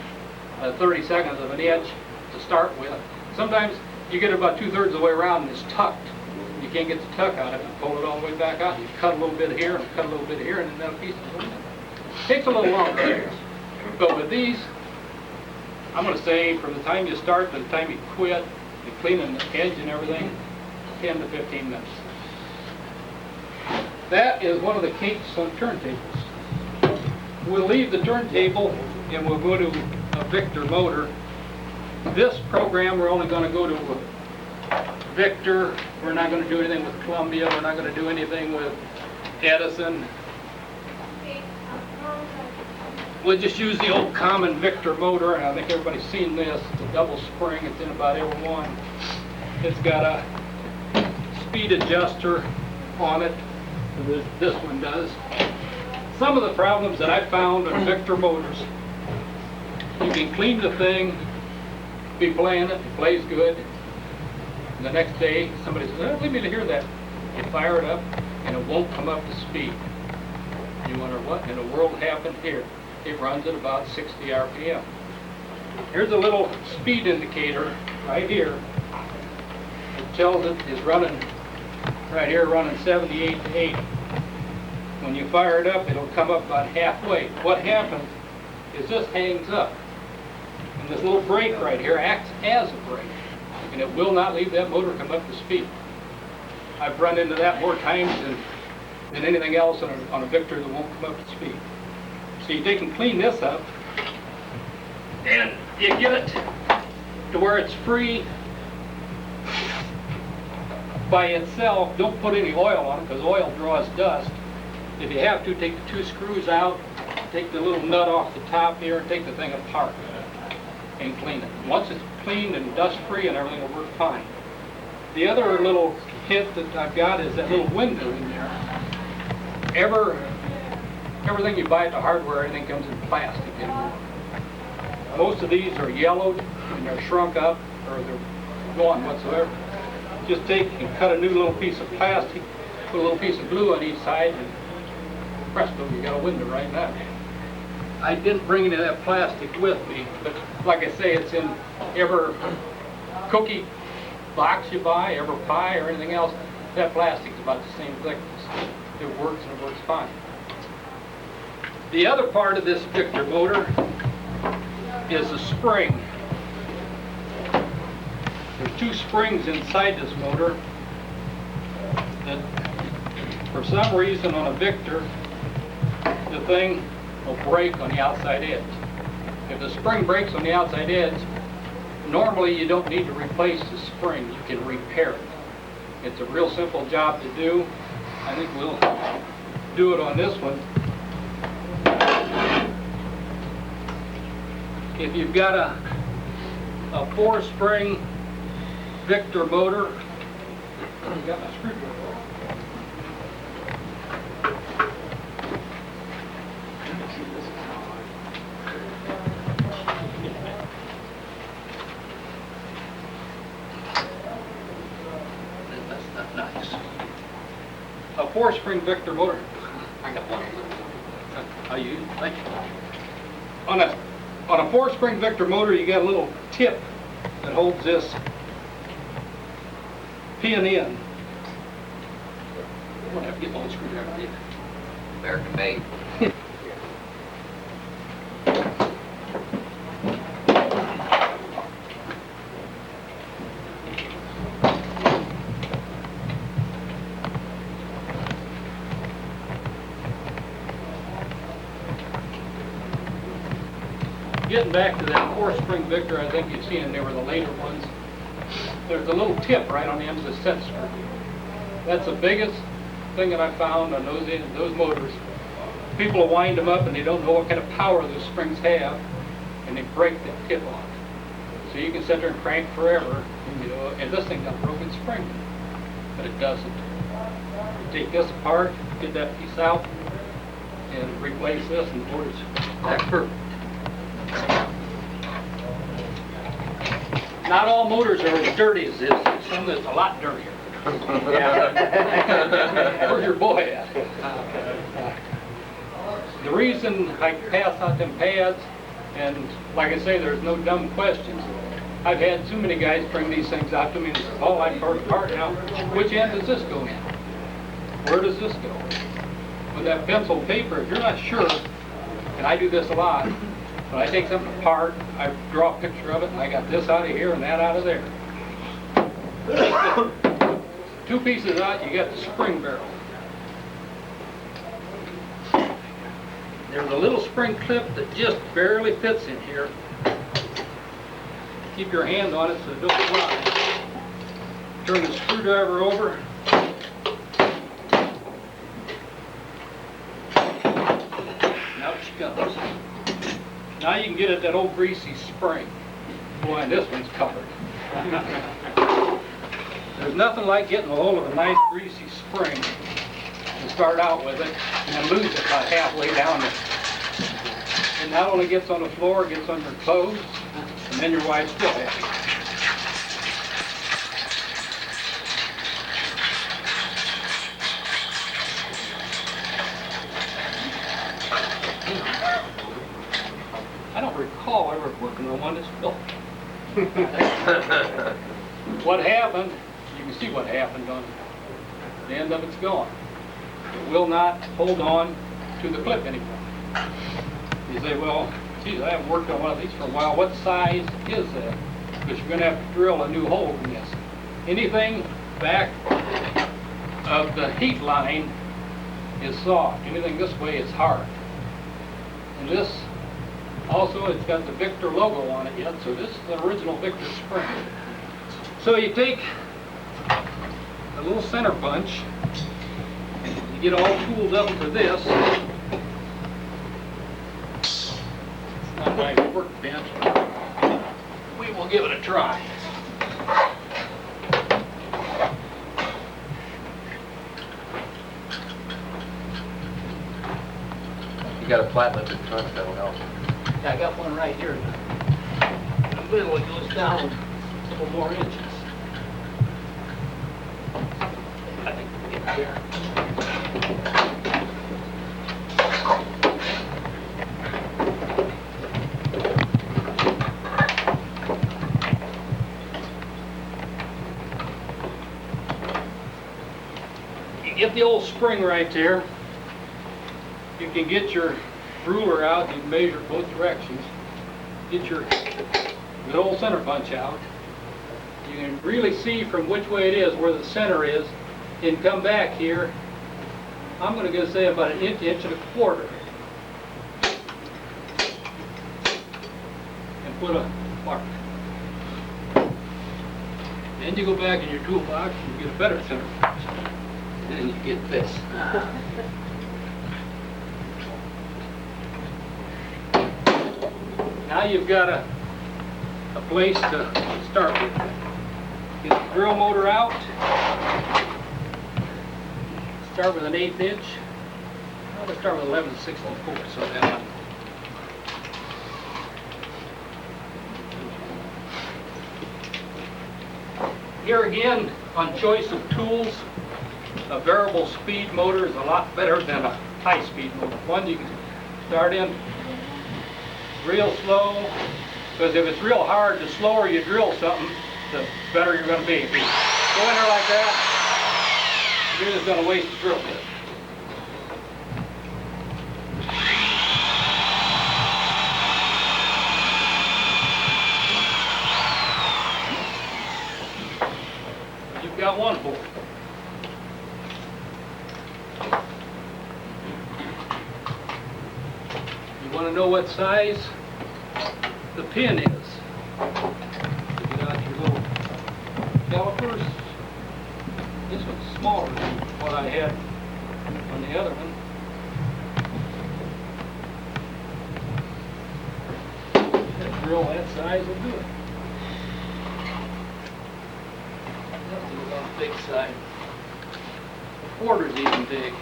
30 seconds of an inch to start with. Sometimes you get it about 2/3 of the way around and it's tucked. You can't get the tuck out of it. You pull it all the way back out. You cut a little bit here and cut a little bit here, and then that piece is going in. Takes a little longer. But with these, I'm going to say from the time you start to the time you quit, you're cleaning the edge and everything, 10 to 15 minutes. That is one of the kinks on turntables. We'll leave the turntable and we'll go to a Victor motor. This program we're only going to go to Victor. We're not going to do anything with Columbia. We're not going to do anything with Edison. We'll just use the old common Victor motor, and I think everybody's seen this. It's a double spring. It's in about every one. It's got a speed adjuster on it. This one does. Some of the problems that I found on Victor motors, you can clean the thing, be playing it, it plays good. And the next day, somebody says, "Oh, leave me to hear that." You fire it up, and it won't come up to speed. You wonder what in the world happened here. It runs at about 60 RPM. Here's a little speed indicator right here. It tells it is running, right here, running 78 to 80. When you fire it up, it'll come up about halfway. What happens is this hangs up. And this little brake right here acts as a brake. And it will not leave that motor come up to speed. I've run into that more times than anything else on a Victor that won't come up to speed. See, they can clean this up, and you get it to where it's free by itself. Don't put any oil on it, because oil draws dust. If you have to, take the 2 screws out, take the little nut off the top here, and take the thing apart and clean it. Once it's cleaned and dust-free and everything will work fine. The other little hint that I've got is that little window in there. Everything you buy at the hardware, everything comes in plastic anymore. Most of these are yellowed and they're shrunk up or they're gone whatsoever. Just take and cut a new little piece of plastic, put a little piece of glue on each side, and presto, you got a window right now. I didn't bring any of that plastic with me, but like I say, it's in every cookie box you buy, every pie or anything else. That plastic's about the same thickness. It works and it works fine. The other part of this Victor motor is a spring. There's 2 springs inside this motor that for some reason on a Victor, the thing will break on the outside edge. If the spring breaks on the outside edge, normally you don't need to replace the spring, you can repair it. It's a real simple job to do. I think we'll do it on this one. If you've got a 4-spring Victor motor, I've got my screwdriver. That's not nice. A 4-spring Victor motor. I got one. How you like it? On a 4-spring Victor motor, you got a little tip that holds this pin in. I'm gonna have to get my own screwdriver in. American made. Getting back to that 4-spring Victor, I think you've seen, and they were the later ones. There's a little tip right on the end of the set screw. That's the biggest thing that I found on those motors. People will wind them up and they don't know what kind of power those springs have, and they break that tip off. So you can sit there and crank forever, and this thing got a broken spring, but it doesn't. You take this apart, get that piece out, and replace this, and the motor's back perfect. not all motors are as dirty as this. There's some that's a lot dirtier. Where's your boy at? The reason I pass out them pads, and like I say, there's no dumb questions. I've had too many guys bring these things out to me and say, oh, I tore it apart now. Which end does this go in? Where does this go? With that pencil paper, if you're not sure, and I do this a lot, when I take something apart, I draw a picture of it, and I got this out of here and that out of there. Two pieces out, you got the spring barrel. There's a little spring clip that just barely fits in here. Keep your hand on it so it don't fly. Turn the screwdriver over. Out she comes. Now you can get at that old greasy spring. Boy, and this one's covered. There's nothing like getting a hold of a nice greasy spring and start out with it and then lose it about halfway down there. It not only gets on the floor, it gets on your clothes, and then your wife's still happy. I don't recall ever working on one that's built. What happened, you can see what happened on the end of it's gone. It will not hold on to the clip anymore. You say, well, geez, I haven't worked on one of these for a while. What size is that? Because you're going to have to drill a new hole in this. Anything back of the heat line is soft. Anything this way is hard. And this, also, it's got the Victor logo on it yet, so this is the original Victor spring. So you take a little center punch, you get all tooled up for this. It's not my workbench. We will give it a try. You got a flat lip in front, that'll help. Yeah, I got one right here. In the middle, it goes down a couple more inches. I think we'll get there. You get the old spring right there. You can get your ruler out, you can measure both directions. Get your good old center punch out. You can really see from which way it is, where the center is. You can come back here. I'm going to go say about an inch, inch and a quarter. And put a mark. Then you go back in your toolbox and you get a better center punch. And then you get this. Now you've got a place to start with. Get the drill motor out. Start with an 1/8 inch. I'm going to start with 11/64, so that one. Here again, on choice of tools, a variable speed motor is a lot better than a high speed motor. One you can start in real slow, because if it's real hard, the slower you drill something, the better you're going to be. If you go in there like that, you're just going to waste the drill bit. You've got one hole. You want to know what size the pin is. You get out your little calipers. This one's smaller than what I had on the other one. That drill that size will do it. That's a little on the big side. The quarter's even big.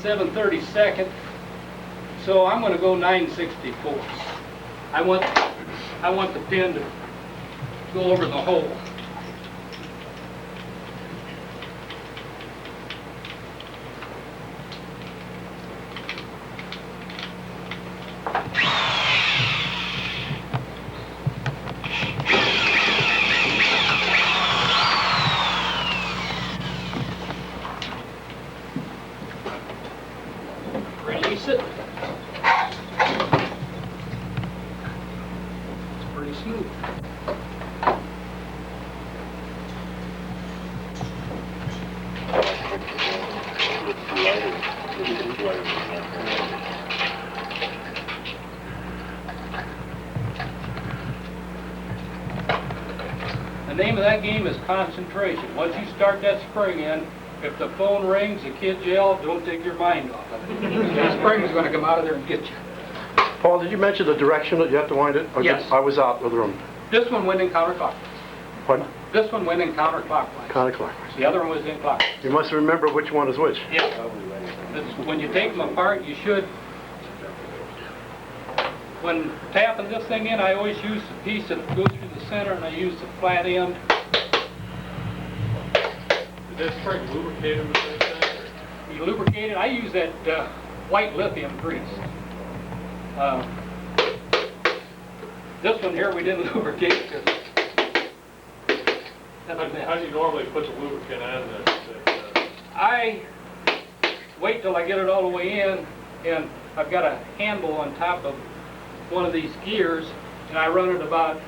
7/32. So I'm going to go 9/64. I want I want the pin to go over the hole. Release it. It's pretty smooth. The name of that game is concentration. Once you start that spring in, if the phone rings, the kids yell, don't take your mind off of it. That spring is going to come out of there and get you. Paul, did you mention the direction that you have to wind it? Or Yes. I was out of the room. This one went in counterclockwise. Pardon? This one went in counterclockwise. Counterclockwise. The other one was in clockwise. You must remember which one is which. Yeah. When you take them apart, you should. When tapping this thing in, I always use the piece that goes through the center, and I use the flat end. Is that spring lubricated with that? You lubricate it. I use that white lithium grease. This one here we didn't lubricate because How do you normally put the lubricant on this? I wait till I get it all the way in, and I've got a handle on top of one of these gears, and I run it about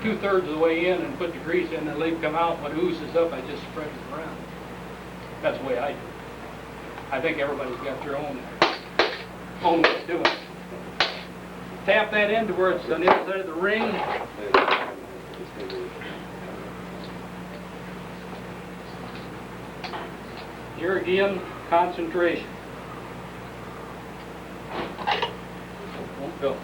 2/3 of the way in and put the grease in, and let it come out. When it oozes up, I just spread it around. That's the way I do it. I think everybody's got their own way of doing it. Tap that in to where it's on the other side of the ring. Here again, concentration. Won't go.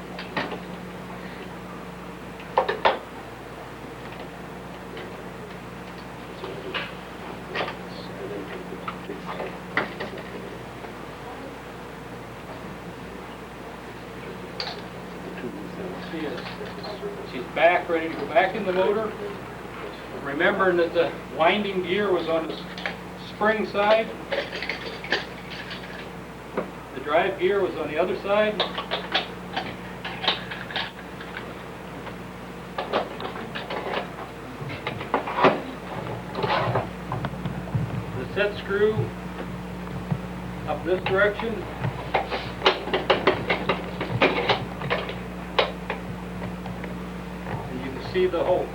She's back, ready to go back in the motor. Remembering that the winding gear was on the spring side. The drive gear was on the other side. The set screw up this direction. And you can see the hole.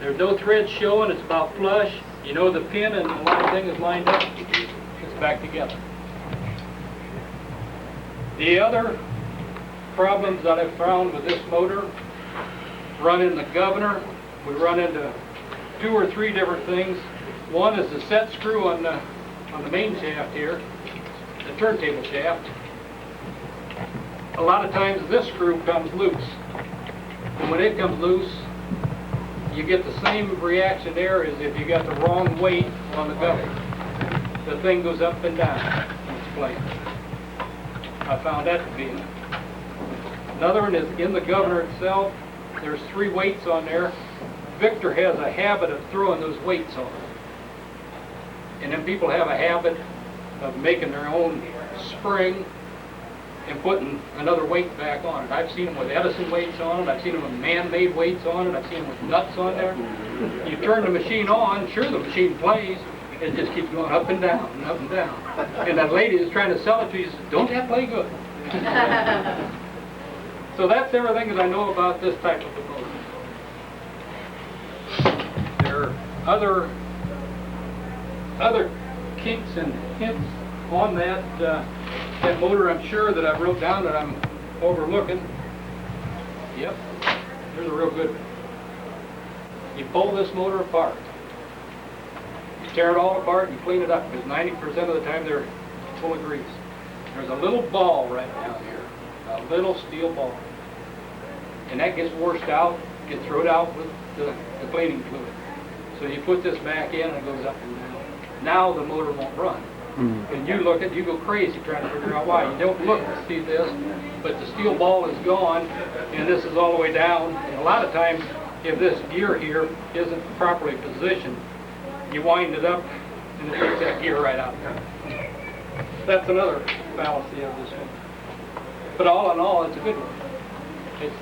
There's no thread showing, it's about flush. You know the pin and the line thing is lined up, it's back together. The other problems that I've found with this motor, run in the governor, we run into 2 or 3 different things. One is the set screw on the main shaft here, the turntable shaft. A lot of times this screw comes loose. And when it comes loose, you get the same reaction there as if you got the wrong weight on the governor. The thing goes up and down when it's playing. I found that to be enough. Another one is in the governor itself. There's 3 weights on there. Victor has a habit of throwing those weights on. And then people have a habit of making their own spring and putting another weight back on it. I've seen them with Edison weights on it. I've seen them with man-made weights on it. I've seen them with nuts on there. You turn the machine on, sure the machine plays, it just keeps going up and down and up and down. And that lady is trying to sell it to you, says, don't that play good? So that's everything that I know about this type of a motor. There are other kinks and hints on that motor, I'm sure, that I wrote down that I'm overlooking. Yep, there's a real good one. You pull this motor apart. You tear it all apart and clean it up, because 90% of the time they're full of grease. There's a little ball right down here, a little steel ball. and that gets washed out, gets thrown out with the cleaning fluid. So you put this back in and it goes up and down. Now the motor won't run. And you look at, you go crazy trying to figure out why. You don't look to see this, but the steel ball is gone, and this is all the way down. And a lot of times, if this gear here isn't properly positioned, you wind it up, and it takes that gear right out. That's another fallacy of this one. But all in all, it's a good one. It's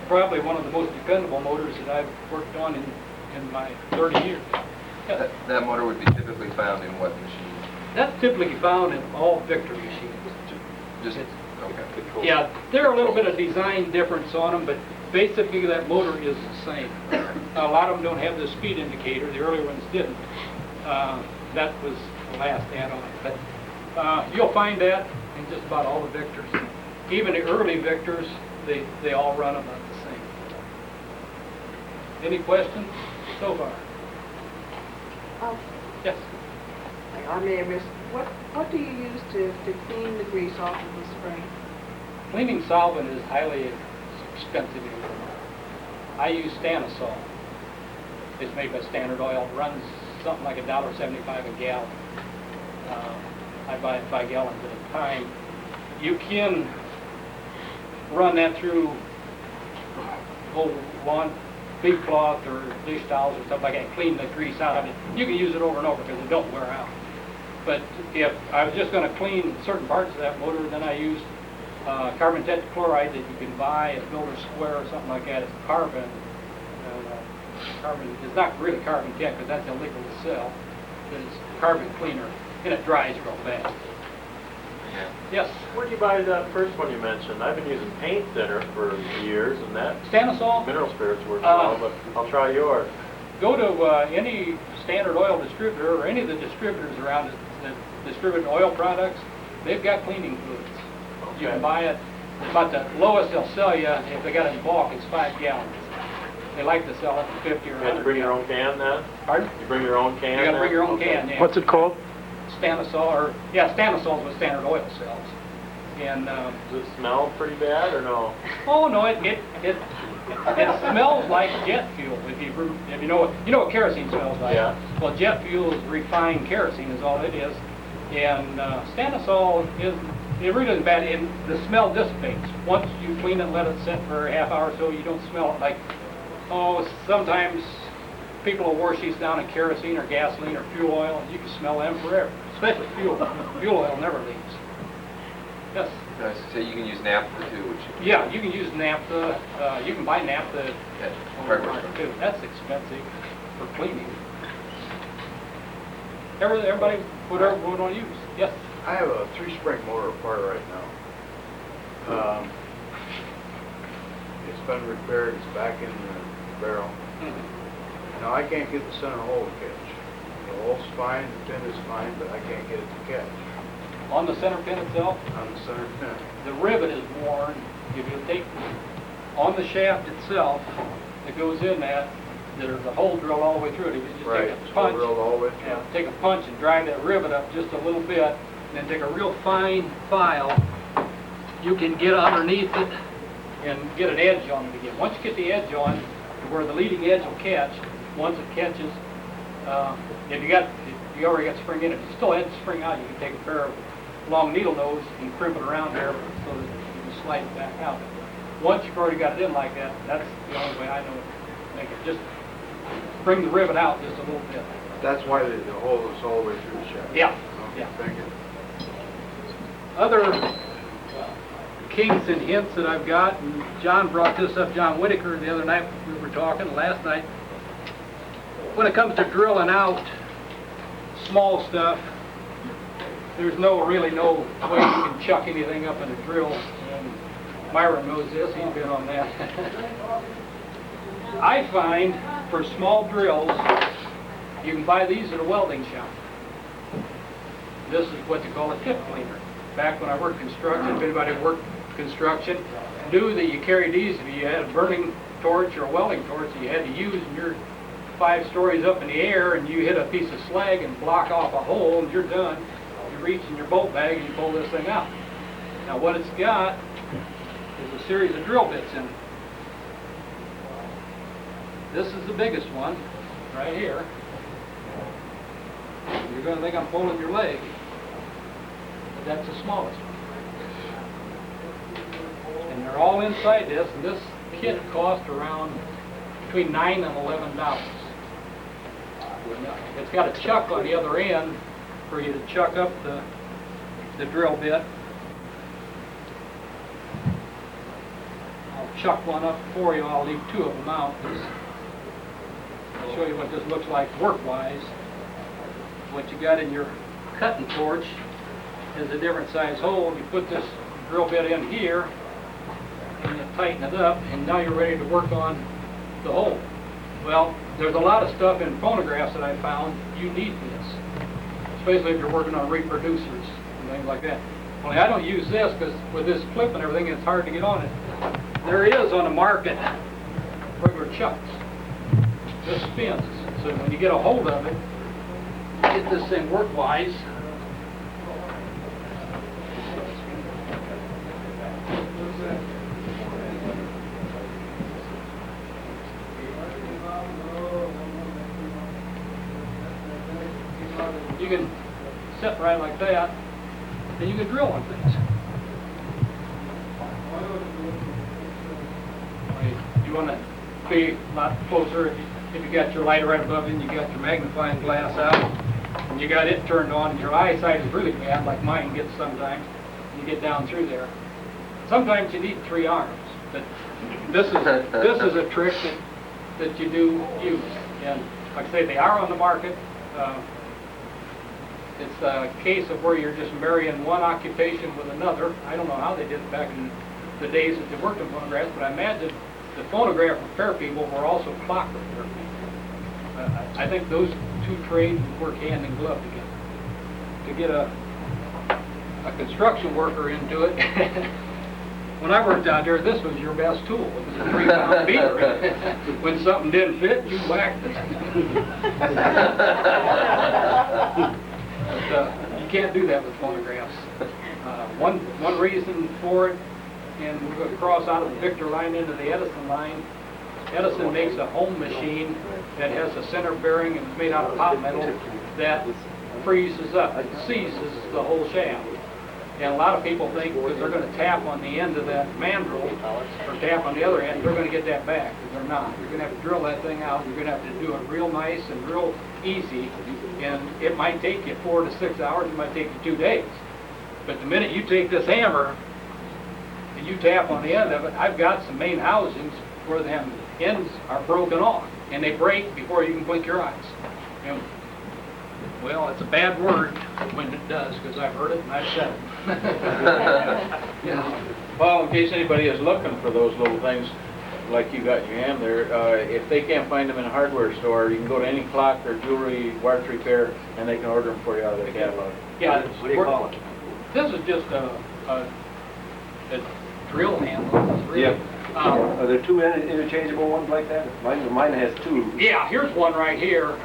probably one of the most dependable motors that I've worked on in my 30 years. Yes. That motor would be typically found in what machine? That's typically found in all Victor machines. Just, okay. Yeah, there are a little bit of design difference on them, but basically that motor is the same. A lot of them don't have the speed indicator. The earlier ones didn't. That was the last add-on. But you'll find that in just about all the Victors. Even the early Victors, they all run about the same. Any questions so far? Yes. I may have missed, what do you use to clean the grease off of the spring? Cleaning solvent is highly expensive. I use Stanisol. It's made by Standard Oil. It runs something like $1.75 a gallon. I buy it 5 gallons at a time. You can run that through old lawn big cloth or dish towels or stuff like that, clean the grease out of it. You can use it over and over because it don't wear out. But if I was just going to clean certain parts of that motor, then I used carbon tetrachloride that you can buy at Builder Square or something like that. It's carbon. Carbon. It's not really carbon tet because that's illegal to sell. But it's carbon cleaner, and it dries real fast. Yes? Where'd you buy that first one you mentioned? I've been using paint thinner for years, and that Stanisol? mineral spirits work well, but I'll try yours. Go to any Standard Oil distributor or any of the distributors around that distribute oil products. They've got cleaning fluids. Okay. You can buy it. About the lowest they'll sell you, if they got it in bulk, it's 5 gallons. They like to sell it for 50 or 100. You have to bring your own can then? Pardon? You bring your own can? You got to bring your own can, yeah. What's it called? Stanisol, or yeah, Stanisol is what Standard Oil sells. And does it smell pretty bad or no? Oh no, it smells like jet fuel. If you know what kerosene smells like. Yeah. Well, jet fuel is refined kerosene is all it is, and Stanisol it really isn't bad. And the smell dissipates once you clean it, let it sit for a half hour or so. You don't smell it like sometimes people will wash these down in kerosene or gasoline or fuel oil, and you can smell them forever. Especially fuel oil never leaves. Yes? So you can use naphtha too, which... Yeah, you can use naphtha. You can buy naphtha at hardware store too. That's expensive for cleaning. Everybody, whatever we want to use. Yes? I have a 3-spring motor apart right now. It's been repaired. It's back in the barrel. Now I can't get the center hole to catch. The hole's fine, the pin is fine, but I can't get it to catch. On the center pin itself? On the center pin. The rivet is worn. If you take on the shaft itself that goes in that, there's a hole drilled all the way through it. If you just take a punch, drilled all the way through. Yeah, take a punch and drive that rivet up just a little bit, and then take a real fine file. You can get underneath it and get an edge on it again. Once you get the edge on, to where the leading edge will catch, once it catches, if you already got spring in it, if you still had the spring out, you can take a pair of long needle nose and crimp it around there so that you can slide it back out. Once you've already got it in like that, that's the only way I know to make it. Just bring the rivet out just a little bit. That's why the hole is all the way through the shaft. Yeah. Okay, Yeah. thank you. Other kinks and hints that I've got, and John brought this up, John Whitaker, the other night we were talking, last night. When it comes to drilling out small stuff, there's really no way you can chuck anything up in a drill. And Myron knows this, he's been on that. I find for small drills, you can buy these at a welding shop. This is what they call a tip cleaner. Back when I worked construction, if anybody worked construction, knew that you carried these if you had a burning torch or a welding torch that you had to use, and you're 5 stories up in the air and you hit a piece of slag and block off a hole and you're done. You reach in your bolt bag and you pull this thing out. Now what it's got is a series of drill bits in it. This is the biggest one, right here. You're gonna think I'm pulling your leg, but that's the smallest one. And they're all inside this, and this kit cost around between $9 and $11. It's got a chuck on the other end for you to chuck up the drill bit. I'll chuck one up for you. I'll leave two of them out. I'll show you what this looks like work-wise. What you got in your cutting torch is a different size hole. You put this drill bit in here, and you tighten it up, and now you're ready to work on the hole. Well, there's a lot of stuff in phonographs that I found you need this, especially if you're working on reproducers and things like that. Only I don't use this because with this clip and everything, it's hard to get on it. There is on the market regular chucks. This spins, so when you get a hold of it, get this thing work-wise. You can sit right like that, and you can drill on things. You want to be a lot closer if you got your light right above you and you got your magnifying glass out, and you got it turned on, and your eyesight is really bad, like mine gets sometimes. You get down through there. Sometimes you need 3 arms, but this is a trick that you do use. And like I say, they are on the market. It's a case of where you're just marrying one occupation with another. I don't know how they did it back in the days that they worked on phonographs, but I imagine the phonograph repair people were also clock repair people. I think those two trades work hand in glove together. To get a construction worker into it, when I worked out there, this was your best tool. It was a 3-pound beater. When something didn't fit, you whacked it. But, you can't do that with phonographs. One reason for it, and we're going to cross out of the Victor line into the Edison line. Edison makes a home machine that has a center bearing and it's made out of hot metal that freezes up. It seizes the whole shaft. And a lot of people think because they're going to tap on the end of that mandrel or tap on the other end, they're going to get that back. But they're not. You're going to have to drill that thing out. You're going to have to do it real nice and real easy. And it might take you 4 to 6 hours. It might take you 2 days. But the minute you take this hammer and you tap on the end of it, I've got some main housings where them ends are broken off. And they break before you can blink your eyes. And, well, it's a bad word when it does, because I've heard it and I've said it. Yeah. Well, in case anybody is looking for those little things, like you got in your hand there, if they can't find them in a hardware store, you can go to any clock or jewelry watch repair, and they can order them for you out of the catalog. Yeah. What do you call it? This is just a drill handle. It's really, Yeah. Are there 2 interchangeable ones like that? Mine has 2. Yeah, here's one right here.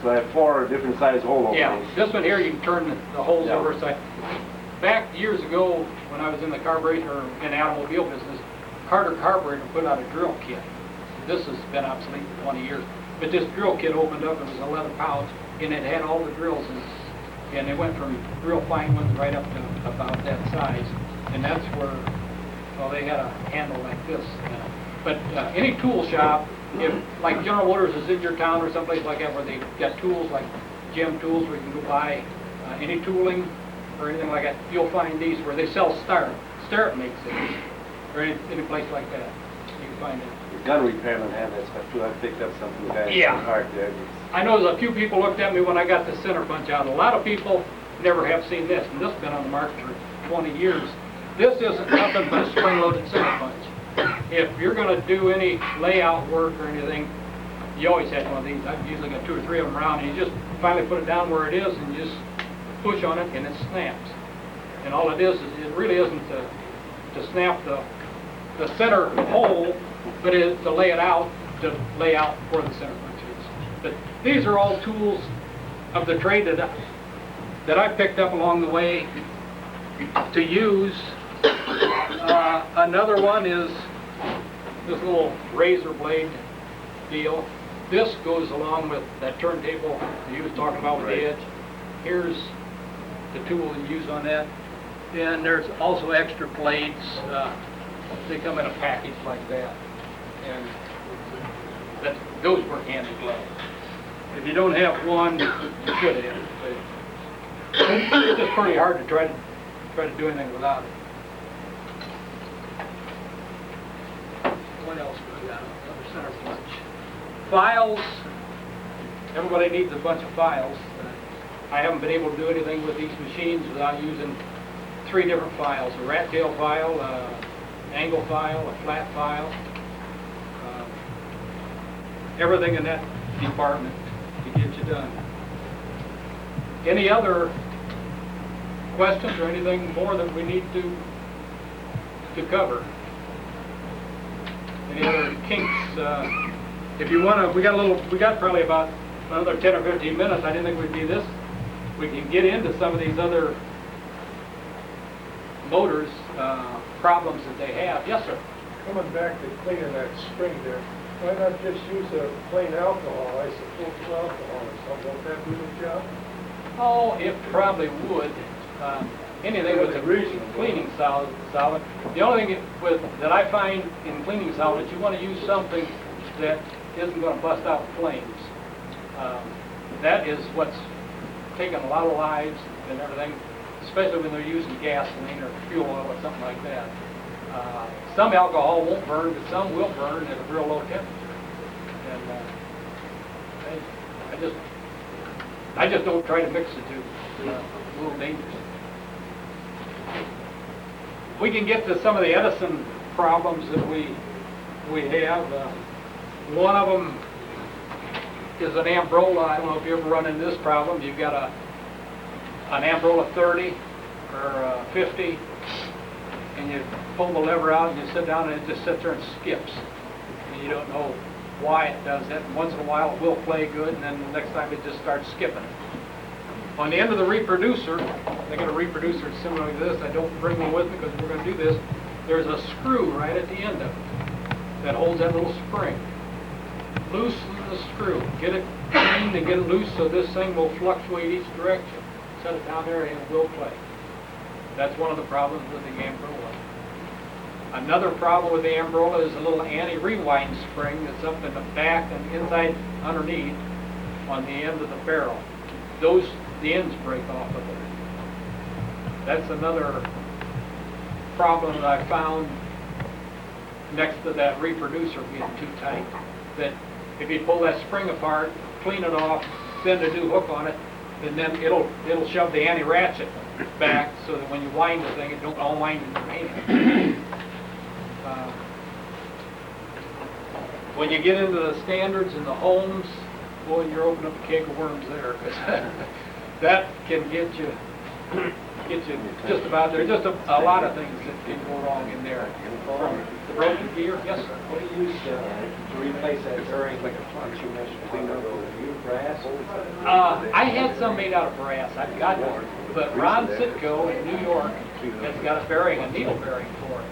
So I have 4 different size hole openings. Yeah, this one here you can turn the holes over. So back years ago when I was in the carburetor or in the automobile business, Carter Carburetor put out a drill kit. This has been obsolete for 20 years. But this drill kit opened up, it was 11 pounds, and it had all the drills in it. And they went from real fine ones right up to about that size. And that's where, well, they had a handle like this. But any tool shop, if like General Motors is in your town or someplace like that where they got tools like gem tools where you can go buy any tooling or anything like that, you'll find these where they sell Starrett. Starrett makes it, or any place like that. You can find it. The gun repairmen have that stuff too. I picked up some from the guys Yeah. in Park there. I know there's a few people looked at me when I got the center punch out. A lot of people never have seen this, and this has been on the market for 20 years. This isn't nothing but a spring-loaded center punch. If you're going to do any layout work or anything, you always have one of these. I've usually got 2 or 3 of them around, and you just finally put it down where it is, and you just push on it, and it snaps. And all it is it really isn't to snap the center hole, but it is to lay it out, to lay out where the center punch is. But these are all tools of the trade that I picked up along the way to use. Another one is this little razor blade. deal. This goes along with that turntable you was talking about with the edge. Here's the tool you use on that. And there's also extra blades. They come in a package like that. And those work hand in glove. If you don't have one, you should have. But it's just pretty hard to try to do anything without it. What else do we got? Another center punch. Files. Everybody needs a bunch of files. I haven't been able to do anything with these machines without using 3 different files: a rat tail file, an angle file, a flat file. Everything in that department to get you done. Any other questions or anything more that we need to cover? Any other kinks? If you want to, we got probably about another 10 or 15 minutes. I didn't think we'd be this. We can get into some of these other motors, problems that they have. Yes, sir. Coming back to cleaning that spring there, why not just use a plain alcohol, isopropyl alcohol or something? Won't that do the job? Oh, it probably would. Anything with a cleaning solid. The only thing that I find in cleaning solids, you want to use something that isn't going to bust out flames. That is what's taken a lot of lives and everything, especially when they're using gasoline or fuel oil or something like that. Some alcohol won't burn, but some will burn at a real low temperature. And I just don't try to mix the two. It's a little dangerous. We can get to some of the Edison problems that we have. One of them is an Ambrola. I don't know if you ever run into this problem. You've got an Ambrola 30 or 50, and you pull the lever out and you sit down and it just sits there and skips. And you don't know why it does that. And once in a while it will play good, and then the next time it just starts skipping. On the end of the reproducer, they got a reproducer similar to this. I don't bring one with me because we're going to do this. There's a screw right at the end of it that holds that little spring. Loosen the screw. Get it cleaned and get it loose so this thing will fluctuate each direction. Set it down there and it will play. That's one of the problems with the Ambrola. Another problem with the Ambrola is a little anti-rewind spring that's up in the back and inside underneath on the end of the barrel. The ends break off of it. That's another problem that I found next to that reproducer being too tight. That if you pull that spring apart, clean it off, send a new hook on it, and then it'll shove the anti-ratchet back so that when you wind the thing, it don't all wind in your hand. When you get into the standards and the homes, boy, you're opening up a cake of worms there, because that can get you just about there. Just a lot of things that can go wrong in there. The broken gear, yes, sir. What do you use to replace that bearing like a punch you mentioned? Brass? I had some made out of brass. I've got one. But Ron Sitko in New York has got a bearing, a needle bearing for it.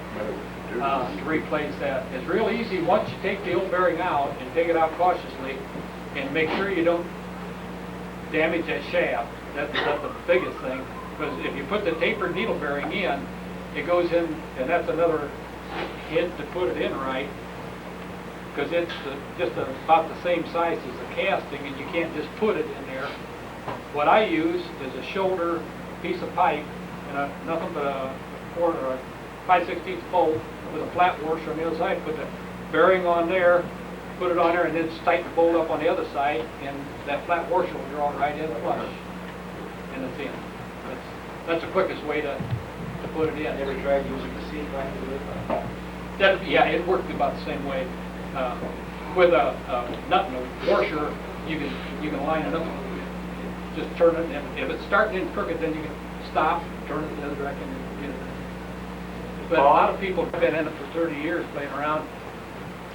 To replace that. It's real easy once you take the old bearing out and take it out cautiously and make sure you don't damage that shaft. That's the biggest thing. Because if you put the tapered needle bearing in, it goes in, and that's another hint to put it in right, because it's just about the same size as the casting, and you can't just put it in there. What I use is a shoulder piece of pipe and nothing but a 5/16 bolt with a flat washer on the other side. Put the bearing on there, put it on there, and then just tighten the bolt up on the other side, and that flat washer will draw right in flush, and it's in. That's the quickest way to put it in. Ever tried using the seat line to do it? Yeah, it worked about the same way. With a nut and a washer, you can line it up. Just turn it, and if it's starting in crooked, then you can stop, turn it the other direction, and get it. But a lot of people have been in it for 30 years playing around.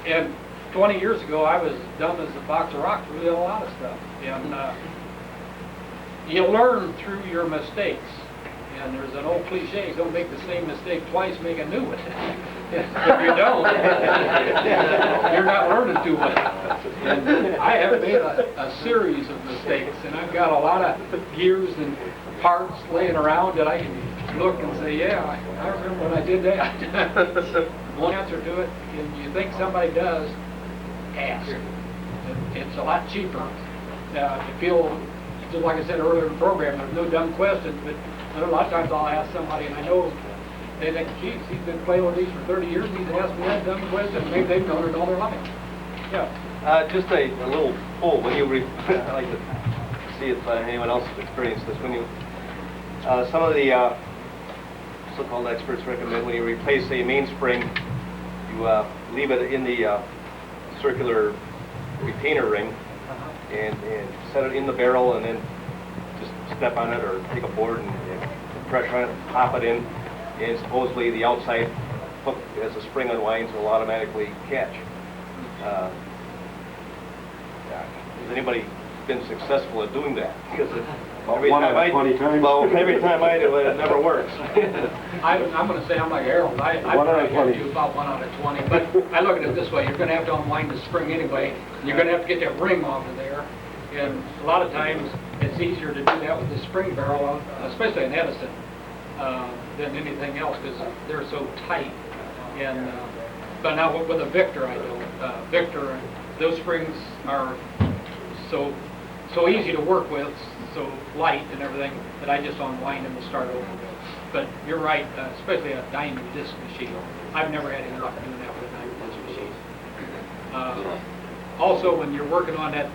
And 20 years ago, I was dumb as a box of rocks. We did a lot of stuff. And you learn through your mistakes. And there's an old cliche, don't make the same mistake twice, make a new one. If you don't, you're not learning too much. And I have made a series of mistakes, and I've got a lot of gears and parts laying around that I can look and say, yeah, I remember when I did that. One answer to it, and you think somebody does, ask. It's a lot cheaper. You feel, just like I said earlier in the program, there's no dumb questions, but a lot of times I'll ask somebody, and I know they think, geez, he's been playing with these for 30 years, he's asked me that dumb question, maybe they've known it all their life. Yeah. Just a little poll. When you I like to see if anyone else has experienced this. When you, some of the so-called experts recommend when you replace a mainspring, you leave it in the circular retainer ring and set it in the barrel, and then just step on it or take a board and pressure on it, pop it in, and supposedly the outside hook, as the spring unwinds, will automatically catch. Has anybody been successful at doing that? Because every time I do it, it never works. I'm going to say I'm like Harold. I probably do about 1 out of 20. But I look at it this way: you're going to have to unwind the spring anyway. And you're going to have to get that ring off of there. And a lot of times it's easier to do that with the spring barrel, especially in Edison, than anything else because they're so tight. And but now with a Victor, I don't. Victor, those springs are so easy to work with, so light and everything, that I just unwind them and start over with. But you're right, especially a diamond disc machine. I've never had any luck doing that with a diamond disc machine. Also, when you're working on that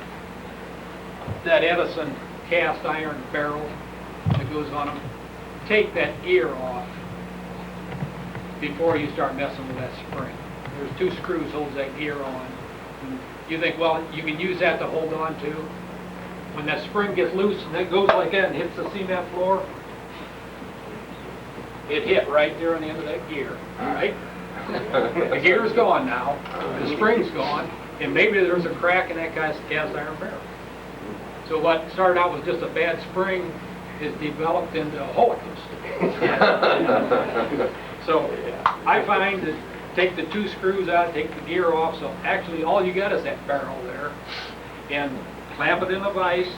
Edison cast iron barrel that goes on them, take that gear off before you start messing with that spring. There's 2 screws holds that gear on. And you think, well, you can use that to hold on to. When that spring gets loose and it goes like that and hits the cement floor, it hit right there on the end of that gear, all right? The gear's gone now, the spring's gone, and maybe there's a crack in that cast iron barrel. So what started out was just a bad spring is developed into a holocaust. So I find that take the 2 screws out, take the gear off, so actually all you got is that barrel there, and clamp it in a vise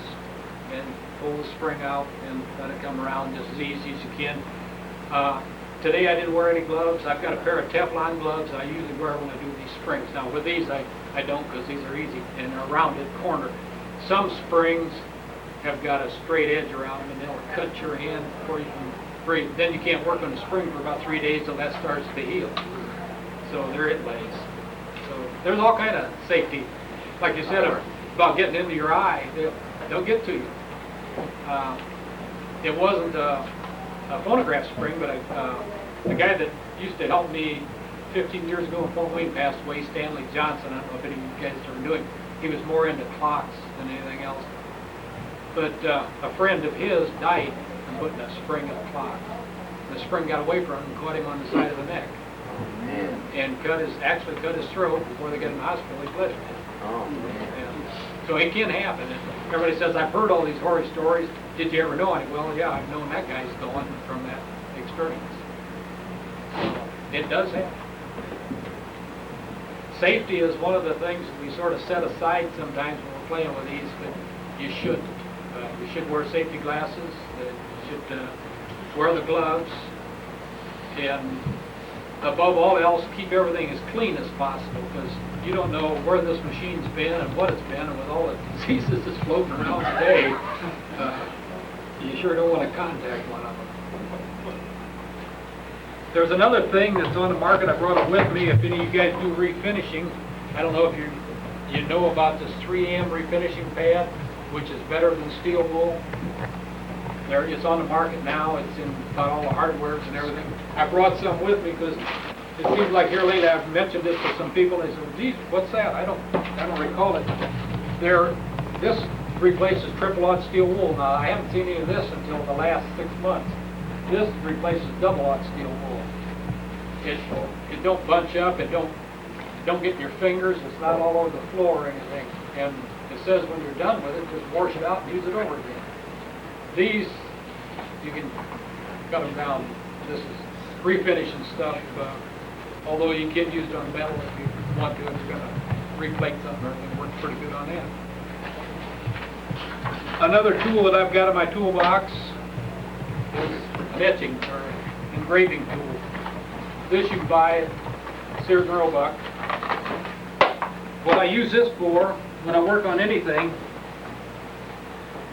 and pull the spring out and let it come around just as easy as you can. Today I didn't wear any gloves. I've got a pair of Teflon gloves I usually wear when I do these springs. Now with these I don't, because these are easy and they're rounded corner. Some springs have got a straight edge around them and they'll cut your hand before you can breathe. Then you can't work on the spring for about 3 days till that starts to heal. So there it lays. So there's all kind of safety. Like you said about getting into your eye, they'll get to you. It wasn't a phonograph spring, but the guy that used to help me 15 years ago in Fort Wayne passed away, Stanley Johnson. I don't know if any of you guys ever knew him. He was more into clocks than anything else. But a friend of his died from putting a spring in a clock. The spring got away from him and caught him on the side of the neck. And actually cut his throat before they got him in the hospital. He bled. So it can happen. And everybody says, I've heard all these horror stories. Did you ever know any? Well, yeah, I've known that guy's going from that experience. It does happen. Safety is one of the things we sort of set aside sometimes when we're playing with these, but you should. You should wear safety glasses. You should wear the gloves. And above all else, keep everything as clean as possible, because you don't know where this machine's been and what it's been, and with all the diseases that's floating around today, you sure don't want to contact one of them. There's another thing that's on the market. I brought it with me. If any of you guys do refinishing, I don't know if you know about this 3M refinishing pad, which is better than steel wool. It's on the market now. It's in about all the hardwares and everything. I brought some with me because it seems like here lately I've mentioned this to some people. They said, "Geez, what's that? I don't recall it." This replaces triple-aught steel wool. Now I haven't seen any of this until the last 6 months. This replaces double-aught steel wool. It don't bunch up. It don't get in your fingers. It's not all over the floor or anything. And it says when you're done with it, just wash it out and use it over again. These, you can cut them down. This is refinishing stuff. Although you can use it on metal if you want to, if you're gonna replate something, it works pretty good on that. Another tool that I've got in my toolbox is an etching or engraving tool. This you can buy at Sears and Roebuck. What I use this for when I work on anything,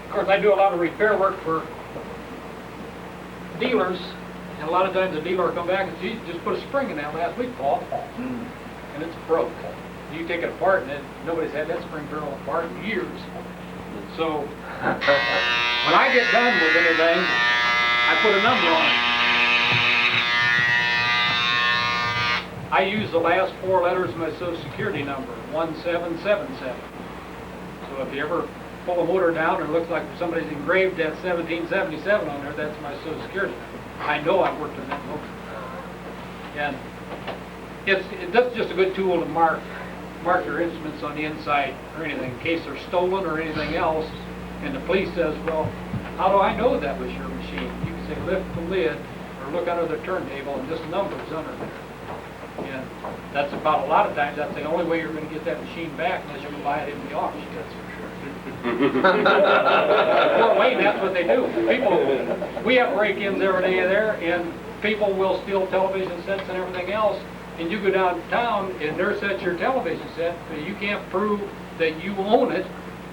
of course I do a lot of repair work for dealers, and a lot of times the dealer will come back and gee, just put a spring in that last week, Paul, and it's broke. You take it apart and nobody's had that spring drill apart in years. So when I get done with anything, I put a number on it. I use the last 4 letters of my Social Security number, 1777. So if you ever pull a motor down and it looks like somebody's engraved that 1777 on there, that's my Social Security number. I know I've worked on that motor. And that's just a good tool to mark your instruments on the inside or anything, in case they're stolen or anything else. And the police says, well, how do I know that was your machine? You can say lift the lid or look under the turntable and this number's under there. And that's about, a lot of times, that's the only way you're going to get that machine back unless you can buy it in the auction. That's for sure. Fort Wayne, that's what they do. People, we have break-ins every day there, and people will steal television sets and everything else, and you go downtown and they're set your television set, but you can't prove that you own it,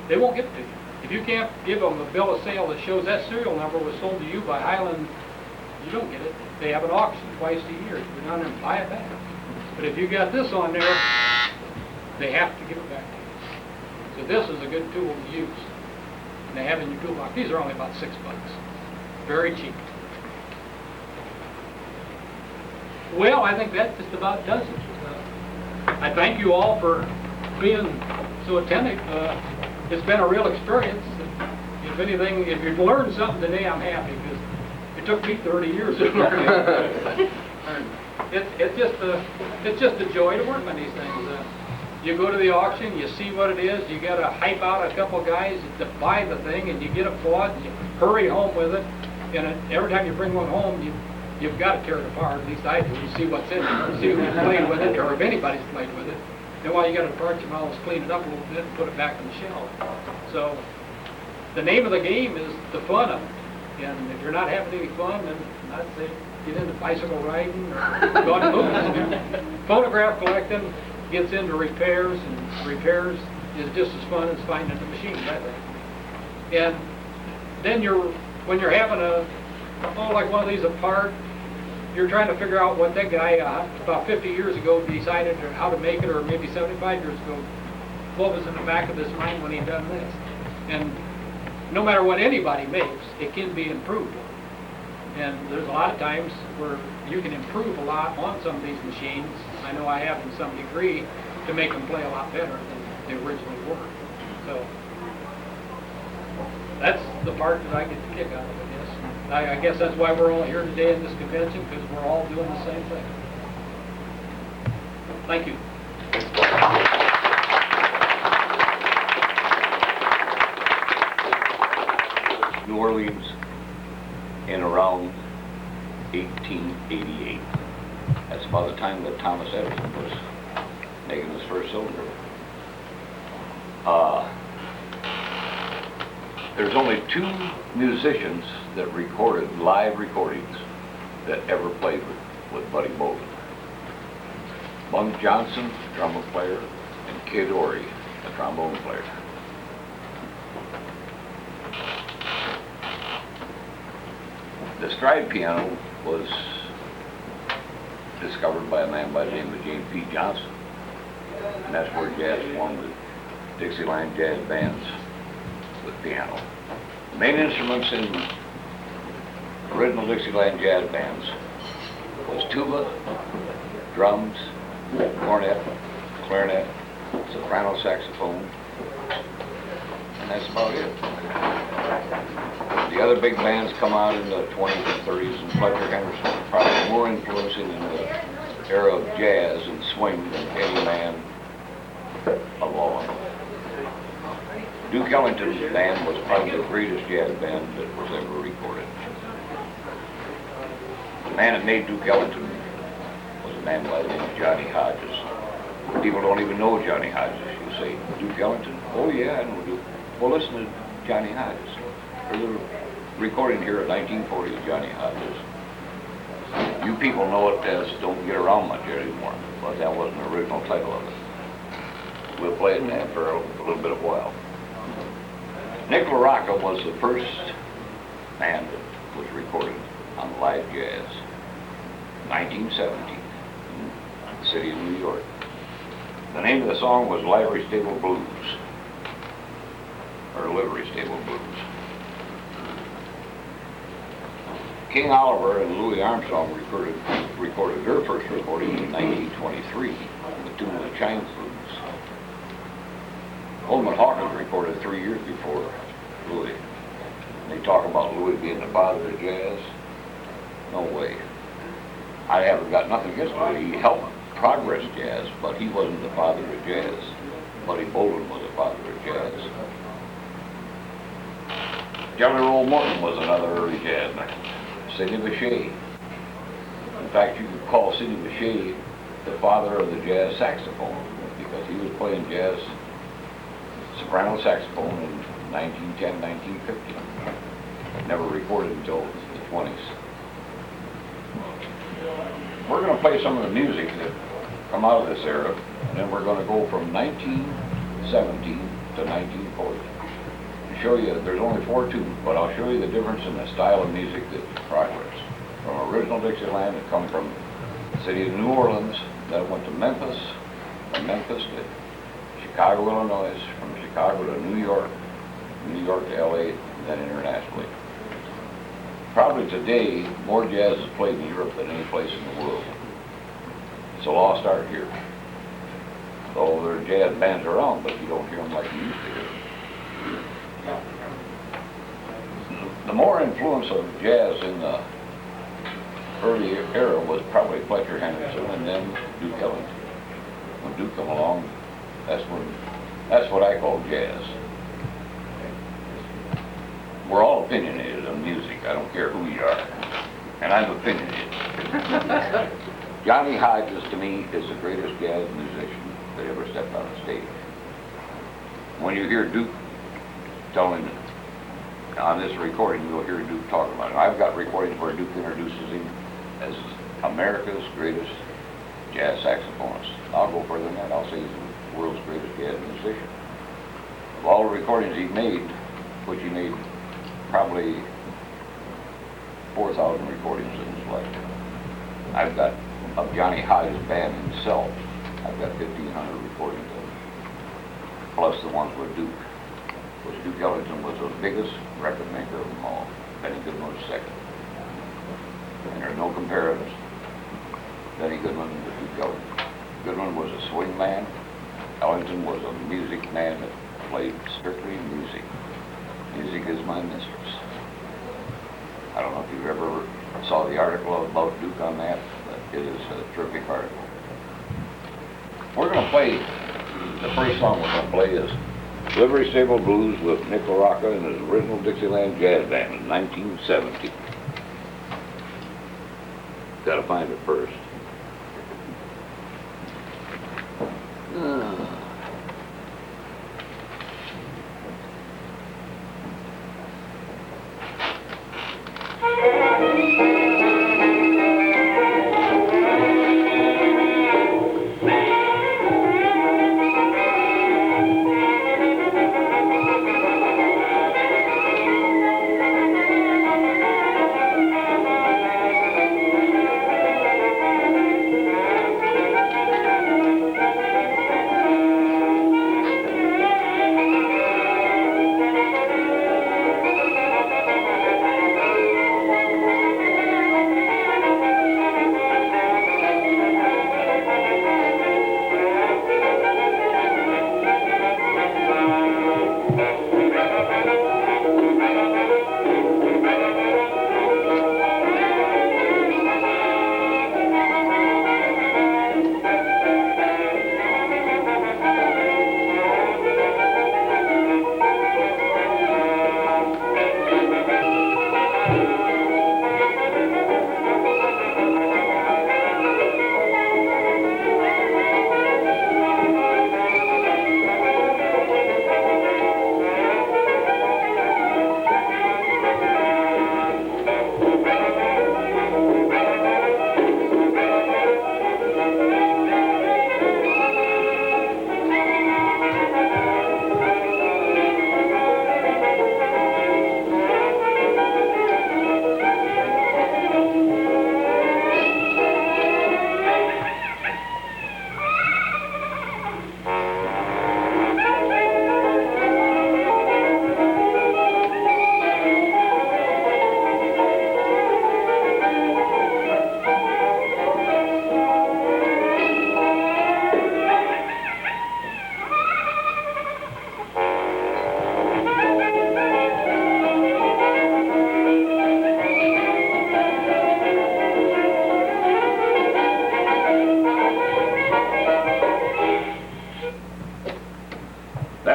they won't give it to you. If you can't give them a bill of sale that shows that serial number was sold to you by Highland, you don't get it. They have an auction twice a year. You go down there and buy it back. But if you got this on there, they have to give it back to you. So this is a good tool to use. And they have in your toolbox. These are only about $6. Very cheap. Well, I think that just about does it. I thank you all for being so attentive. It's been a real experience. If anything, if you've learned something today, I'm happy, because it took me 30 years to learn it. It's just a joy to work on these things. You go to the auction, you see what it is, you got to hype out a couple guys to buy the thing, and you get a quad, and you hurry home with it. And every time you bring one home, you've got to tear it apart. At least I do. You see what's in it, see who's played with it, or if anybody's played with it. Then while you got to apart, you might as well clean it up a little bit and put it back on the shelf. So the name of the game is the fun of it. And if you're not having any fun, then I'd say get into bicycle riding or go to movies. Phonograph collecting gets into repairs, and repairs is just as fun as finding the machines, I think. And then when you're having like one of these apart, you're trying to figure out what that guy about 50 years ago decided or how to make it, or maybe 75 years ago, what was in the back of his mind when he done this. And no matter what anybody makes, it can be improved. And there's a lot of times where you can improve a lot on some of these machines. I know I have in some degree to make them play a lot better than they originally were. So that's the part that I get the kick out of it. I guess that's why we're all here today in this convention, because we're all doing the same thing. Thank you. New Orleans in around 1888. That's about the time that Thomas Edison was making his first cylinder. There's only 2 musicians that recorded live recordings that ever played with Buddy Bolden. Bunk Johnson, trumpet player, and Kid Ory, a trombone player. The stride piano was discovered by a man by the name of James P. Johnson, and that's where jazz formed, the Dixieland jazz bands with piano. The main instruments in original Dixieland jazz bands was tuba, drums, cornet, clarinet, soprano saxophone, and that's about it. The other big bands come out in the 20s and 30s, and Fletcher Henderson was probably more influencing in the era of jazz and swing than any man of all of them. Duke Ellington's band was probably the greatest jazz band that was ever recorded. The man that made Duke Ellington was a a man by the name of Johnny Hodges. People don't even know Johnny Hodges. You say, Duke Ellington? Oh yeah, I know Duke. Well, listen to Johnny Hodges. There's a recording here of 1940 of Johnny Hodges. You people know it as Don't Get Around Much anymore, but that wasn't the original title of it. We'll play it now for a little bit of a while. Nick LaRocca was the first man that was recorded on live jazz, 1970, in the city of New York. The name of the song was Livery Stable Blues, or Livery Stable Blues. King Oliver and Louis Armstrong recorded their first recording in 1923, the tune of the China Blues. Coleman Hawkins recorded 3 years before Louis. They talk about Louis being the father of jazz. No way. I haven't got nothing against Louis. He helped progress jazz, but he wasn't the father of jazz. Buddy Bolden was the father of jazz. Jelly Roll Morton was another early jazz man. Sidney Bechet. In fact, you could call Sidney Bechet the father of the jazz saxophone because he was playing jazz soprano saxophone in 1910, 1915. Never recorded until the 20s. We're going to play some of the music that come out of this era, and then we're going to go from 1917 to 1940. Show you, there's only 4 tunes, but I'll show you the difference in the style of music that progressed. From original Dixieland, it come from the city of New Orleans, then it went to Memphis, from Memphis to Chicago, Illinois, from Chicago to New York to LA, and then internationally. Probably today, more jazz is played in Europe than any place in the world. It's a lost art here. Though there are jazz bands around, but you don't hear them like you used to hear them. The more influence of jazz in the early era was probably Fletcher Henderson and then Duke Ellington. When Duke come along, that's what I call jazz. We're all opinionated on music. I don't care who you are. And I'm opinionated. Johnny Hodges, to me, is the greatest jazz musician that ever stepped on a stage. When you hear Duke telling on this recording, you'll hear Duke talking about it. I've got recordings where Duke introduces him as America's greatest jazz saxophonist. I'll go further than that. I'll say he's the world's greatest jazz musician. Of all the recordings he made, which he made probably 4,000 recordings in his lifetime. I've got, of Johnny Hodges' band himself, I've got 1,500 recordings of him, plus the ones with Duke. Which Duke Ellington was the biggest record maker of them all. Benny Goodman was second. And there's no comparison. Benny Goodman to Duke Ellington. Goodman was a swing man. Ellington was a music man that played strictly music. Music is my mistress. I don't know if you ever saw the article about Duke on that, but it is a terrific article. We're going to play, the first song we're going to play is Livery Stable Blues with Nick LaRocca and his original Dixieland Jazz Band in 1970. Gotta find it first.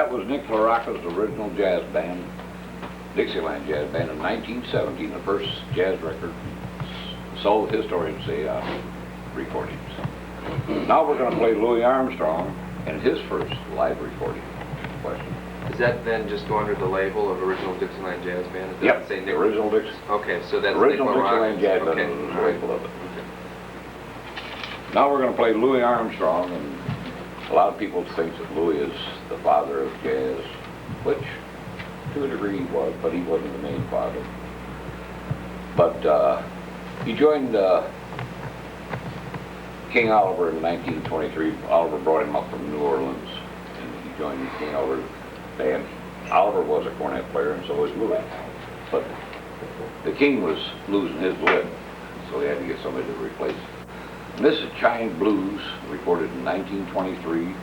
That was Nick LaRocca's original jazz band, Dixieland Jazz Band in 1917, the first jazz record, so historians say, recordings. Now we're going to play Louis Armstrong and his first live recording. Question. Is that then just go under the label of Original Dixieland Jazz Band? It doesn't Yep, say the Nick. original Dix. Okay, so that's Original Nick LaRocca. Dixieland Jazz Band Okay. is the label of it. Now we're going to play Louis Armstrong, and a lot of people think that Louis is the father of jazz, which to a degree he was, but he wasn't the main father. But he joined King Oliver in 1923. Oliver brought him up from New Orleans, and he joined King Oliver's band. Oliver was a cornet player, and so was Louis. But the King was losing his lid, so he had to get somebody to replace him. And this is Chine Blues, recorded in 1923.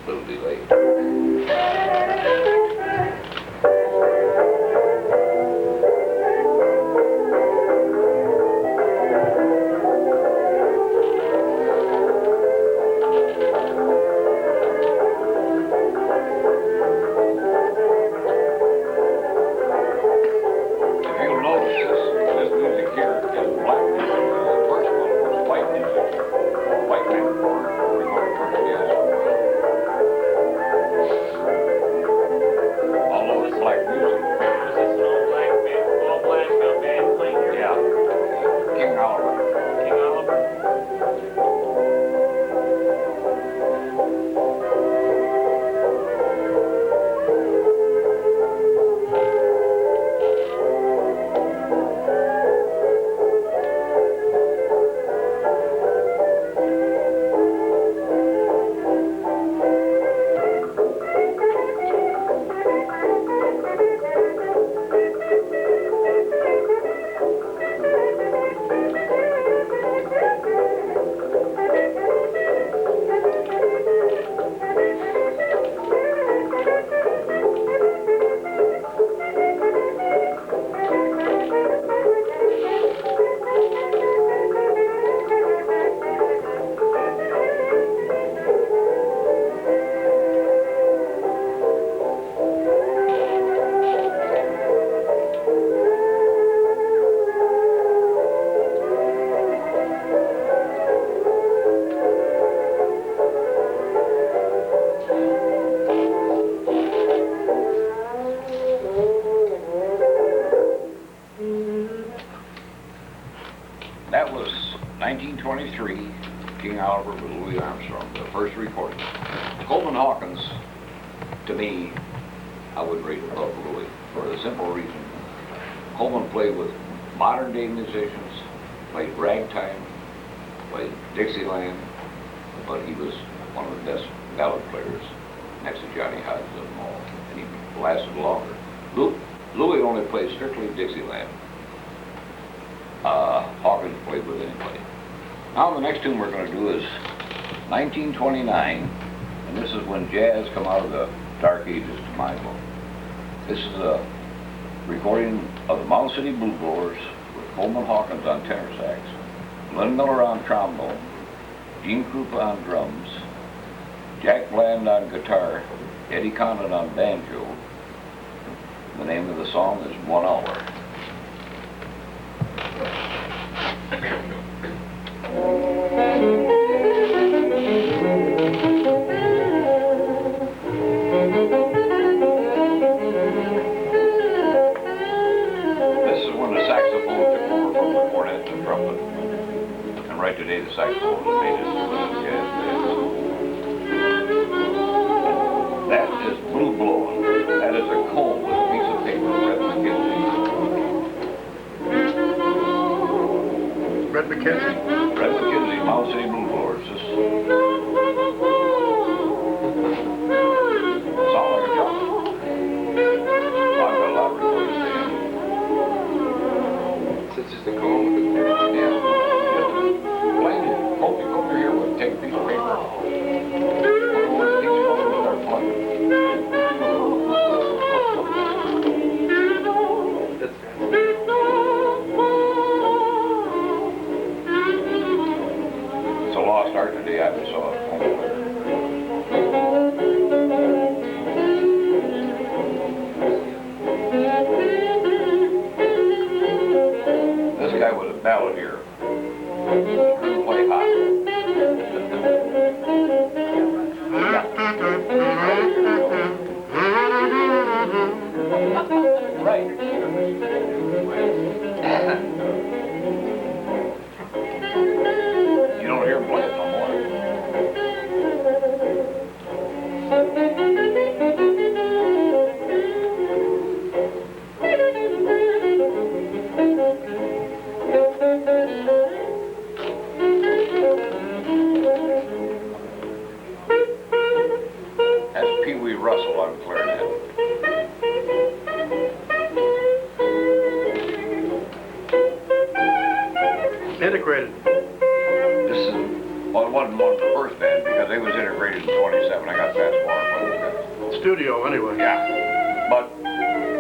Little delay. That was 1923, King Oliver with Louis Armstrong, the first recording. Coleman Hawkins, to me, I would rate above Louis for the simple reason. Coleman played with modern day musicians, played ragtime, played Dixieland, but he was one of the best ballad players next to Johnny Hodge of them all, and he lasted longer. Louis only played strictly Dixieland. Hawkins played with anybody. Now the next tune we're going to do is 1929, and this is when jazz come out of the dark ages to my book. This is a recording of the Mound City Blue Blowers with Coleman Hawkins on tenor sax, Lynn Miller on trombone, Gene Krupa on drums, Jack Bland on guitar, Eddie Condon on banjo. The name of the song is 1 Hour. This is when the saxophone took over from the cornet and trumpet. And right today the saxophone has made it into the jazz band. That is blue blowing. That is a comb with a piece of paper, Red McKenzie. Red McKenzie? Red McKenzie, Mound City Blue Blowers. This sound like a job. I've got a lot of recordings there. So it's just a comb with a paper? Yeah. Plain, come over here with take a piece of paper. Put it with a piece of paper and start playing. start the day I ever saw a phone player. This guy was a balladeer. Couldn't play hot. Right. You don't hear him play it no more. That's Pee Wee Russell on clarinet. Integrated. This is, well, it wasn't one of the first bands because they was integrated in 27. I got fast forward with that. Studio, anyway. Yeah. But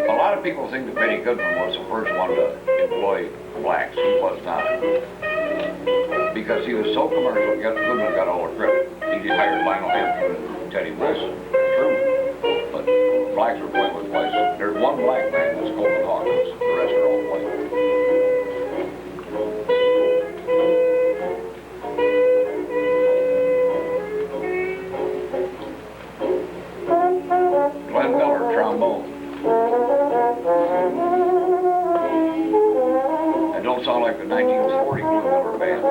a lot of people think that Benny Goodman was the first one to employ blacks. He was not. Because he was so commercial, Goodman got all the credit. He hired Lionel Hampton and Teddy Wilson. True. But blacks were playing with whites. There's one black man, that's Coleman Hawkins. The rest are all white. Glenn Miller, trombone. That don't sound like the 1940 Glenn Miller band.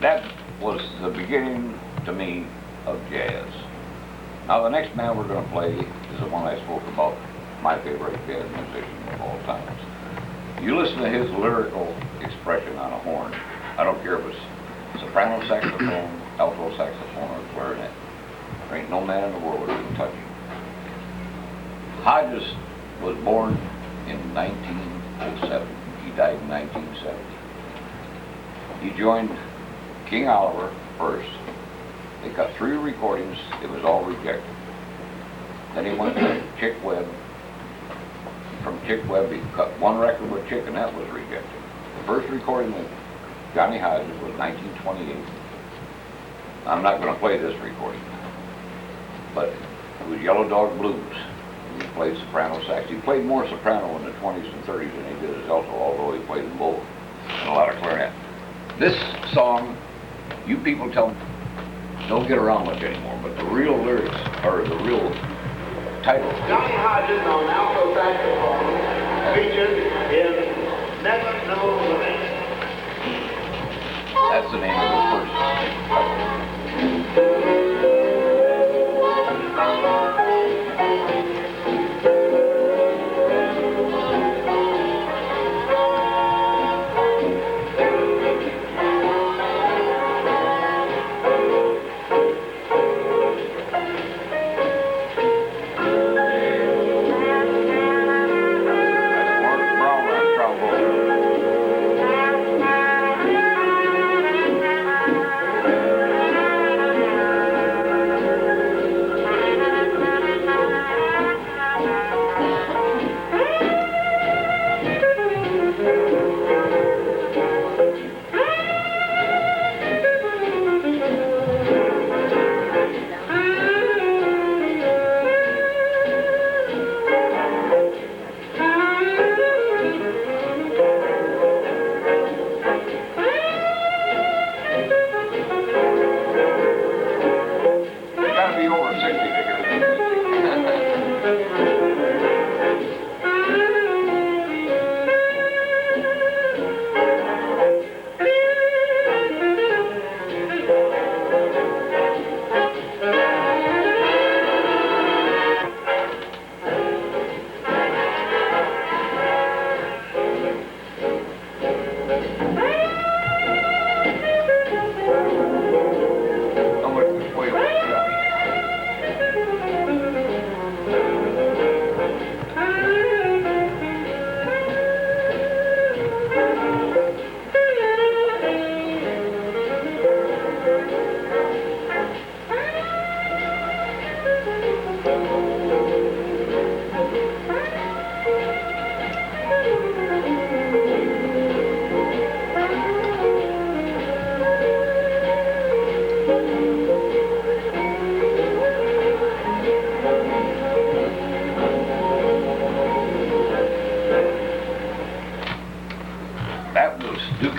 That was the beginning to me of jazz. Now the next man we're going to play is the one I spoke about, my favorite jazz musician of all times. You listen to his lyrical expression on a horn. I don't care if it's soprano saxophone, alto saxophone, or clarinet. There ain't no man in the world that can touch him. Hodges was born in 1907. He died in 1970. He joined King Oliver first. They cut 3 recordings. It was all rejected. Then he went to Chick Webb. From Chick Webb, he cut 1 record with Chick, and that was rejected. The first recording with Johnny Hodges was 1928. I'm not going to play this recording, but it was Yellow Dog Blues. He played soprano sax. He played more soprano in the 20s and 30s than he did his alto, although he played them both, and a lot of clarinet. This song, you people tell me, don't get around much anymore, but the real lyrics, or the real title. Johnny Hodges on alto saxophone featured in Never Know the Man. That's the name of the first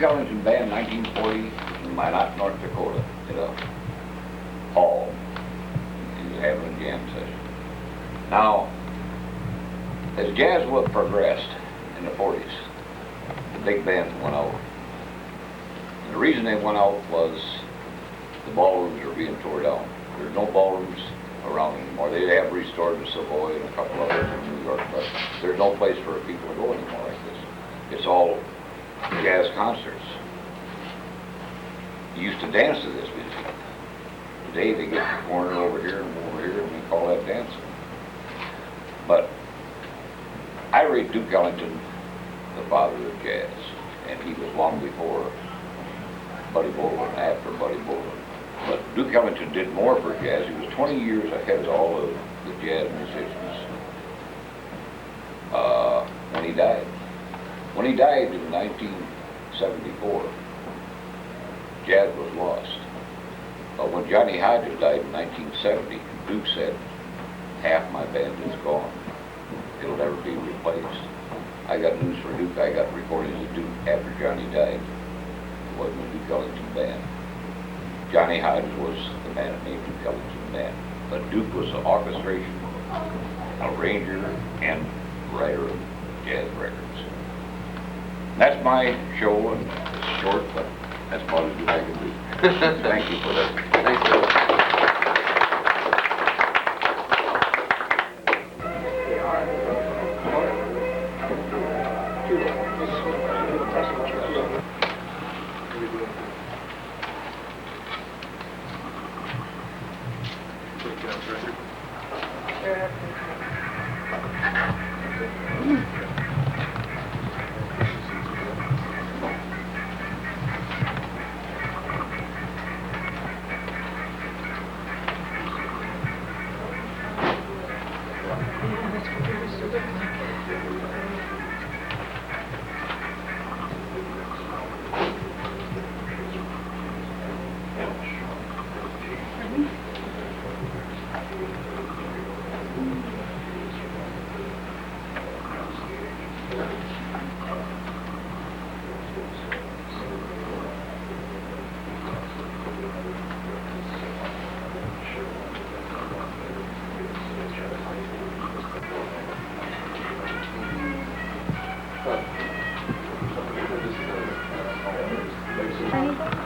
Duke Ellington Band, 1940, in Minot, North Dakota, in a hall. He was having a jam session. Now, as jazz progressed in the 40s, the big bands went out. And the reason they went out was the ballrooms were being torn down. There's no ballrooms around anymore. They have restored the Savoy and a couple others in New York, but there's no place for people to go anymore like this. It's all jazz concerts. You used to dance to this music. Today they get the corner over here and over here, and we call that dancing. But I rate Duke Ellington the father of jazz, and he was long before Buddy Bolin, after Buddy Bolin. But Duke Ellington did more for jazz. He was 20 years ahead of all of the jazz musicians when he died. When he died in 1974, jazz was lost. But when Johnny Hodges died in 1970, Duke said, half my band is gone. It'll never be replaced. I got news for Duke. I got recordings of Duke after Johnny died. It wasn't a Duke Ellington band. Johnny Hodges was the man that made Duke Ellington band. But Duke was an orchestration, arranger, and writer of jazz records. That's my show, and it's short, but that's about as good as I can do. Thank you for that. Thanks, Bill.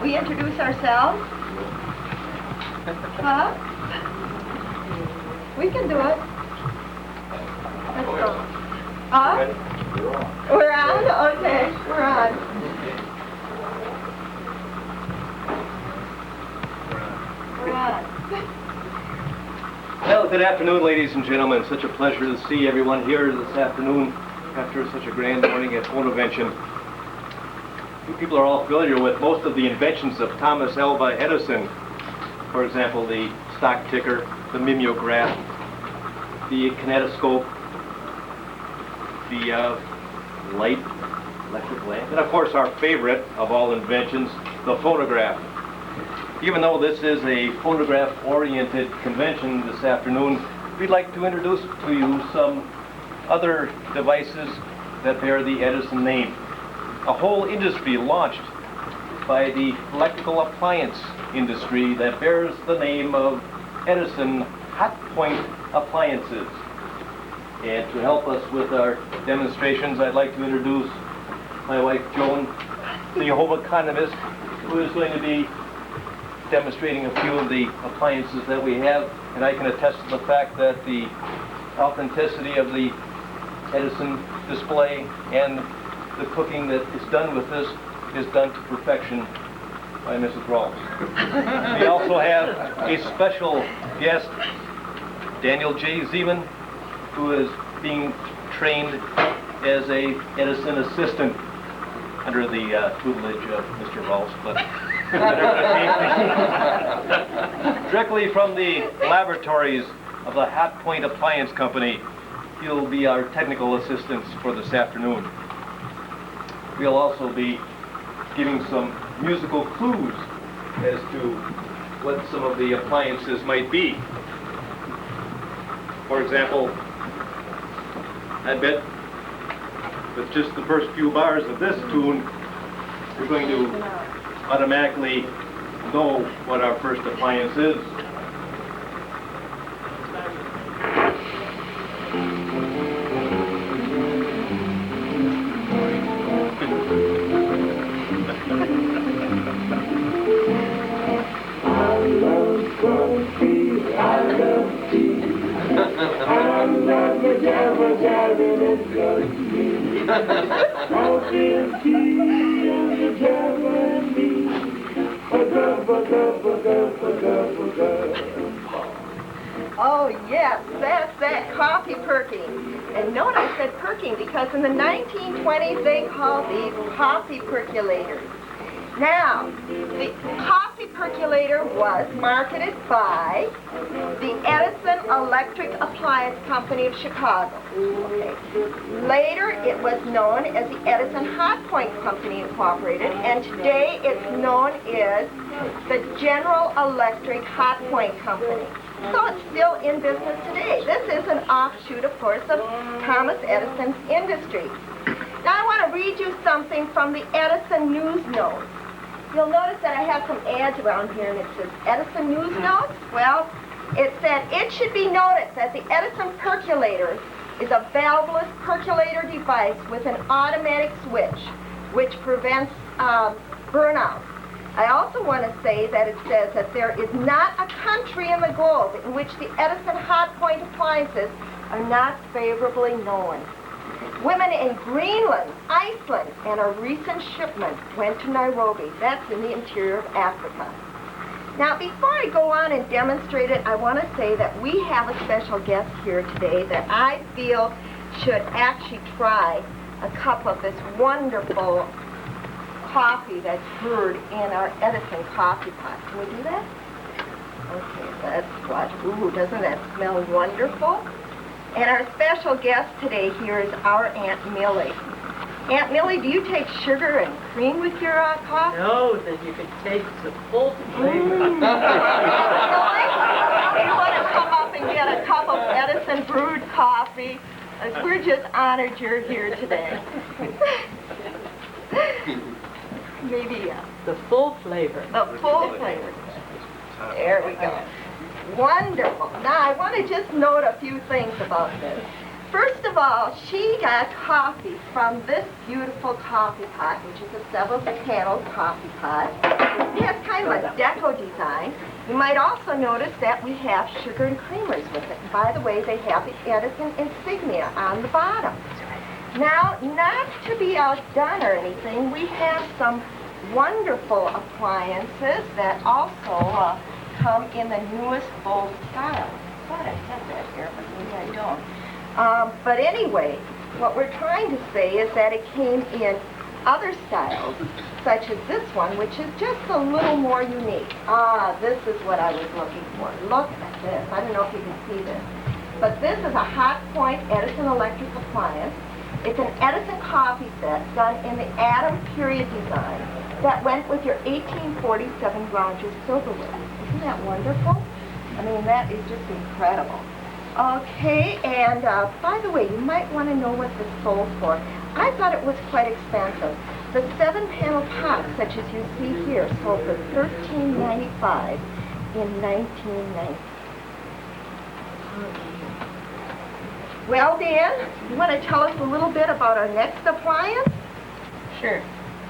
We introduce ourselves? Huh? We can do it. Let's go. Huh? We're on? Okay, we're on. We're on. Well, good afternoon, ladies and gentlemen. Such a pleasure to see everyone here this afternoon after such a grand morning at Phonovention. You people are all familiar with most of the inventions of Thomas Alva Edison. For example, the stock ticker, the mimeograph, the kinetoscope, the electric lamp, and of course our favorite of all inventions, the phonograph. Even though this is a phonograph-oriented convention this afternoon, we'd like to introduce to you some other devices that bear the Edison name. A whole industry launched by the electrical appliance industry that bears the name of Edison Hot Point Appliances. And to help us with our demonstrations, I'd like to introduce my wife Joan, the home economist, who is going to be demonstrating a few of the appliances that we have. And I can attest to the fact that the authenticity of the Edison display and the cooking that is done with this is done to perfection by Mrs. Rawls. We also have a special guest, Daniel J. Zeman, who is being trained as a Edison assistant under the tutelage of Mr. Rawls. But directly from the laboratories of the Hot Point Appliance Company, he'll be our technical assistants for this afternoon. We'll also be giving some musical clues as to what some of the appliances might be. For example, I bet with just the first few bars of this tune, we're going to automatically know what our first appliance is. Oh yes, that's that coffee perking. And note I said perking because in the 1920s they called these coffee percolators. Now, the coffee percolator was marketed by the Edison Electric Appliance Company of Chicago. Later, it was known as the Edison Hot Point Company Incorporated, and today it's known as the General Electric Hot Point Company. So it's still in business today. This is an offshoot, of course, of Thomas Edison's industry. Now I want to read you something from the Edison News Notes. You'll notice that I have some ads around here, and it says Edison News Notes. Well, it said, it should be noted that the Edison percolator is a valveless percolator device with an automatic switch, which prevents burnout. I also want to say that it says that there is not a country in the globe in which the Edison Hot Point appliances are not favorably known. Women in Greenland, Iceland, and a recent shipment went to Nairobi. That's in the interior of Africa. Now, before I go on and demonstrate it, I want to say that we have a special guest here today that I feel should actually try a cup of this wonderful coffee that's brewed in our Edison coffee pot. Can we do that? Okay, that's what. Ooh, doesn't that smell wonderful? And our special guest today here is our Aunt Millie. Aunt Millie, do you take sugar and cream with your coffee? No, then you can taste the full flavor. Really? You want to come up and get a cup of Edison brewed coffee? We're just honored you're here today. Maybe, The full flavor. The full flavor. There we go. Wonderful. Now, I want to just note a few things about this. First of all, she got coffee from this beautiful coffee pot, which is a seven-panel coffee pot. It has kind of a deco design. You might also notice that we have sugar and creamers with it. And by the way, they have the Edison insignia on the bottom. Now, not to be outdone or anything, we have some wonderful appliances that also come in the newest bold style. I thought I had that here, but maybe I don't. But anyway, what we're trying to say is that it came in other styles, such as this one, which is just a little more unique. Ah, this is what I was looking for. Look at this. I don't know if you can see this. But this is a Hot Point Edison electric appliance. It's an Edison coffee set done in the Adam period design that went with your 1847 Grounger silverware. Isn't that wonderful? I mean, that is just incredible. Okay, and by the way, you might want to know what this sold for. I thought it was quite expensive. The 7-panel pot, such as you see here, sold for $13.95 in 1990. Well, Dan, you want to tell us a little bit about our next appliance? Sure.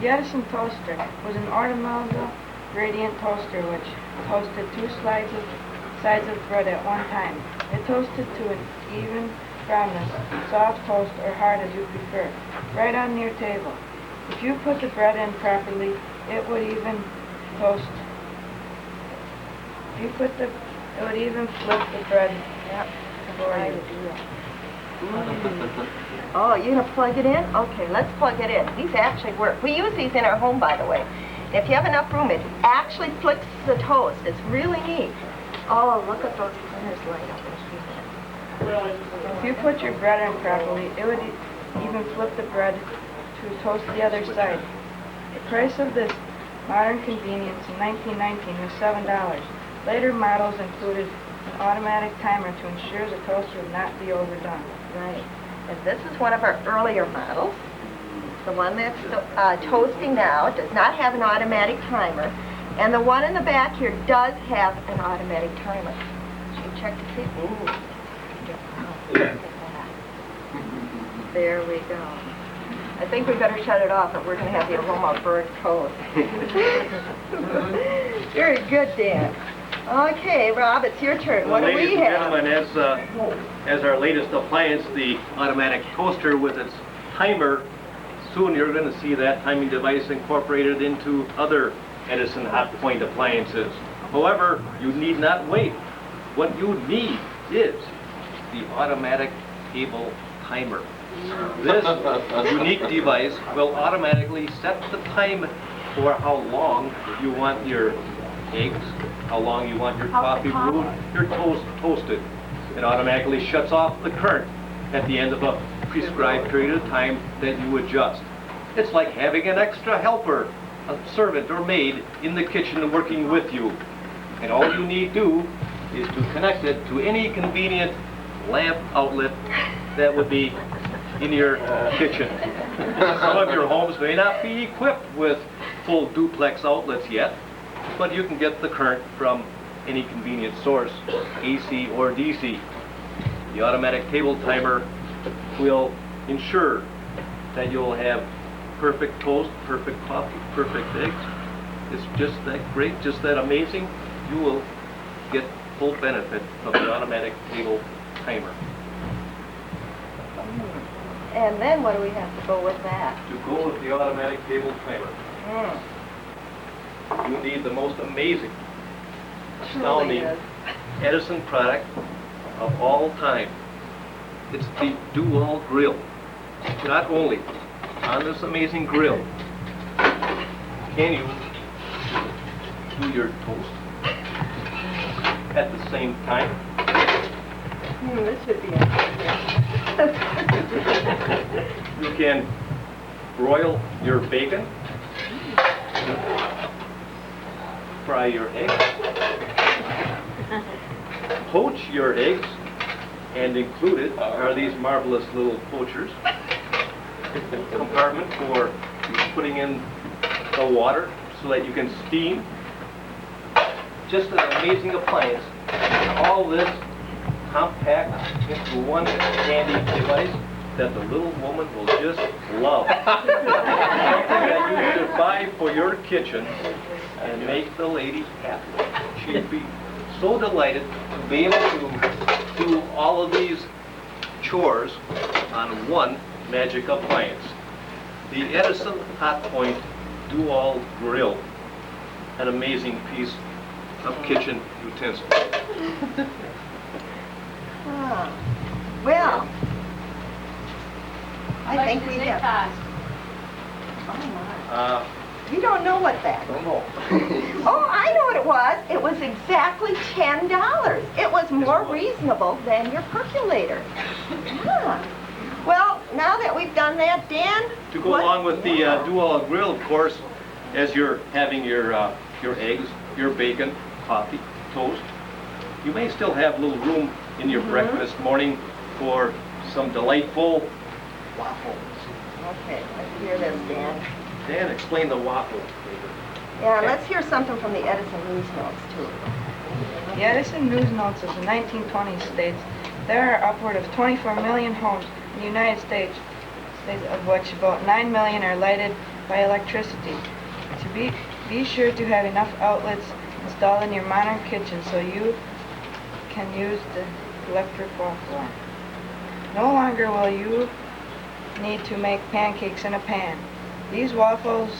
The Edison toaster was an ornamental gradient toaster which toasted two sides of bread at one time. It toasted to an even brownness, soft toast, or hard as you prefer, right on your table. If you put the bread in properly, it would even toast. It would even flip the bread for you. Oh, you're going to plug it in? Okay, let's plug it in. These actually work. We use these in our home, by the way. And if you have enough room, it actually flips the toast. It's really neat. Oh, look at those printers light up. If you put your bread in properly, it would even flip the bread to toast the other side. The price of this modern convenience in 1919 was $7. Later models included an automatic timer to ensure the toaster would not be overdone. Right. And this is one of our earlier models. The one that's toasting now does not have an automatic timer, and the one in the back here does have an automatic timer. Should we check to see? Ooh. There we go. I think we better shut it off, or we're going to have the aroma of burnt toast. Very good, Dan. Okay, Rob, it's your turn. What do we have? Ladies and gentlemen, as our latest appliance, the automatic toaster with its timer, soon you're going to see that timing device incorporated into other Edison hot point appliances. However, you need not wait. What you need is the automatic table timer. This unique device will automatically set the time for how long you want your eggs, how long you want your coffee brewed, your toast toasted. It automatically shuts off the current at the end of a prescribed period of time that you adjust. It's like having an extra helper, a servant or maid in the kitchen working with you. And all you need do is to connect it to any convenient lamp outlet that would be in your kitchen. Some of your homes may not be equipped with full duplex outlets yet, but you can get the current from any convenient source, AC or DC. The automatic table timer will ensure that you'll have perfect toast, perfect coffee, perfect eggs. It's just that great, just that amazing. You will get full benefit of the automatic table timer. And then what do we have to go with that? To go with the automatic table timer, you need the most amazing, astounding Edison product of all time. It's the dual grill. Not only on this amazing grill can you do your toast at the same time. This should be interesting. You can broil your bacon, fry your eggs, poach your eggs, and included are these marvelous little poachers. Compartment for putting in the water so that you can steam. Just an amazing appliance. All this compact into one handy device that the little woman will just love. Something that you should buy for your kitchen and make the lady happy. She'd be so delighted to be able to do all of these chores on one magic appliance. The Edison Hot Point Dual Grill. An amazing piece of kitchen utensil. Well, I think we have. You don't know what that? Don't know. Oh, I know what it was. It was exactly $10. It was more reasonable than your percolator. Yeah. Well, now that we've done that, Dan? To go along with the dual grill, of course, as you're having your eggs, your bacon, coffee, toast, you may still have a little room in your breakfast morning for some delightful waffles. Okay, let's hear this, Dan. Dan, explain the waffle. Yeah, let's hear something from the Edison News Notes, too. The Edison News Notes of the 1920s states there are upward of 24 million homes in the United States, of which about 9 million are lighted by electricity. To be sure to have enough outlets installed in your modern kitchen so you can use the electric waffle. No longer will you need to make pancakes in a pan. These waffles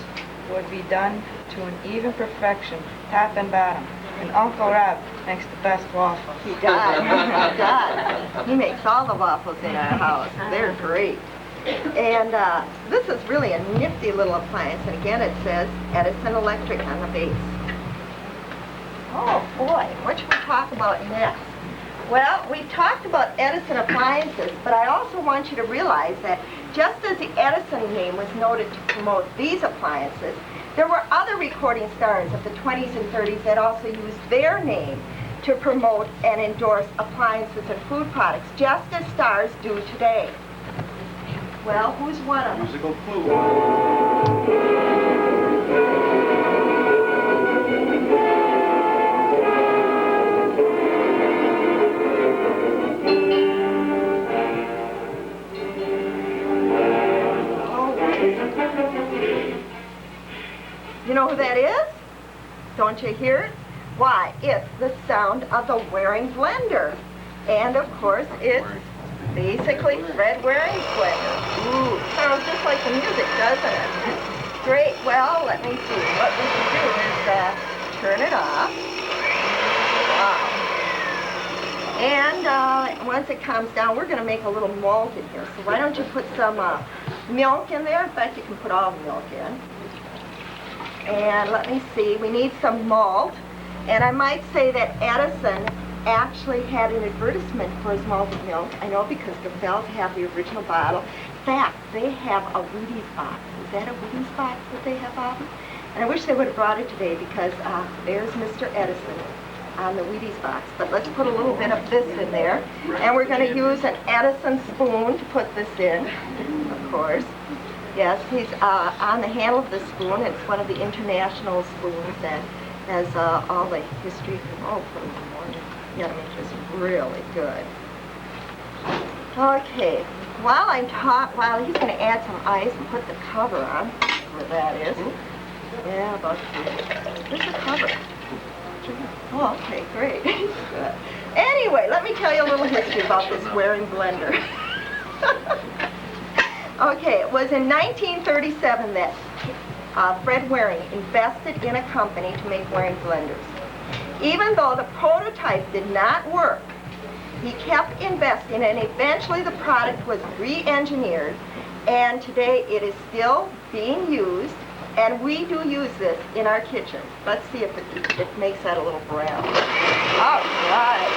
would be done to an even perfection, top and bottom. And Uncle Rob makes the best waffles. He does. He does. He makes all the waffles in our house. They're great. And this is really a nifty little appliance. And again, it says Edison Electric on the base. Oh, boy. What should we talk about next? Well, we've talked about Edison appliances, but I also want you to realize that just as the Edison name was noted to promote these appliances, there were other recording stars of the 20s and 30s that also used their name to promote and endorse appliances and food products, just as stars do today. Well, who's one of them? Musical clue. You know who that is? Don't you hear it? Why, it's the sound of the Waring blender. And of course, it's basically Fred Waring's blender. Ooh, sounds just like the music, doesn't it? Great, well, let me see. What we can do is turn it off. Wow. And once it calms down, we're going to make a little malt in here. So why don't you put some milk in there? In fact, you can put all the milk in. And let me see, we need some malt. And I might say that Edison actually had an advertisement for his malted milk. I know because the Fells have the original bottle. In fact, they have a Wheaties box. Is that a Wheaties box that they have out? And I wish they would have brought it today because there's Mr. Edison on the Wheaties box. But let's put a little bit of this in there. And we're going to use an Edison spoon to put this in, of course. Yes, he's on the handle of the spoon. It's one of the international spoons that has all the history from, oh, put them more. Yeah, to make this really good. Okay, while he's going to add some ice and put the cover on, where that is. Yeah, about here. There's the cover. Oh, okay, great. Good. Anyway, let me tell you a little history about this Waring blender. Okay, it was in 1937 that Fred Waring invested in a company to make Waring blenders. Even though the prototype did not work, he kept investing and eventually the product was re-engineered and today it is still being used and we do use this in our kitchen. Let's see if it makes that a little brown. All right.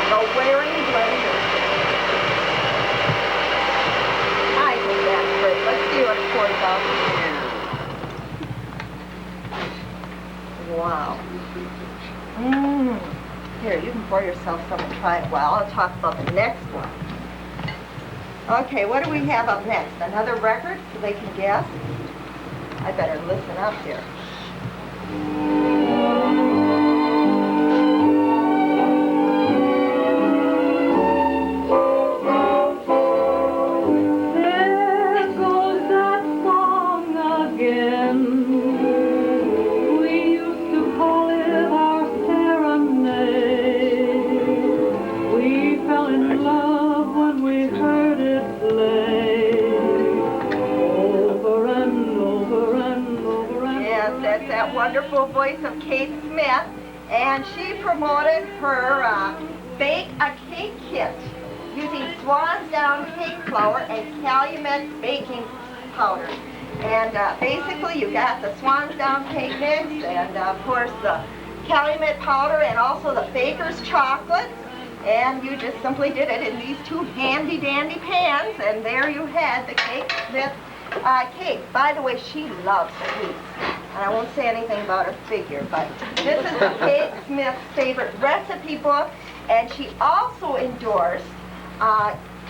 The Waring blender. I think that's great. Let's see what it pours out. Wow. Here, you can pour yourself some and try it. Well, I'll talk about the next one. Okay, what do we have up next? Another record so they can guess? I better listen up here. Wonderful voice of Kate Smith, and she promoted her Bake a Cake kit using Swan's Down cake flour and Calumet baking powder. And basically you got the Swan's Down cake mix and of course the Calumet powder and also the baker's chocolate. And you just simply did it in these two handy dandy pans and there you had the Kate Smith cake. By the way, she loves sweets. And I won't say anything about her figure, but this is the Kate Smith favorite recipe book, and she also endorsed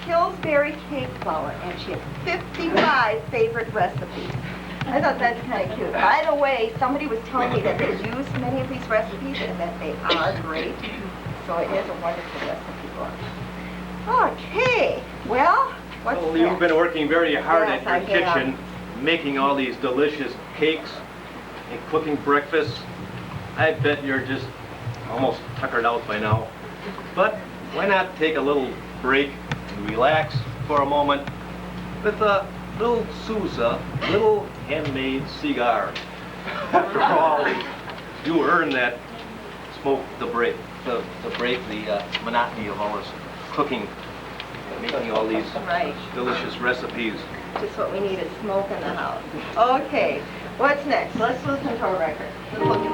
Pillsbury cake flour, and she has 55 favorite recipes. I thought that's kind of cute. By the way, somebody was telling me that they use many of these recipes and that they are great, so it is a wonderful recipe book. Okay, well, what's next? You've been working very hard Yes, at your kitchen, making all these delicious cakes and cooking breakfast. I bet you're just almost tuckered out by now. But why not take a little break and relax for a moment with a little Sousa, little handmade cigar. After all, you earn that smoke to break the monotony of all this cooking, making all these delicious recipes. Just what we need is smoke in the house. Okay, what's next? Let's listen to a record. Look at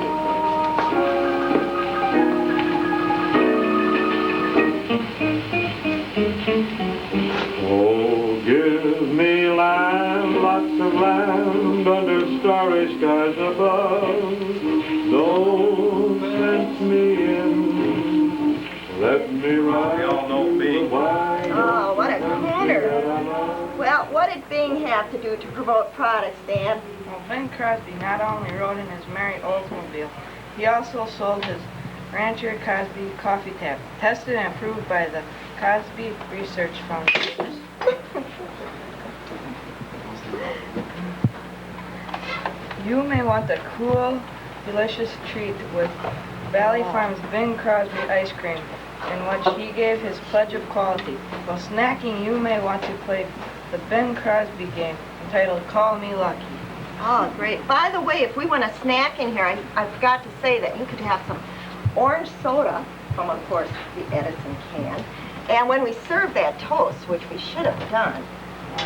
Oh, give me land, lots of land under starry skies above. Don't fence me in, let me ride. We all know me. Oh, did Bing have to do to promote products, Dan? Well, Bing Crosby not only rode in his merry Oldsmobile, he also sold his Rancher Cosby coffee tap, tested and approved by the Cosby Research Foundation. You may want a cool, delicious treat with Valley Farm's Bing Crosby ice cream, in which he gave his pledge of quality. While snacking, you may want to play the Bing Crosby game, entitled Call Me Lucky. Oh, great. By the way, if we want a snack in here, I forgot to say that you could have some orange soda from, of course, the Edison can. And when we serve that toast, which we should have done,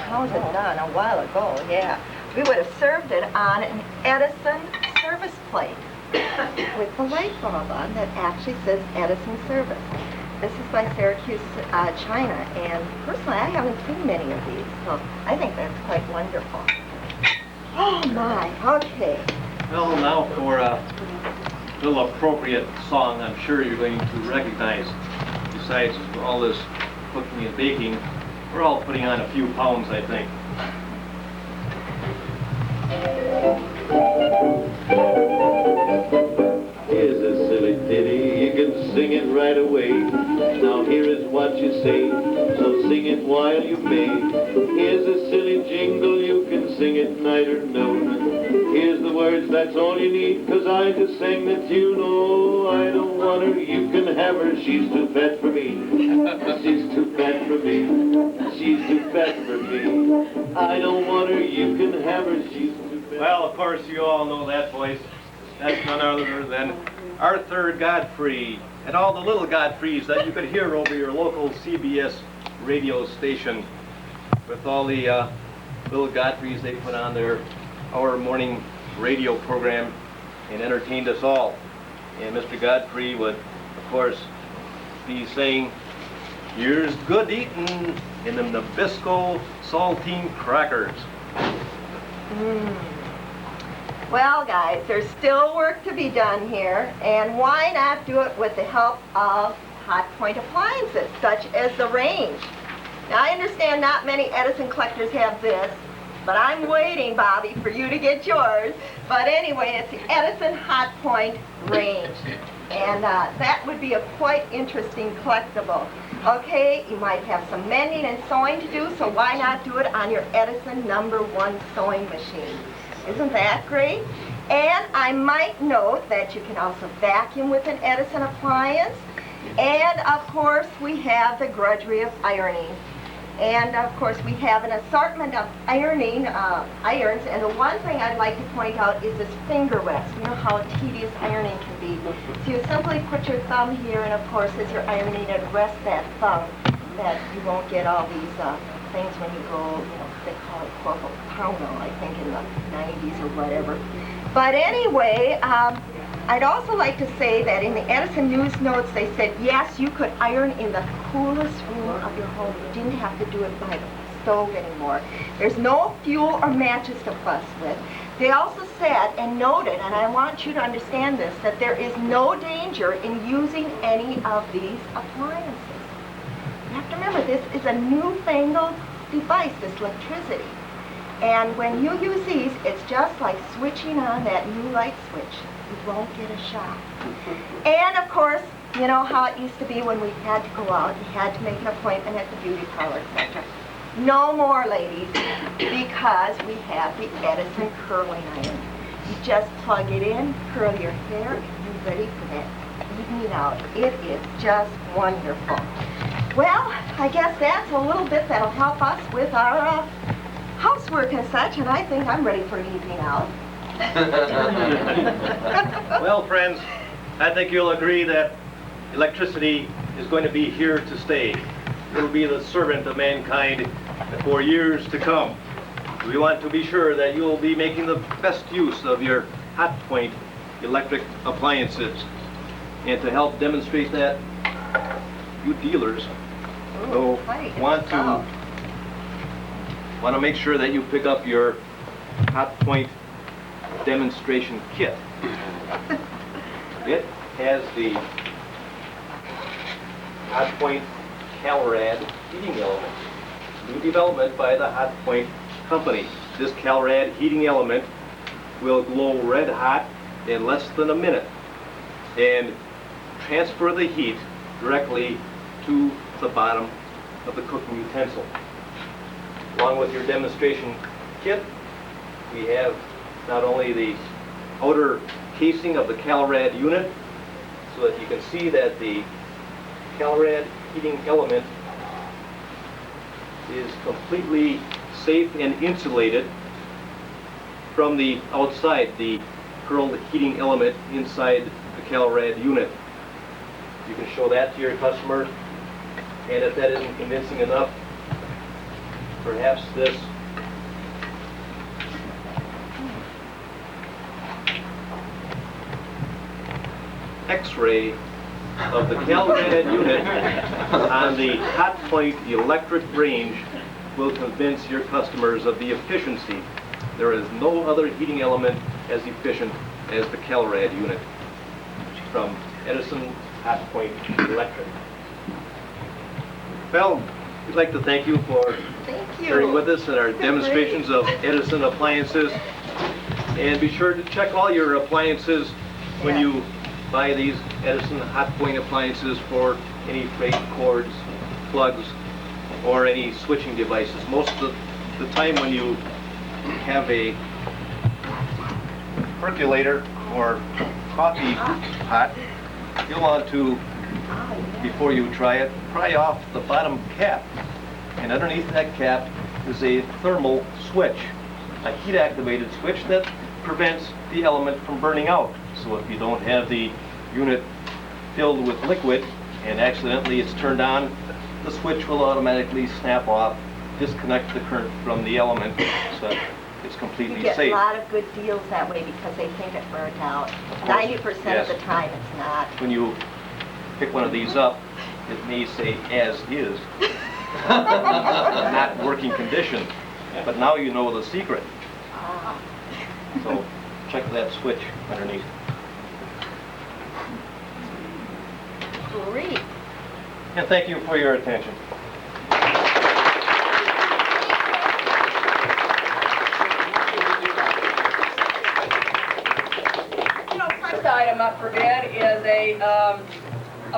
how was it done? A while ago, yeah. We would have served it on an Edison service plate with the light bulb on that actually says Edison Service. This is by Syracuse, China, and personally I haven't seen many of these, so I think that's quite wonderful. Oh my, okay. Well, now for a little appropriate song I'm sure you're going to recognize. Besides all this cooking and baking, we're all putting on a few pounds, I think. Here's a silly ditty, you can sing it right away. Now here is what you say, so sing it while you may. Here's a silly jingle, you can sing it night or noon. Here's the words, that's all you need, 'cause I just sang the tune. Oh, I don't want her, you can have her, she's too fat for me. She's too fat for me, she's too fat for me. I don't want her, you can have her, she's too fat. Well, of course, you all know that voice. That's none other than Arthur Godfrey and all the little Godfreys that you could hear over your local CBS radio station. With all the little Godfreys, they put on our morning radio program and entertained us all. And Mr. Godfrey would, of course, be saying, "Here's good eatin' in them Nabisco saltine crackers." Well, guys, there's still work to be done here, and why not do it with the help of hot point appliances, such as the range? Now, I understand not many Edison collectors have this, but I'm waiting, Bobby, for you to get yours. But anyway, it's the Edison Hot Point range, and that would be a quite interesting collectible. Okay, you might have some mending and sewing to do, so why not do it on your Edison #1 sewing machine? Isn't that great? And I might note that you can also vacuum with an Edison appliance. And of course, we have the drudgery of ironing. And of course, we have an assortment of ironing irons. And the one thing I'd like to point out is this finger rest. You know how tedious ironing can be. So you simply put your thumb here, and of course, as you're ironing it, rest that thumb, that you won't get all these things when you go, you know, they call it corporal pounder, I think, in the 90s or whatever. But anyway, I'd also like to say that in the Edison News Notes, they said, yes, you could iron in the coolest room of your home. You didn't have to do it by the stove anymore. There's no fuel or matches to fuss with. They also said and noted, and I want you to understand this, that there is no danger in using any of these appliances. You have to remember, this is a newfangled device, this electricity. And when you use these, it's just like switching on that new light switch. You won't get a shock. And of course, you know how it used to be when we had to go out, you had to make an appointment at the beauty parlor, etc. No more, ladies, because we have the Edison curling iron. You just plug it in, curl your hair, and you're ready for that evening out. It is just wonderful. Well, I guess that's a little bit that'll help us with our housework and such, and I think I'm ready for an evening out. Well, friends, I think you'll agree that electricity is going to be here to stay. It'll be the servant of mankind for years to come. We want to be sure that you'll be making the best use of your hot point electric appliances. And to help demonstrate that, you dealers will want to make sure that you pick up your hot point demonstration kit. It has the hot point Calrad heating elements. new development by the Hot Point company. This Calrad heating element will glow red hot in less than a minute and transfer the heat directly to the bottom of the cooking utensil. Along with your demonstration kit, we have not only the outer casing of the Calrad unit, so that you can see that the Calrad heating element is completely safe and insulated from the outside, the curled heating element inside the Calrad unit. You can show that to your customer, and if that isn't convincing enough, perhaps this X-ray of the Calrad unit on the Hot Point electric range will convince your customers of the efficiency. There is no other heating element as efficient as the Calrad unit from Edison Hot Point Electric. Well, we'd like to thank you for sharing with us in our demonstrations of Edison appliances. And be sure to check all your appliances when you buy these Edison Hot Point appliances for any frayed cords, plugs, or any switching devices. Most of the time when you have a percolator or coffee pot, you'll want to, before you try it, pry off the bottom cap. And underneath that cap is a thermal switch, a heat-activated switch that prevents the element from burning out. So if you don't have the unit filled with liquid and accidentally it's turned on, the switch will automatically snap off, disconnect the current from the element so that it's completely You get safe. a lot of good deals that way because they think it burnt out. 90% yes. of the time it's not. When you pick one of these up, it may say as is, not working condition, but now you know the secret. So check that switch underneath. Great. And thank you for your attention. First item up for bid is a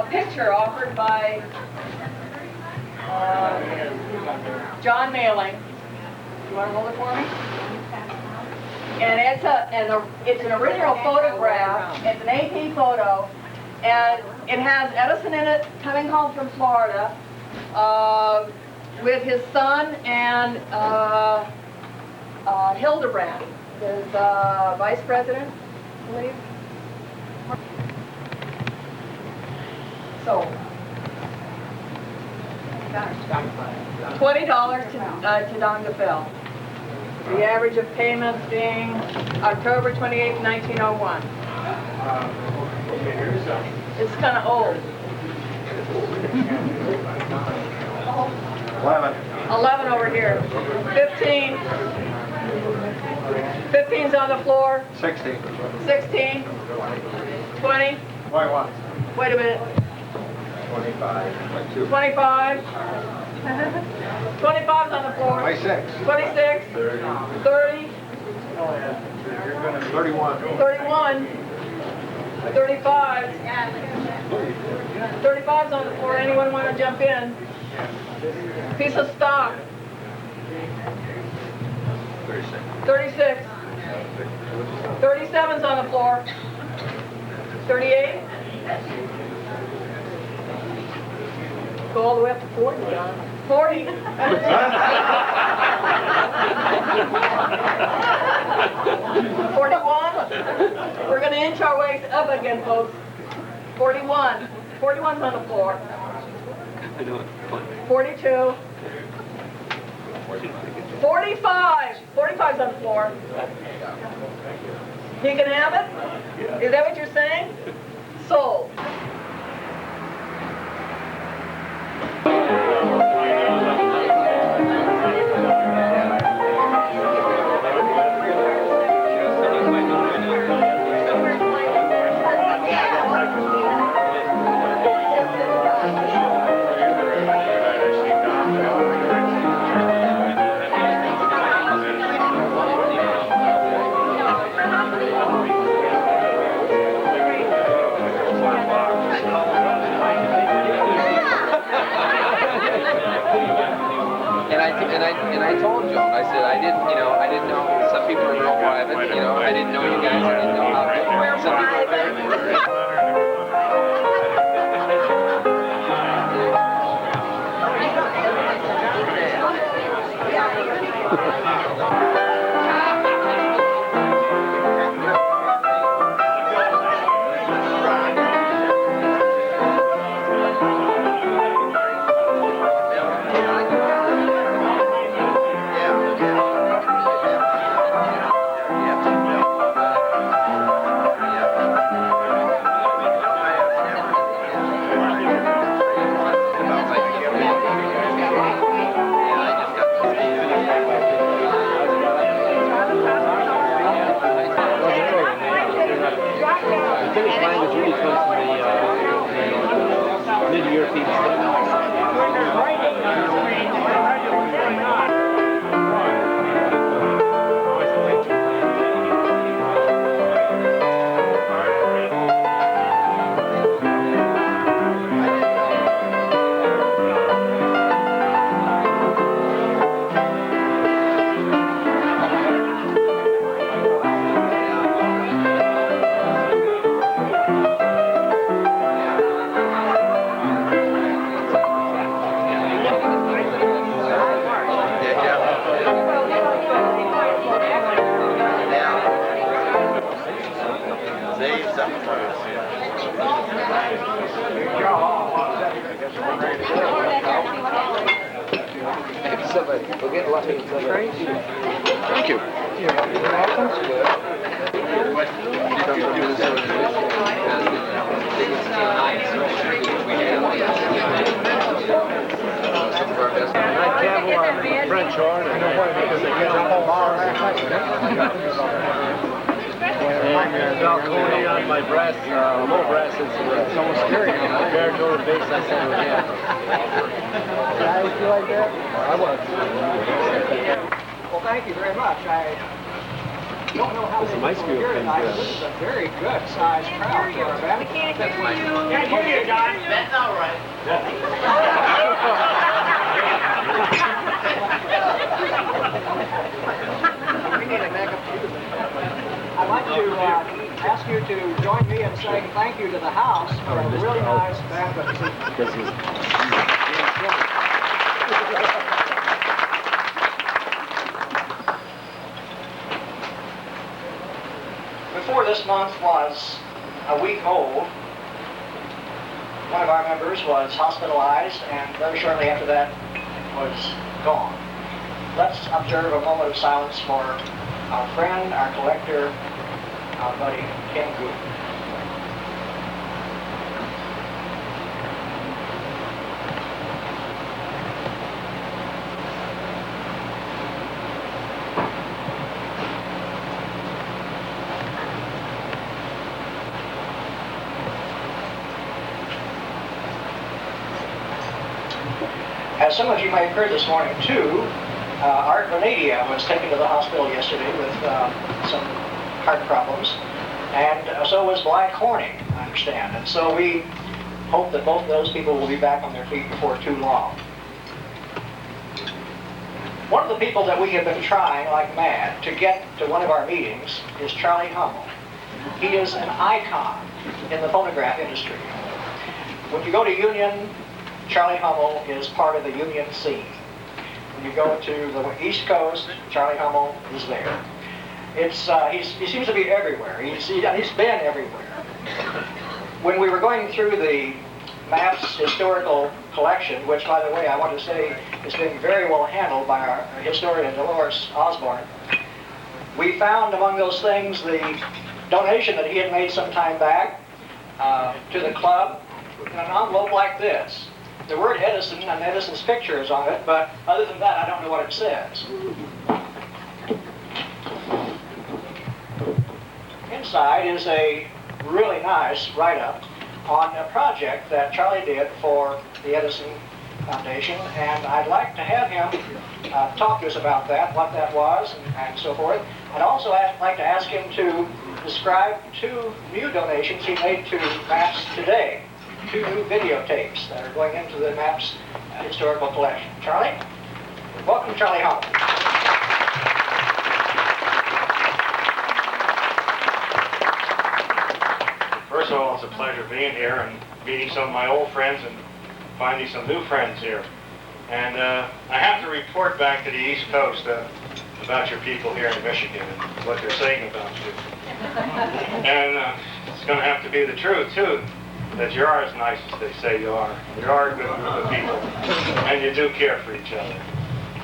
picture offered by John Mailing. You want to hold it for me? And it's an original photograph. It's an AP photo, and it has Edison in it coming home from Florida with his son and Hildebrand, his vice president, I believe. So, $20 to Don DeFell. The average of payments being October 28, 1901. It's kind of old. 11 over here. 15. 15's on the floor. 16. 16. 20. 21. Wait a minute. 25. 25. 25's on the floor. 26. 26. 30. 31. 31. 35. 35's on the floor. Anyone want to jump in? Piece of stock. 36. 37's on the floor. 38. Go all the way up to 40, John. 40. 41. We're going to inch our way up again, folks. 41. 41's on the floor. 42. 45. 45's on the floor. He can have it? Is that what you're saying? Sold. and I told Joan, I said I didn't know some people are real private, I didn't know you guys, I didn't know how good some people are very. We'll get lucky. Thank you. I gamble on French horn because they get up on bars. And Falcone on my brass, low brass instrument. It's almost scary. Baritone and bass, I said again. Guys, you like that? I was. Well, thank you very much. I don't know how many people are here tonight. This is a very good sized crowd for our event. We can't hear you. Can't hear you, John. That's all right. We need a backup too. I'd like to ask you to join me in saying thank you to the house for a really nice banquet this evening. Before this month was a week old, one of our members was hospitalized and very shortly after that was gone. Let's observe a moment of silence for our friend, our collector, our buddy, Ken Good. As some of you may have heard this morning too, Art Venadia was taken to the hospital yesterday with some heart problems, and so was Blythe Horning, I understand. And so we hope that both of those people will be back on their feet before too long. One of the people that we have been trying like mad to get to one of our meetings is Charlie Hummel. He is an icon in the phonograph industry. When you go to Union, Charlie Hummel is part of the Union scene. When you go to the East Coast, Charlie Hummel is there. He seems to be everywhere. He's been everywhere. When we were going through the Maps historical collection, which, by the way, I want to say is being very well handled by our historian Dolores Osborne, we found among those things the donation that he had made some time back to the club in an envelope like this. The word Edison and Edison's picture is on it, but other than that, I don't know what it says. Inside is a really nice write-up on a project that Charlie did for the Edison Foundation, and I'd like to have him talk to us about that, what that was, and so forth. I'd also like to ask him to describe 2 new donations he made to Maps today. 2 new videotapes that are going into the Maps historical collection. Charlie? Welcome, Charlie Hall. First of all, it's a pleasure being here and meeting some of my old friends and finding some new friends here. And I have to report back to the East Coast about your people here in Michigan and what they're saying about you. And it's going to have to be the truth, too, that you are as nice as they say you are. You are a good group of people, and you do care for each other.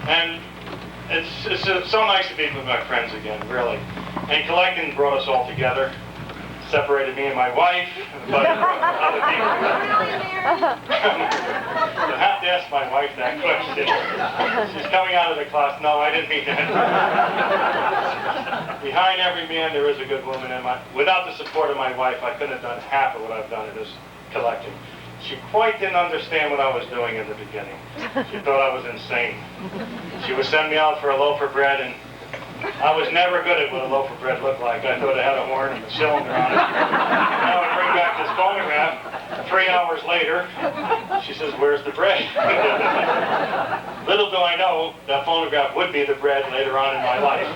And it's so nice to be with my friends again, really. And collecting brought us all together. Separated me and my wife, but other people. You'll have to ask my wife that question. She's coming out of the class. No, I didn't mean that. Behind every man there is a good woman, and without the support of my wife, I couldn't have done half of what I've done in this collecting. She quite didn't understand what I was doing in the beginning. She thought I was insane. She would send me out for a loaf of bread, and I was never good at what a loaf of bread looked like. I thought it had a horn and a cylinder on it. And I would bring back this phonograph. 3 hours later, she says, "Where's the bread?" Little do I know that phonograph would be the bread later on in my life.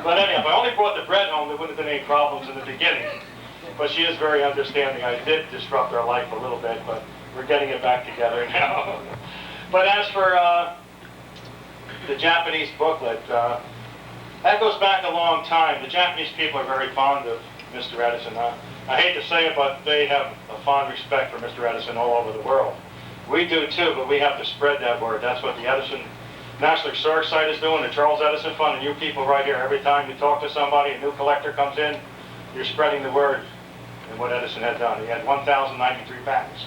But anyhow, if I only brought the bread home, there wouldn't have been any problems in the beginning. But she is very understanding. I did disrupt our life a little bit, but we're getting it back together now. But as for the Japanese booklet, that goes back a long time. The Japanese people are very fond of Mr. Edison. I hate to say it, but they have a fond respect for Mr. Edison all over the world. We do too, but we have to spread that word. That's what the Edison National Historic Site is doing, the Charles Edison Fund, and you people right here. Every time you talk to somebody, a new collector comes in, you're spreading the word and what Edison had done. He had 1,093 patents,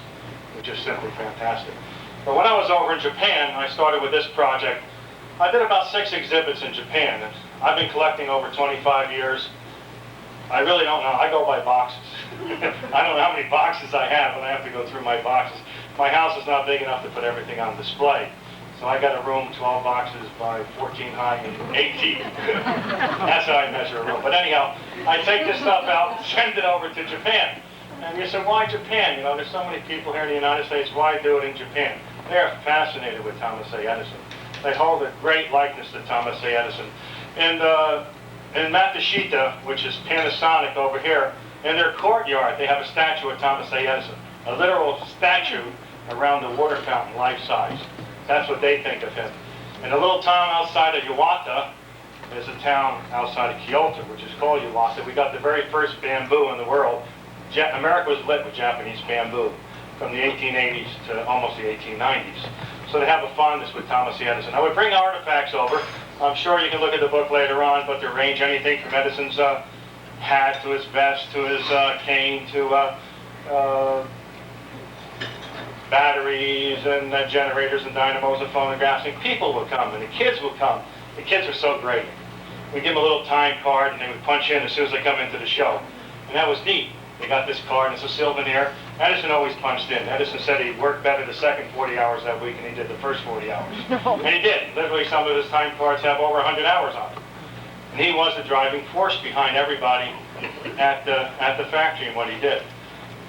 which is simply fantastic. But when I was over in Japan, I started with this project. I did about 6 exhibits in Japan. And I've been collecting over 25 years. I really don't know. I go by boxes. I don't know how many boxes I have, but I have to go through my boxes. My house is not big enough to put everything on display. So I got a room 12 boxes by 14 high and 8 deep. That's how I measure a room. But anyhow, I take this stuff out and send it over to Japan. And you say, why Japan? You know, there's so many people here in the United States. Why do it in Japan? They're fascinated with Thomas A. Edison. They hold a great likeness to Thomas A. Edison. And in Matsushita, which is Panasonic over here, in their courtyard, they have a statue of Thomas A. Edison. A literal statue around the water fountain, life-size. That's what they think of him. In a little town outside of Iwata, there's a town outside of Kyoto, which is called Iwata. We got the very first bamboo in the world. America was lit with Japanese bamboo from the 1880s to almost the 1890s. So they have a fondness with Thomas A. Edison. I would bring artifacts over. I'm sure you can look at the book later on, but they range anything from Edison's hat to his vest to his cane to batteries and generators and dynamos and phonographs. And people will come, and the kids will come. The kids are so great. We give them a little time card, and they would punch in as soon as they come into the show. And that was neat. They got this card, and it's a souvenir. Edison always punched in. Edison said he worked better the second 40 hours that week than he did the first 40 hours. And he did. Literally, some of his time cards have over 100 hours on them. And he was the driving force behind everybody at the factory and what he did.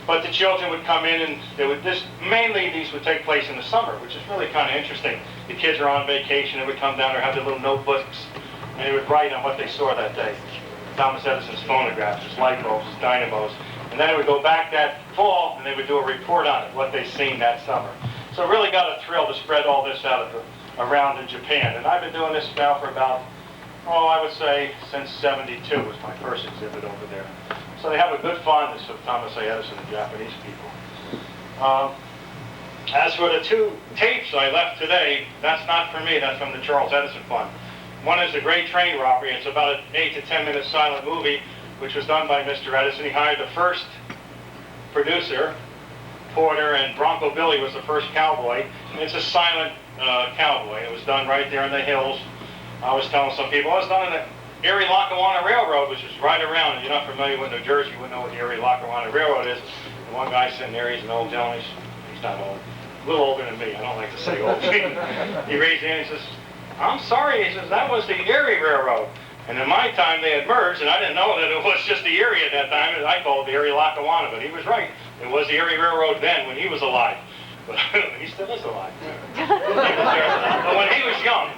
But the children would come in, and they would mainly these would take place in the summer, which is really kind of interesting. The kids are on vacation. They would come down there, have their little notebooks, and they would write on what they saw that day. Thomas Edison's phonographs, his light bulbs, his dynamos. And then it would go back that fall, and they would do a report on it, what they'd seen that summer. So it really got a thrill to spread all this out around in Japan. And I've been doing this now for about, I would say since '72 was my first exhibit over there. So they have a good fondness of Thomas A. Edison, the Japanese people. As for the 2 tapes I left today, that's not for me, that's from the Charles Edison Fund. One is The Great Train Robbery. It's about an 8 to 10 minute silent movie, which was done by Mr. Edison. He hired the first producer, Porter, and Bronco Billy was the first cowboy. And it's a silent cowboy. It was done right there in the hills. I was telling some people, it was done in the Erie-Lackawanna Railroad, which is right around. If you're not familiar with New Jersey, you wouldn't know what the Erie-Lackawanna Railroad is. And one guy sitting there, he's an old gentleman. He's not old. A little older than me. I don't like to say old. He raised his hand and he says, I'm sorry, he says, that was the Erie Railroad. And in my time, they had merged, and I didn't know that it was just the Erie at that time. I called it the Erie-Lackawanna, but he was right. It was the Erie Railroad then when he was alive. But he still is alive. But when he was young,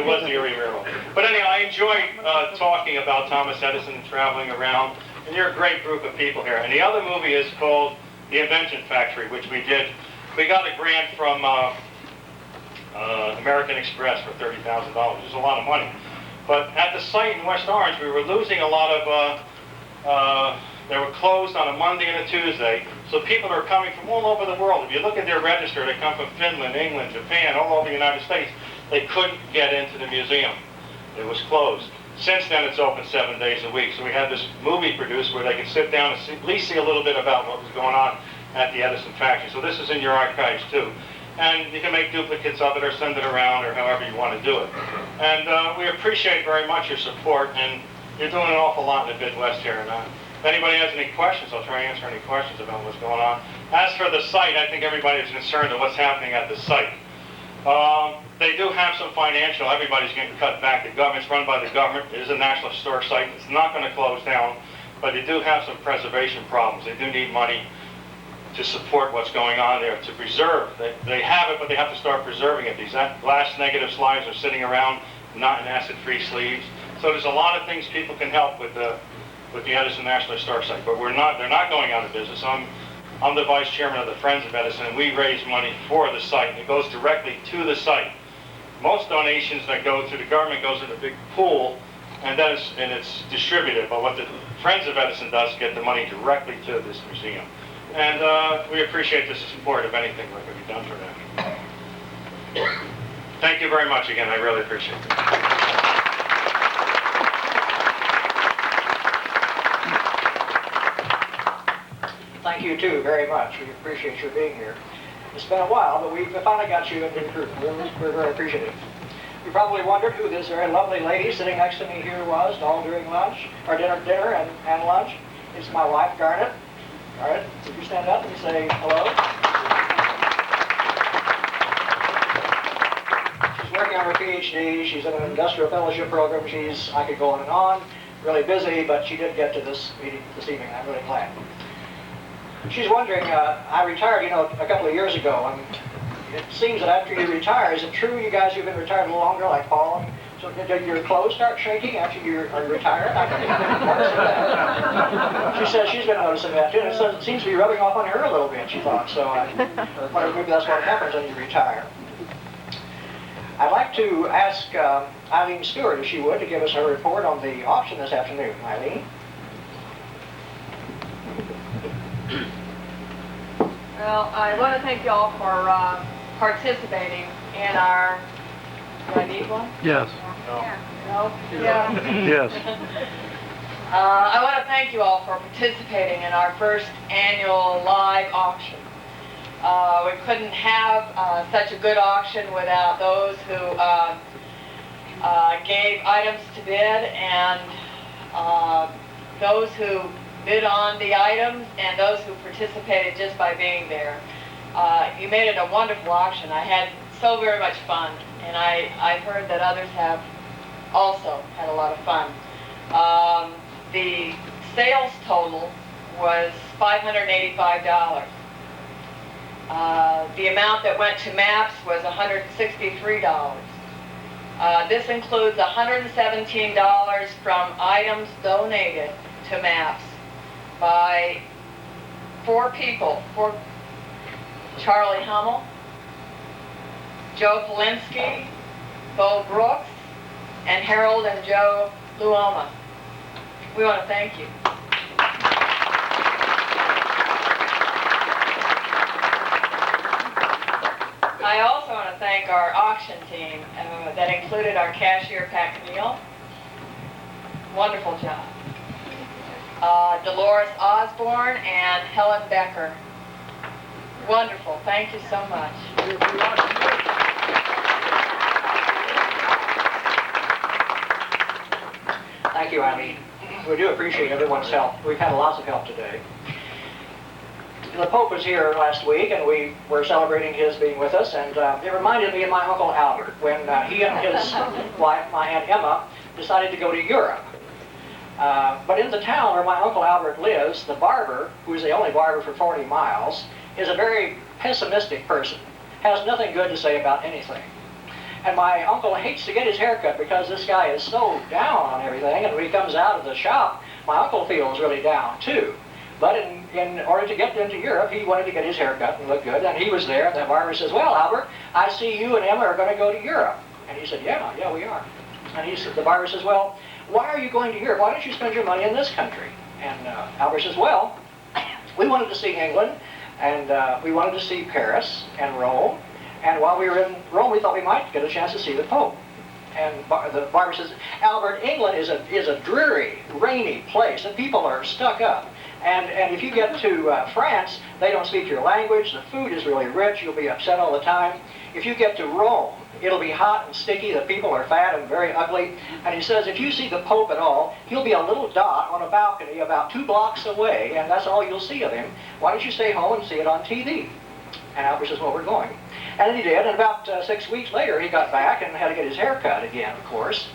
It was the Erie Railroad. But anyhow, I enjoy talking about Thomas Edison and traveling around. And you're a great group of people here. And the other movie is called The Invention Factory, which we did. We got a grant from American Express for $30,000. It's a lot of money. But at the site in West Orange, we were losing a lot of, they were closed on a Monday and a Tuesday. So people are coming from all over the world. If you look at their register, they come from Finland, England, Japan, all over the United States. They couldn't get into the museum. It was closed. Since then, it's open 7 days a week. So we had this movie produced where they could sit down and at least see a little bit about what was going on at the Edison factory. So this is in your archives too. And you can make duplicates of it or send it around or however you want to do it. And we appreciate very much your support, and you're doing an awful lot in the Midwest here. And if anybody has any questions, I'll try to answer any questions about what's going on. As for the site, I think everybody is concerned of what's happening at the site. They do have some financial, everybody's getting cut back. The government's run by the government. It is a National Historic Site. It's not going to close down, but they do have some preservation problems. They do need money to support what's going on there, to preserve. They have it, but they have to start preserving it. These glass negative slides are sitting around, not in acid-free sleeves. So there's a lot of things people can help with the Edison National Historic Site, but they're not going out of business. I'm the vice chairman of the Friends of Edison, and we raise money for the site, and it goes directly to the site. Most donations that go to the government goes in a big pool, and it's distributed. But what the Friends of Edison does is get the money directly to this museum. And we appreciate the support of anything that can be done for them. Thank you very much again. I really appreciate it. Thank you too very much. We appreciate your being here. It's been a while, but we finally got you into the group. We're very appreciative. You probably wondered who this very lovely lady sitting next to me here was all during lunch, or dinner and lunch. It's my wife, Garnet. Garnet, would you stand up and say hello? She's working on her PhD. She's in an industrial fellowship program. I could go on and on. Really busy, but she did get to this meeting this evening. I'm really glad. She's wondering, I retired, a couple of years ago, and it seems that after you retire, is it true, you guys who've been retired a little longer, like Paul, so did your clothes start shrinking after you are retired? She says she's been noticing that too, and it seems to be rubbing off on her a little bit, she thought, so I wonder maybe that's what happens when you retire. I'd like to ask Eileen Stewart, if she would, to give us her report on the auction this afternoon. Eileen? Well, I want to thank you all for participating in our, do I need one? Yes. No? Yeah. Yes. I want to thank you all for participating in our first annual live auction. We couldn't have such a good auction without those who gave items to bid and those who bid on the items and those who participated just by being there. You made it a wonderful auction. I had so very much fun, and I've heard that others have also had a lot of fun. The sales total was $585. The amount that went to MAPS was $163. This includes $117 from items donated to MAPS by 4 people, Charlie Hummel, Joe Polinsky, Bo Brooks, and Harold and Joe Luoma. We want to thank you. I also want to thank our auction team that included our cashier, Pat Camille. Wonderful job. Dolores Osborne and Helen Becker. Wonderful. Thank you so much. Thank you, Eileen. We do appreciate everyone's help. We've had lots of help today. The Pope was here last week, and we were celebrating his being with us, and it reminded me of my Uncle Albert when he and his wife, my Aunt Emma, decided to go to Europe. But in the town where my Uncle Albert lives, the barber, who is the only barber for 40 miles, is a very pessimistic person, has nothing good to say about anything. And my uncle hates to get his hair cut because this guy is so down on everything, and when he comes out of the shop, my uncle feels really down too. But in order to get into Europe, he wanted to get his hair cut and look good, and he was there, and the barber says, well, Albert, I see you and Emma are going to go to Europe. And he said, yeah, we are. And he said, the barber says, well, why are you going to Europe? Why don't you spend your money in this country? And Albert says, well, we wanted to see England, and we wanted to see Paris and Rome. And while we were in Rome, we thought we might get a chance to see the Pope. And the barber says, Albert, England is a dreary, rainy place, and people are stuck up. And if you get to France, they don't speak your language, the food is really rich, you'll be upset all the time. If you get to Rome, it'll be hot and sticky, the people are fat and very ugly. And he says, if you see the Pope at all, he'll be a little dot on a balcony about 2 blocks away, and that's all you'll see of him. Why don't you stay home and see it on TV? And Albert says, well, we're going. And he did, and about 6 weeks later, he got back and had to get his hair cut again, of course.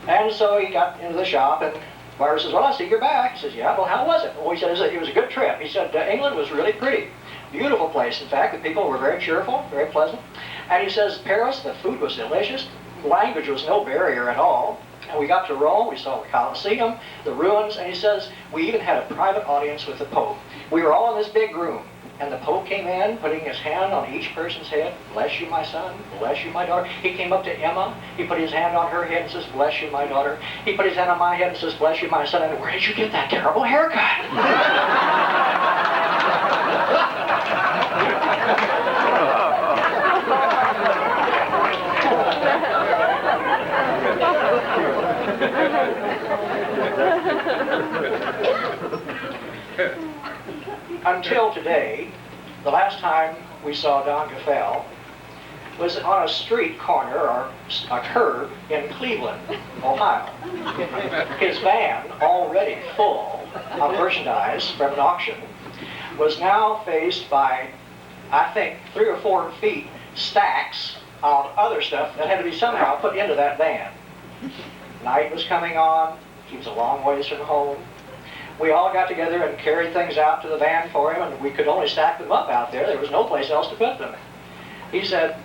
And so he got into the shop, and barber says, well, I see you're back. He says, yeah, well, how was it? Well, he said, it was a good trip. He said, England was really pretty. Beautiful place, in fact. The people were very cheerful, very pleasant. And he says, Paris, the food was delicious. Language was no barrier at all. And we got to Rome, we saw the Colosseum, the ruins, and he says, we even had a private audience with the Pope. We were all in this big room. And the Pope came in, putting his hand on each person's head. Bless you, my son. Bless you, my daughter. He came up to Emma. He put his hand on her head and says, bless you, my daughter. He put his hand on my head and says, bless you, my son. And where did you get that terrible haircut? Until today, the last time we saw Don Gaffel was on a street corner or a curb in Cleveland, Ohio. His van, already full of merchandise from an auction, was now faced by, I think, 3 or 4 feet stacks of other stuff that had to be somehow put into that van. Night was coming on. He was a long ways from home. We all got together and carried things out to the van for him, and we could only stack them up out there. There was no place else to put them. He said,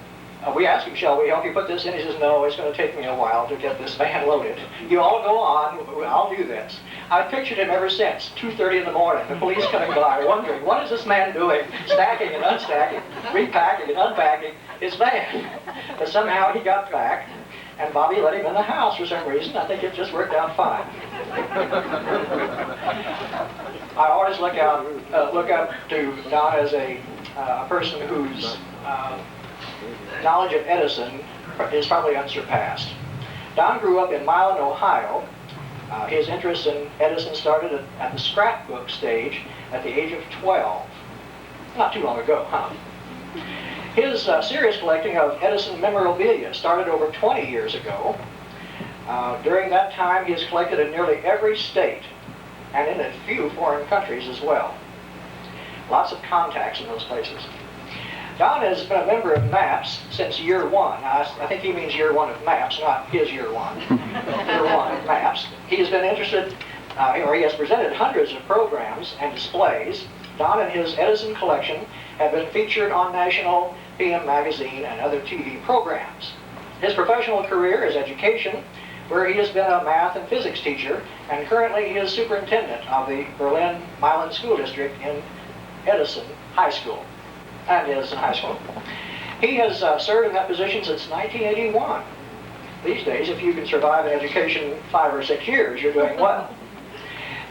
we asked him, shall we help you put this in? He says, no, it's going to take me a while to get this van loaded. You all go on, I'll do this. I've pictured him ever since, 2:30 in the morning, the police coming by, wondering, what is this man doing? Stacking and unstacking, repacking and unpacking his van. But somehow he got back, and Bobby let him in the house for some reason. I think it just worked out fine. I always look up to Don as a person whose knowledge of Edison is probably unsurpassed. Don grew up in Milan, Ohio. His interest in Edison started at the scrapbook stage at the age of 12. Not too long ago, huh? His serious collecting of Edison memorabilia started over 20 years ago. During that time, he has collected in nearly every state and in a few foreign countries as well. Lots of contacts in those places. Don has been a member of MAPS since year 1. Now, I think he means year 1 of MAPS, not his year 1. Year 1 of MAPS. He has been interested, or he has presented hundreds of programs and displays. Don and his Edison collection have been featured on National PM Magazine and other TV programs. His professional career is education, where he has been a math and physics teacher, and currently he is superintendent of the Berlin-Milan School District in Edison High School. And Edison High School. He has served in that position since 1981. These days, if you can survive an education 5 or 6 years, you're doing well.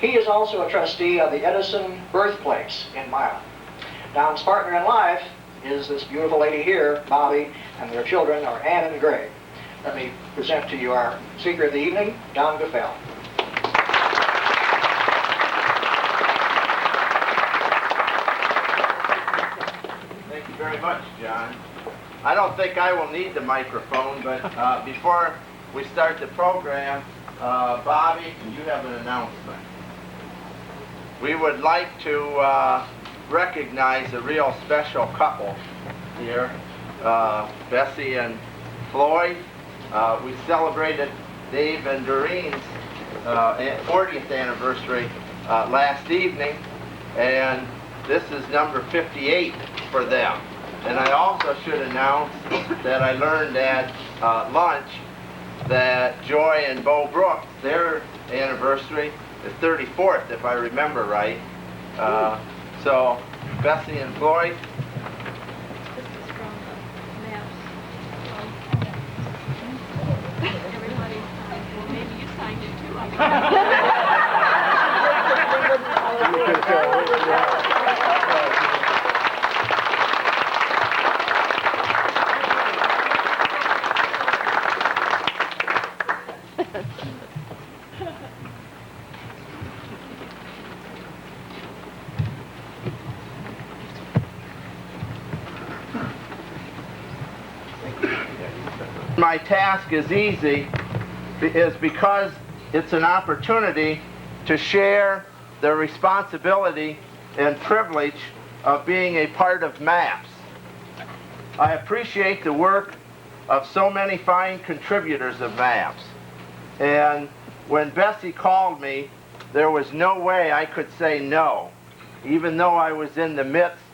He is also a trustee of the Edison Birthplace in Milan. Don's partner in life is this beautiful lady here, Bobby, and their children are Ann and Greg. Let me present to you our speaker of the evening, Don Gaffel. Thank you very much, John. I don't think I will need the microphone, but before we start the program, Bobby, you have an announcement. We would like to recognize a real special couple here, Bessie and Floyd. We celebrated Dave and Doreen's 40th anniversary last evening, and this is number 58 for them. And I also should announce that I learned at lunch that Joy and Bo Brooks, their anniversary is 34th, if I remember right. So Bessie and Floyd. This is from the maps. Everybody signed. Well, maybe you signed it too. My task is easy is because it's an opportunity to share the responsibility and privilege of being a part of MAPS. I appreciate the work of so many fine contributors of MAPS. And when Bessie called me, there was no way I could say no, even though I was in the midst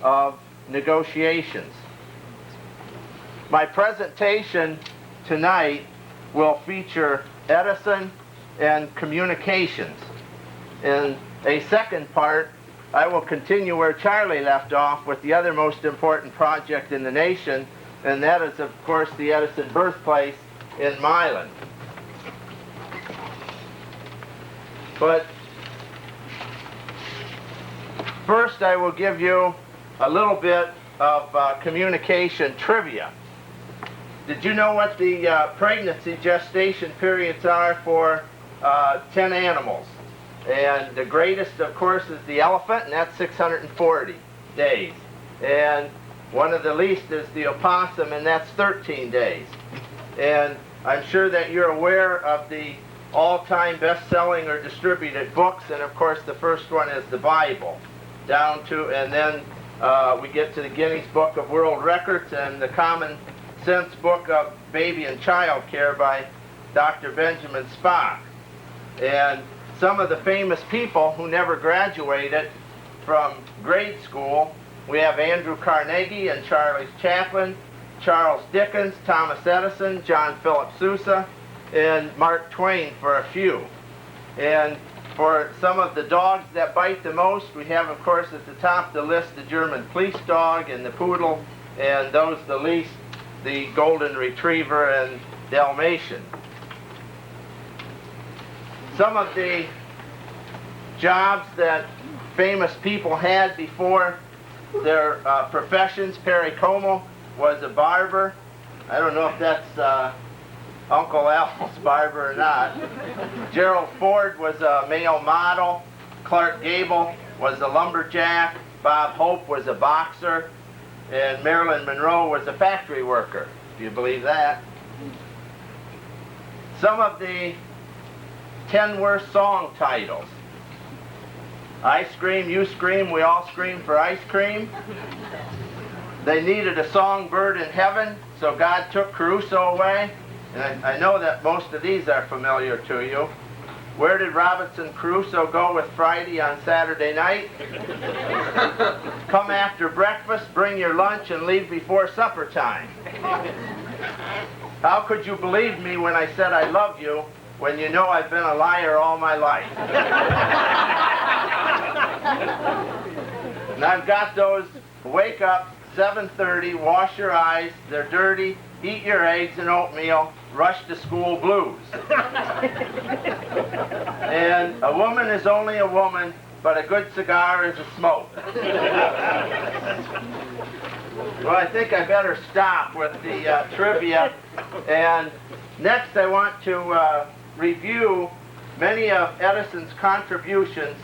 of negotiations. My presentation tonight will feature Edison and communications. In a second part, I will continue where Charlie left off with the other most important project in the nation, and that is, of course, the Edison birthplace in Milan. But first, I will give you a little bit of communication trivia. Did you know what the pregnancy gestation periods are for 10 animals? And the greatest, of course, is the elephant, and that's 640 days. And one of the least is the opossum, and that's 13 days. And I'm sure that you're aware of the all-time best-selling or distributed books, and of course the first one is the Bible. And then we get to the Guinness Book of World Records and the Common Sense Book of Baby and Child Care by Dr. Benjamin Spock. And some of the famous people who never graduated from grade school, we have Andrew Carnegie and Charles Chaplin, Charles Dickens, Thomas Edison, John Philip Sousa, and Mark Twain, for a few. And for some of the dogs that bite the most, we have, of course, at the top of the list the German police dog and the poodle, and those the least, the golden retriever and Dalmatian. Some of the jobs that famous people had before their professions: Perry Como was a barber. I don't know if that's Uncle Al's barber or not. Gerald Ford was a male model. Clark Gable was a lumberjack. Bob Hope was a boxer. And Marilyn Monroe was a factory worker. Do you believe that? Some of the 10 worst song titles. I scream, you scream, we all scream for ice cream. They needed a songbird in heaven, so God took Caruso away. And I know that most of these are familiar to you. Where did Robinson Crusoe go with Friday on Saturday night? Come after breakfast, bring your lunch, and leave before supper time. How could you believe me when I said I love you when you know I've been a liar all my life? And I've got those: wake up, 7:30, wash your eyes, they're dirty, eat your eggs and oatmeal, rush to school blues. And a woman is only a woman, but a good cigar is a smoke. Well, I think I better stop with the trivia. And next I want to review many of Edison's contributions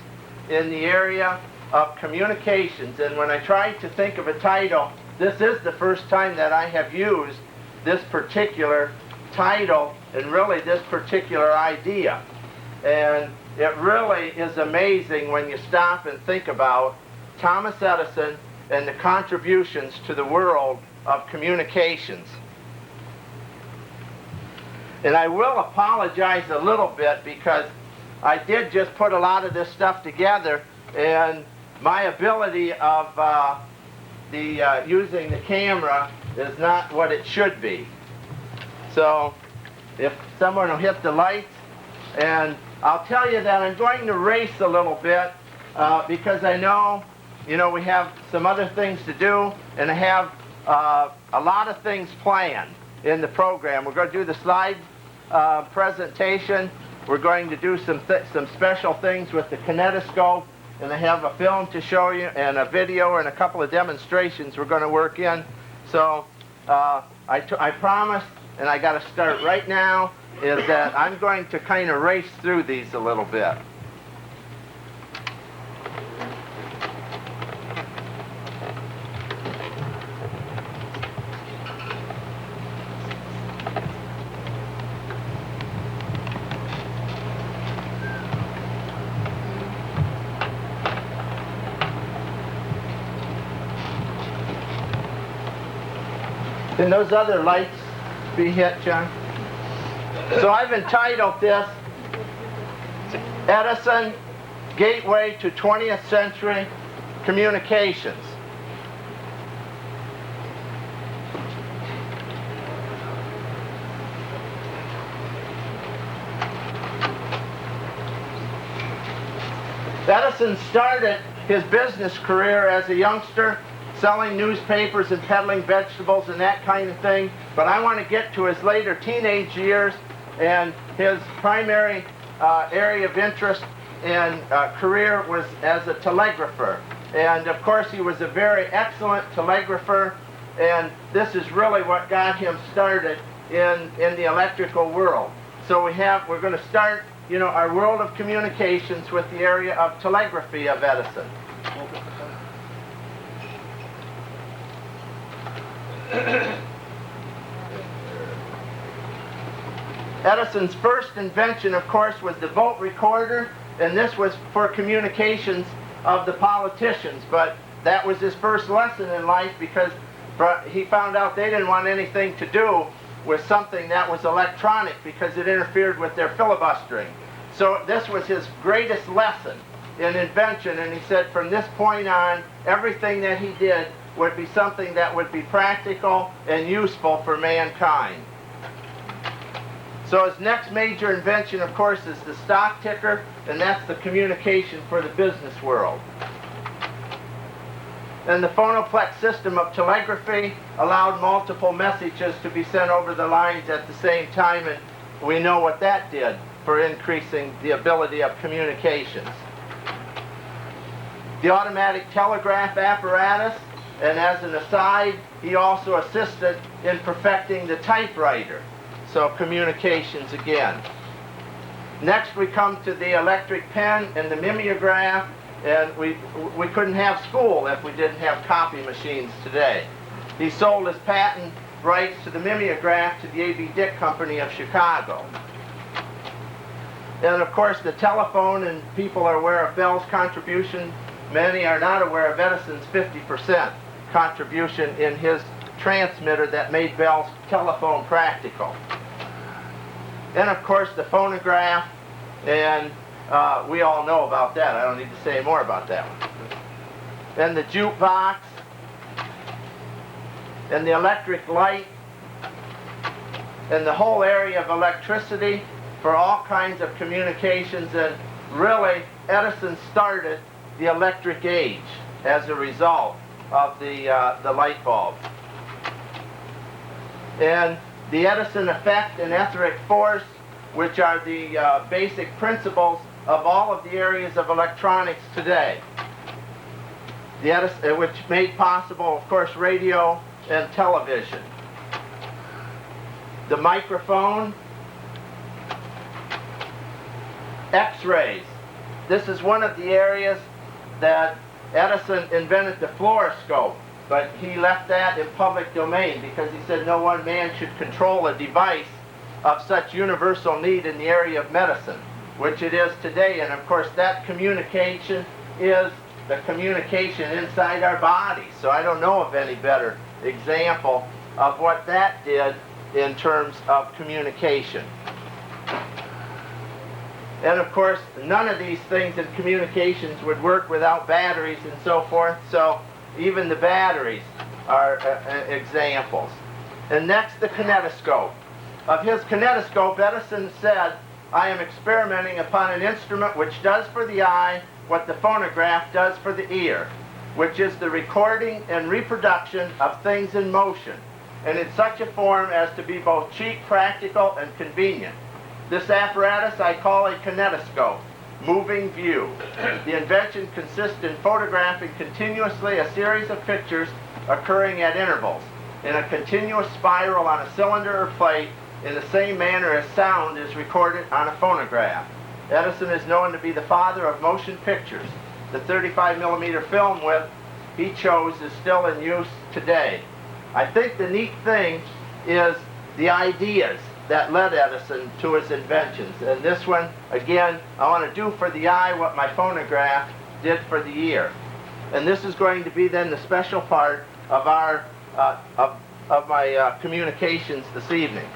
in the area of communications. And when I tried to think of a title, this is the first time that I have used this particular title and really this particular idea. And it really is amazing when you stop and think about Thomas Edison and the contributions to the world of communications. And I will apologize a little bit because I did just put a lot of this stuff together, and my ability of the using the camera is not what it should be. So if someone will hit the lights, and I'll tell you that I'm going to race a little bit because I know, we have some other things to do, and I have a lot of things planned in the program. We're going to do the slide presentation. We're going to do some special things with the kinetoscope, and I have a film to show you, and a video, and a couple of demonstrations we're going to work in. So I promised, and I got to start right now, is that I'm going to kind of race through these a little bit. Can those other lights be hit, John? So I've entitled this Edison, Gateway to 20th Century Communications. Edison started his business career as a youngster selling newspapers and peddling vegetables and that kind of thing. But I want to get to his later teenage years, and his primary area of interest and career was as a telegrapher. And of course he was a very excellent telegrapher, and this is really what got him started in the electrical world. So we're going to start, our world of communications with the area of telegraphy of Edison. Edison's first invention, of course, was the vote recorder, and this was for communications of the politicians. But that was his first lesson in life, because he found out they didn't want anything to do with something that was electronic because it interfered with their filibustering. So this was his greatest lesson in invention, and he said from this point on, everything that he did would be something that would be practical and useful for mankind. So his next major invention, of course, is the stock ticker, and that's the communication for the business world. And the phonoplex system of telegraphy allowed multiple messages to be sent over the lines at the same time, and we know what that did for increasing the ability of communications. The automatic telegraph apparatus, and as an aside, he also assisted in perfecting the typewriter. So communications again. Next we come to the electric pen and the mimeograph, and we couldn't have school if we didn't have copy machines today. He sold his patent rights to the mimeograph to the A.B. Dick Company of Chicago. And of course the telephone, and people are aware of Bell's contribution. Many are not aware of Edison's 50% contribution in his transmitter that made Bell's telephone practical. And of course the phonograph, and we all know about that. I don't need to say more about that one. And the jukebox, and the electric light, and the whole area of electricity for all kinds of communications. And really, Edison started the electric age as a result of the light bulb. And the Edison effect and etheric force, which are the basic principles of all of the areas of electronics today. The Edison, which made possible, of course, radio and television. The microphone, X-rays. This is one of the areas that Edison invented the fluoroscope, but he left that in public domain because he said no one man should control a device of such universal need in the area of medicine, which it is today. And of course that communication is the communication inside our bodies. So I don't know of any better example of what that did in terms of communication. And of course, none of these things in communications would work without batteries and so forth. So even the batteries are examples. And next, the kinetoscope. Of his kinetoscope, Edison said, "I am experimenting upon an instrument which does for the eye what the phonograph does for the ear, which is the recording and reproduction of things in motion, and in such a form as to be both cheap, practical, and convenient. This apparatus I call a kinetoscope, moving view. The invention consists in photographing continuously a series of pictures occurring at intervals, in a continuous spiral on a cylinder or plate, in the same manner as sound is recorded on a phonograph. Edison is known to be the father of motion pictures. The 35mm film width he chose is still in use today." I think the neat thing is the ideas that led Edison to his inventions. And this one, again, I want to do for the eye what my phonograph did for the ear. And this is going to be then the special part of our of my communications this evening.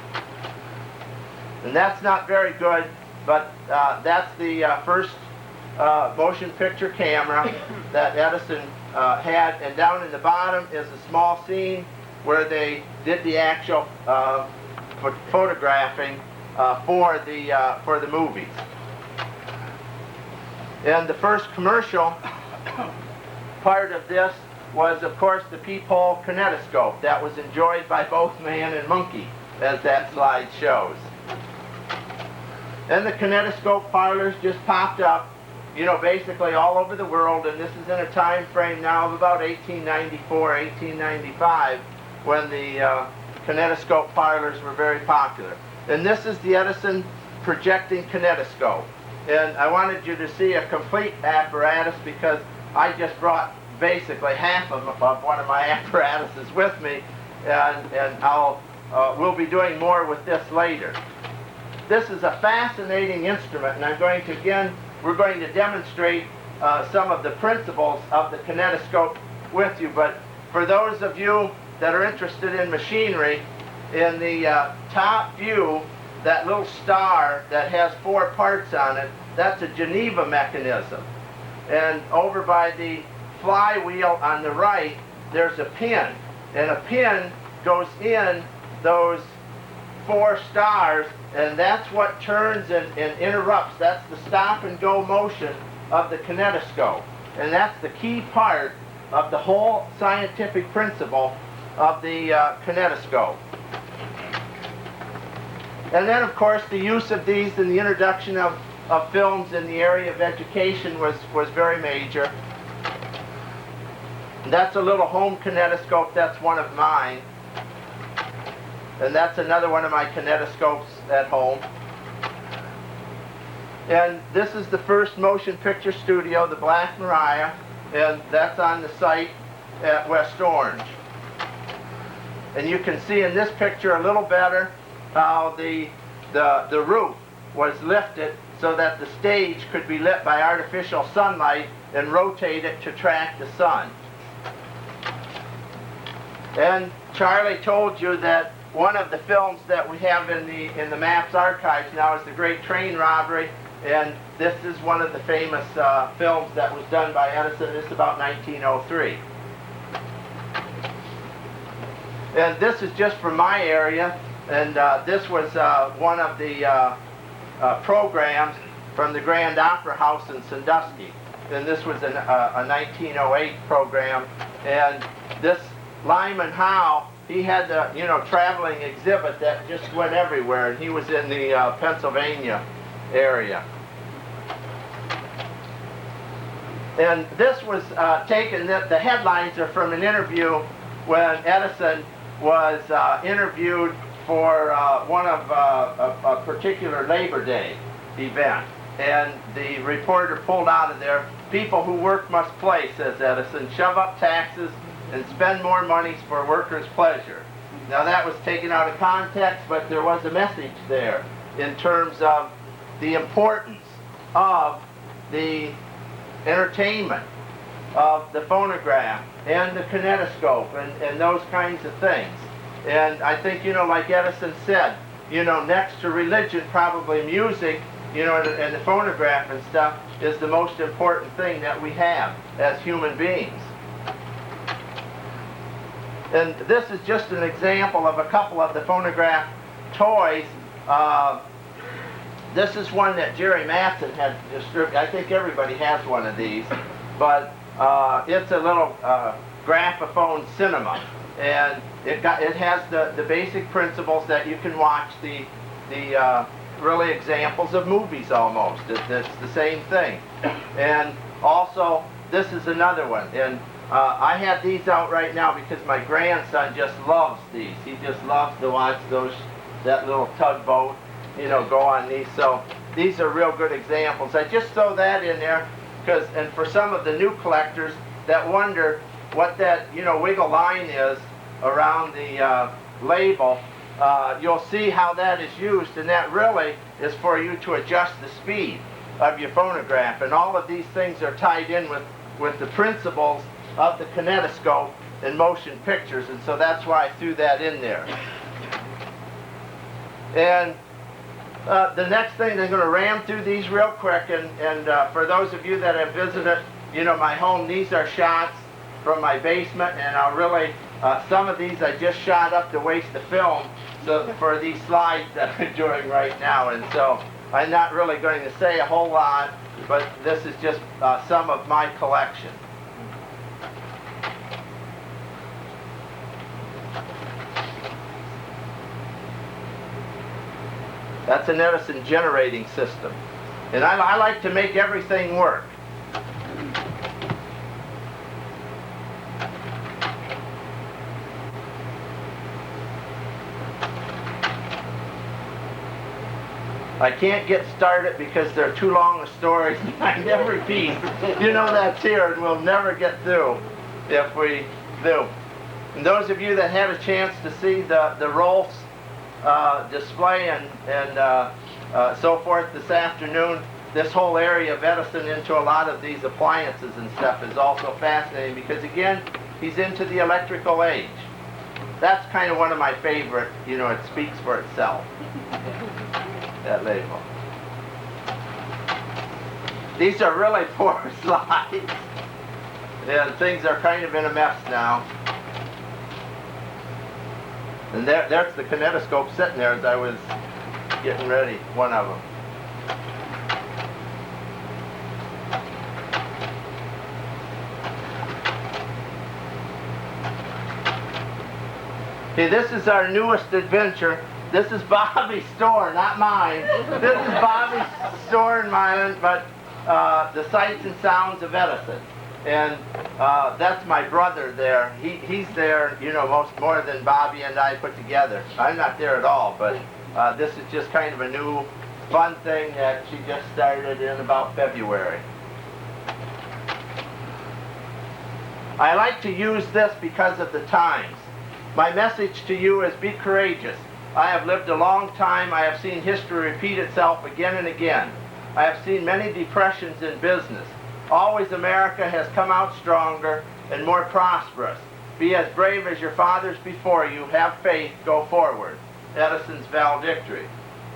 And that's not very good, but that's the first motion picture camera that Edison had. And down in the bottom is a small scene where they did the actual photographing for the movies. And the first commercial part of this was, of course, the peephole kinetoscope that was enjoyed by both man and monkey, as that slide shows. And the kinetoscope parlors just popped up, you know, basically all over the world, and this is in a time frame now of about 1894, 1895, when the kinetoscope parlors were very popular. And this is the Edison projecting kinetoscope. And I wanted you to see a complete apparatus because I just brought basically half of one of my apparatuses with me, and we'll be doing more with this later. This is a fascinating instrument, and we're going to demonstrate some of the principles of the kinetoscope with you. But for those of you that are interested in machinery, in the top view, that little star that has 4 parts on it, that's a Geneva mechanism. And over by the flywheel on the right, there's a pin. And a pin goes in those 4 stars, and that's what turns and interrupts. That's the stop and go motion of the kinetoscope. And that's the key part of the whole scientific principle of the kinetoscope. And then, of course, the use of these and the introduction of films in the area of education was very major. That's a little home kinetoscope. That's one of mine. And that's another one of my kinetoscopes at home. And this is the first motion picture studio, the Black Maria, and that's on the site at West Orange. And you can see in this picture a little better how the roof was lifted so that the stage could be lit by artificial sunlight and rotate it to track the sun. And Charlie told you that one of the films that we have in the MAPS archives now is the Great Train Robbery, and this is one of the famous films that was done by Edison. This is about 1903. And this is just from my area, and this was one of the programs from the Grand Opera House in Sandusky. And this was a 1908 program, and this Lyman Howe, he had the traveling exhibit that just went everywhere, and he was in the Pennsylvania area. And this was taken, the headlines are from an interview when Edison was interviewed for one of a particular Labor Day event. And the reporter pulled out of there, "People who work must play," says Edison, "shove up taxes and spend more money for workers' pleasure." Now that was taken out of context, but there was a message there in terms of the importance of the entertainment of the phonograph and the kinetoscope and those kinds of things. And I think, like Edison said, next to religion, probably music, and the phonograph and stuff is the most important thing that we have as human beings. And this is just an example of a couple of the phonograph toys. This is one that Jerry Matson had distributed. I think everybody has one of these, but it's a little graphophone cinema, and it has the basic principles that you can watch the really examples of movies almost. It's the same thing. And also, this is another one. And I have these out right now because my grandson just loves these. He just loves to watch that little tugboat, go on these. So these are real good examples. I just throw that in there and for some of the new collectors that wonder what that, wiggle line is around the label, you'll see how that is used, and that really is for you to adjust the speed of your phonograph. And all of these things are tied in with the principles of the kinetoscope and motion pictures, and so that's why I threw that in there. And the next thing, I'm going to ram through these real quick, and for those of you that have visited, my home, these are shots from my basement, and I'll really, some of these I just shot up to waste the film for these slides that I'm doing right now, and so I'm not really going to say a whole lot, but this is just some of my collection. That's an Edison generating system. And I like to make everything work. I can't get started because they're too long a story behind every piece. That's here, and we'll never get through if we do. And those of you that had a chance to see the Rolf's display and so forth this afternoon, this whole area of Edison into a lot of these appliances and stuff is also fascinating because, again, he's into the electrical age. That's kind of one of my favorite, it speaks for itself, that label. These are really poor slides, and things are kind of in a mess now. And there's the kinetoscope sitting there as I was getting ready, one of them. Okay, this is our newest adventure. This is Bobby's store, not mine. This is Bobby's store and mine, but the Sights and Sounds of Edison. And that's my brother there. He's there, more than Bobby and I put together. I'm not there at all, but this is just kind of a new fun thing that she just started in about February. I like to use this because of the times. My message to you is be courageous. I have lived a long time. I have seen history repeat itself again and again. I have seen many depressions in business. Always America has come out stronger and more prosperous. Be as brave as your fathers before you. Have faith. Go forward. Edison's valedictory.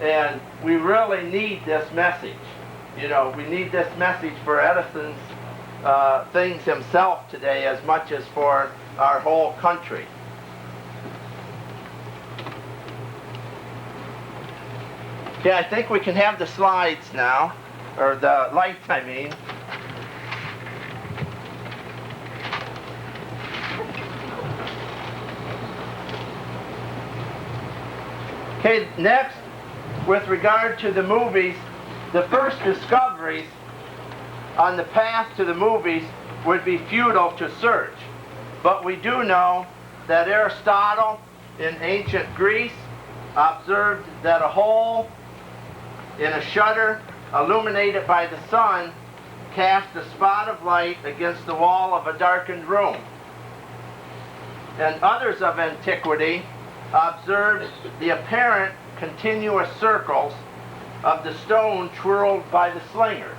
And we really need this message. We need this message for Edison's things himself today as much as for our whole country. Okay, I think we can have the slides now, or the lights, I mean. Okay, next, with regard to the movies, the first discoveries on the path to the movies would be futile to search. But we do know that Aristotle in ancient Greece observed that a hole in a shutter illuminated by the sun cast a spot of light against the wall of a darkened room. And others of antiquity observed the apparent continuous circles of the stone twirled by the slinger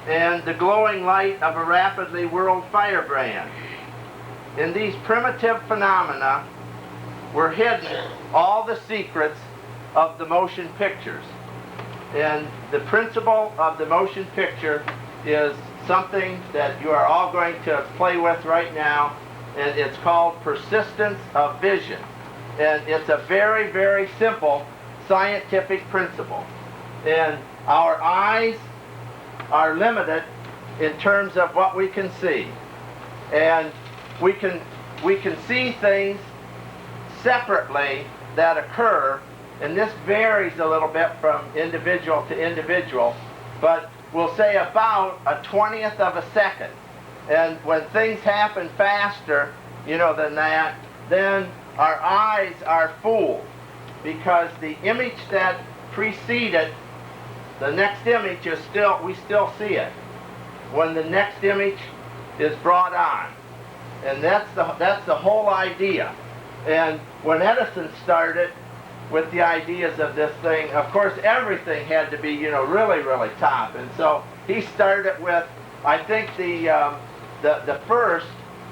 and the glowing light of a rapidly whirled firebrand. In these primitive phenomena were hidden all the secrets of the motion pictures. And the principle of the motion picture is something that you are all going to play with right now. and it's called persistence of vision. And it's a very, very simple scientific principle. And our eyes are limited in terms of what we can see. And we can see things separately that occur, and this varies a little bit from individual to individual, but we'll say about a 20th of a second. And when things happen faster, you know, than that, then our eyes are fooled, because the image that preceded the next image is we still see it when the next image is brought on. And that's the whole idea. And when Edison started with the ideas of this thing, of course everything had to be, you know, really, really top. And so he started with, I think the first,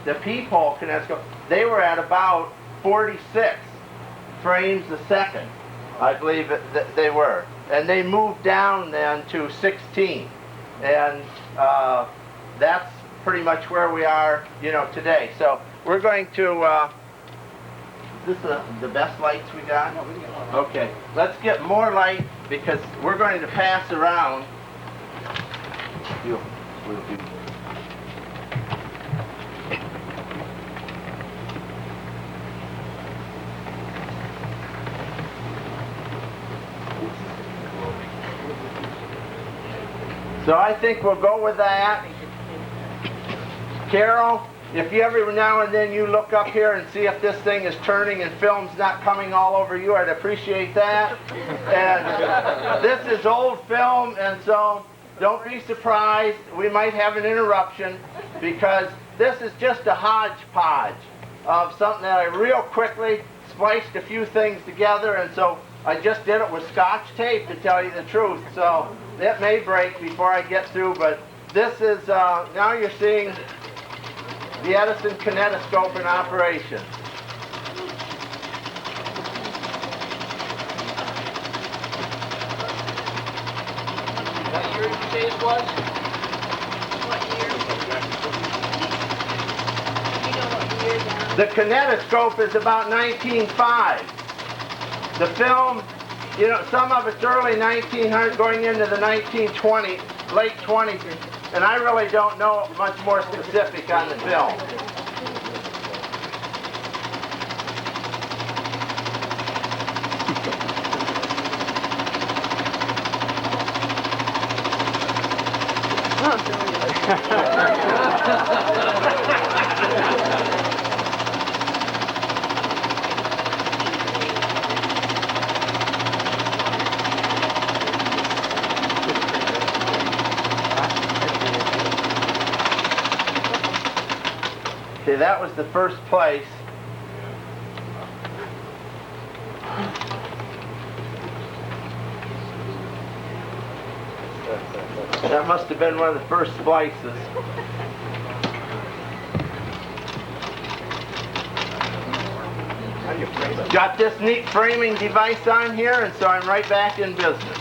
the peephole kinetoscope, they were at about 46 frames a second, I believe they were. And they moved down then to 16. And that's pretty much where we are, you know, today. So we're going to, is this the best lights we got? Okay, let's get more light, because we're going to pass around. So I think we'll go with that. Carol, if you every now and then you look up here and see if this thing is turning and film's not coming all over you, I'd appreciate that. And this is old film, and so don't be surprised. We might have an interruption, because this is just a hodgepodge of something that I real quickly spliced a few things together, and so I just did it with Scotch tape, to tell you the truth. So it may break before I get through, but this is, now you're seeing the Edison kinetoscope in operation. What year did you say this was? The kinetoscope is about 1905. The film, you know, some of it's early 1900, going into the 1920s, late 20s, and I really don't know much more specific on the film. Okay, that was the first place. That must have been one of the first splices. Got this neat framing device on here, and so I'm right back in business.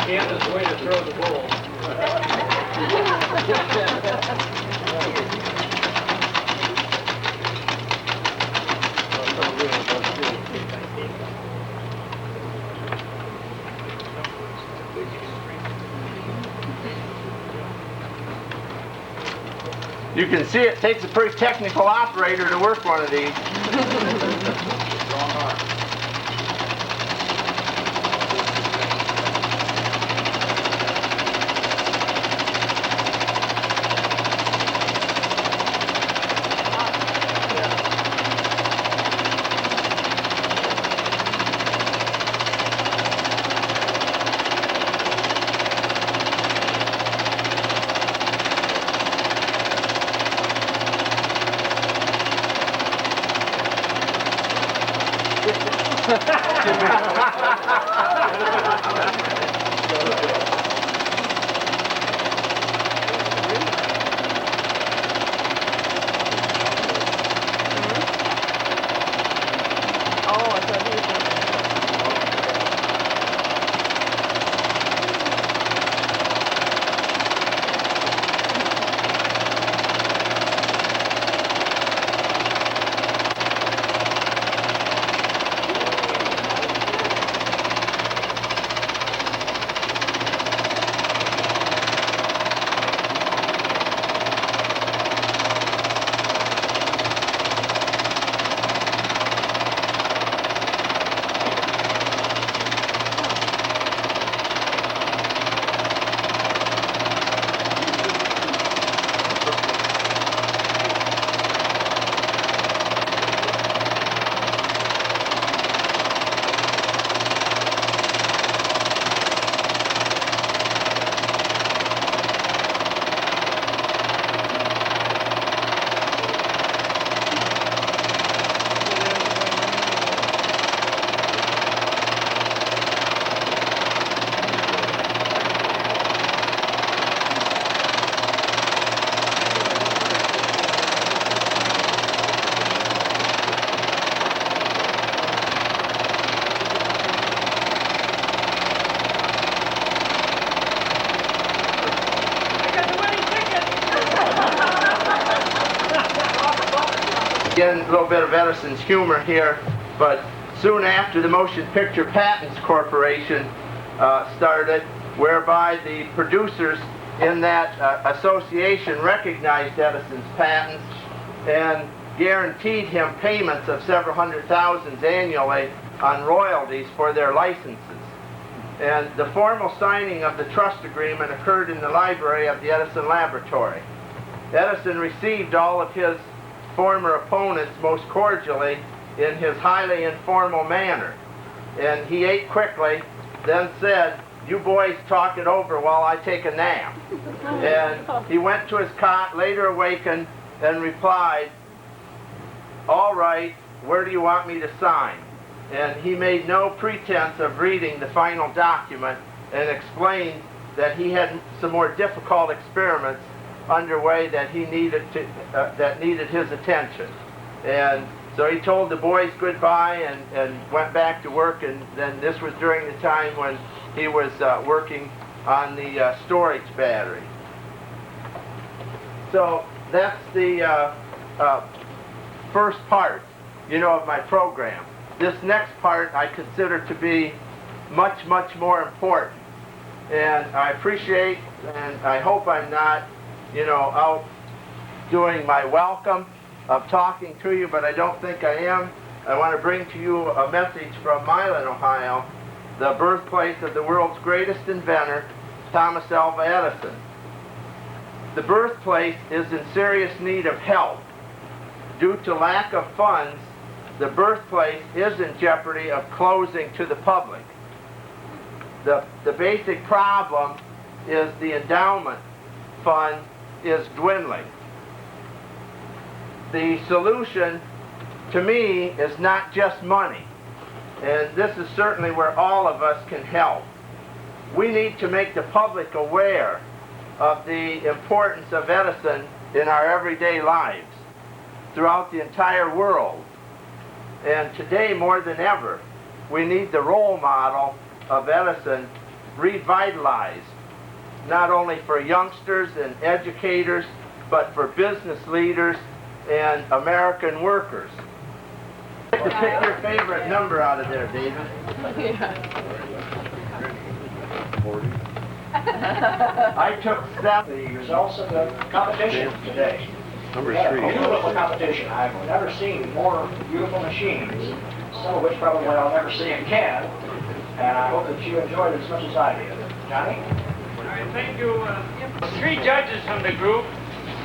Candace's way to throw the ball. You can see it takes a pretty technical operator to work one of these. again, a little bit of Edison's humor here, but soon after the Motion Picture Patents Corporation started, whereby the producers in that association recognized Edison's patents and guaranteed him payments of several hundred thousands annually on royalties for their licenses. And the formal signing of the trust agreement occurred in the library of the Edison Laboratory. Edison received all of his former opponents most cordially in his highly informal manner. And he ate quickly, then said, "You boys talk it over while I take a nap." And he went to his cot, later awakened, and replied, "All right, where do you want me to sign?" And he made no pretense of reading the final document and explained that he had some more difficult experiments underway that he needed to that needed his attention. And so he told the boys goodbye and went back to work. And then this was during the time when he was working on the storage battery. So that's the first part, of my program. This next part I consider to be much, much more important. And I appreciate, and I hope I'm not, out doing my welcome of talking to you, but I don't think I am. I want to bring to you a message from Milan, Ohio, the birthplace of the world's greatest inventor, Thomas Alva Edison. The birthplace is in serious need of help. Due to lack of funds, the birthplace is in jeopardy of closing to the public. The basic problem is the endowment fund is dwindling. The solution, to me, is not just money. And this is certainly where all of us can help. We need to make the public aware of the importance of Edison in our everyday lives throughout the entire world. And today, more than ever, we need the role model of Edison revitalized, not only for youngsters and educators, but for business leaders and American workers. I'd like to pick your favorite number out of there, David. I took 7. The results of the competition today. Number We had 3. a beautiful competition. I've never seen more beautiful machines, some of which probably I'll never see again. And I hope that you enjoyed it as much as I did. Johnny? All right, thank you. 3 judges from the group,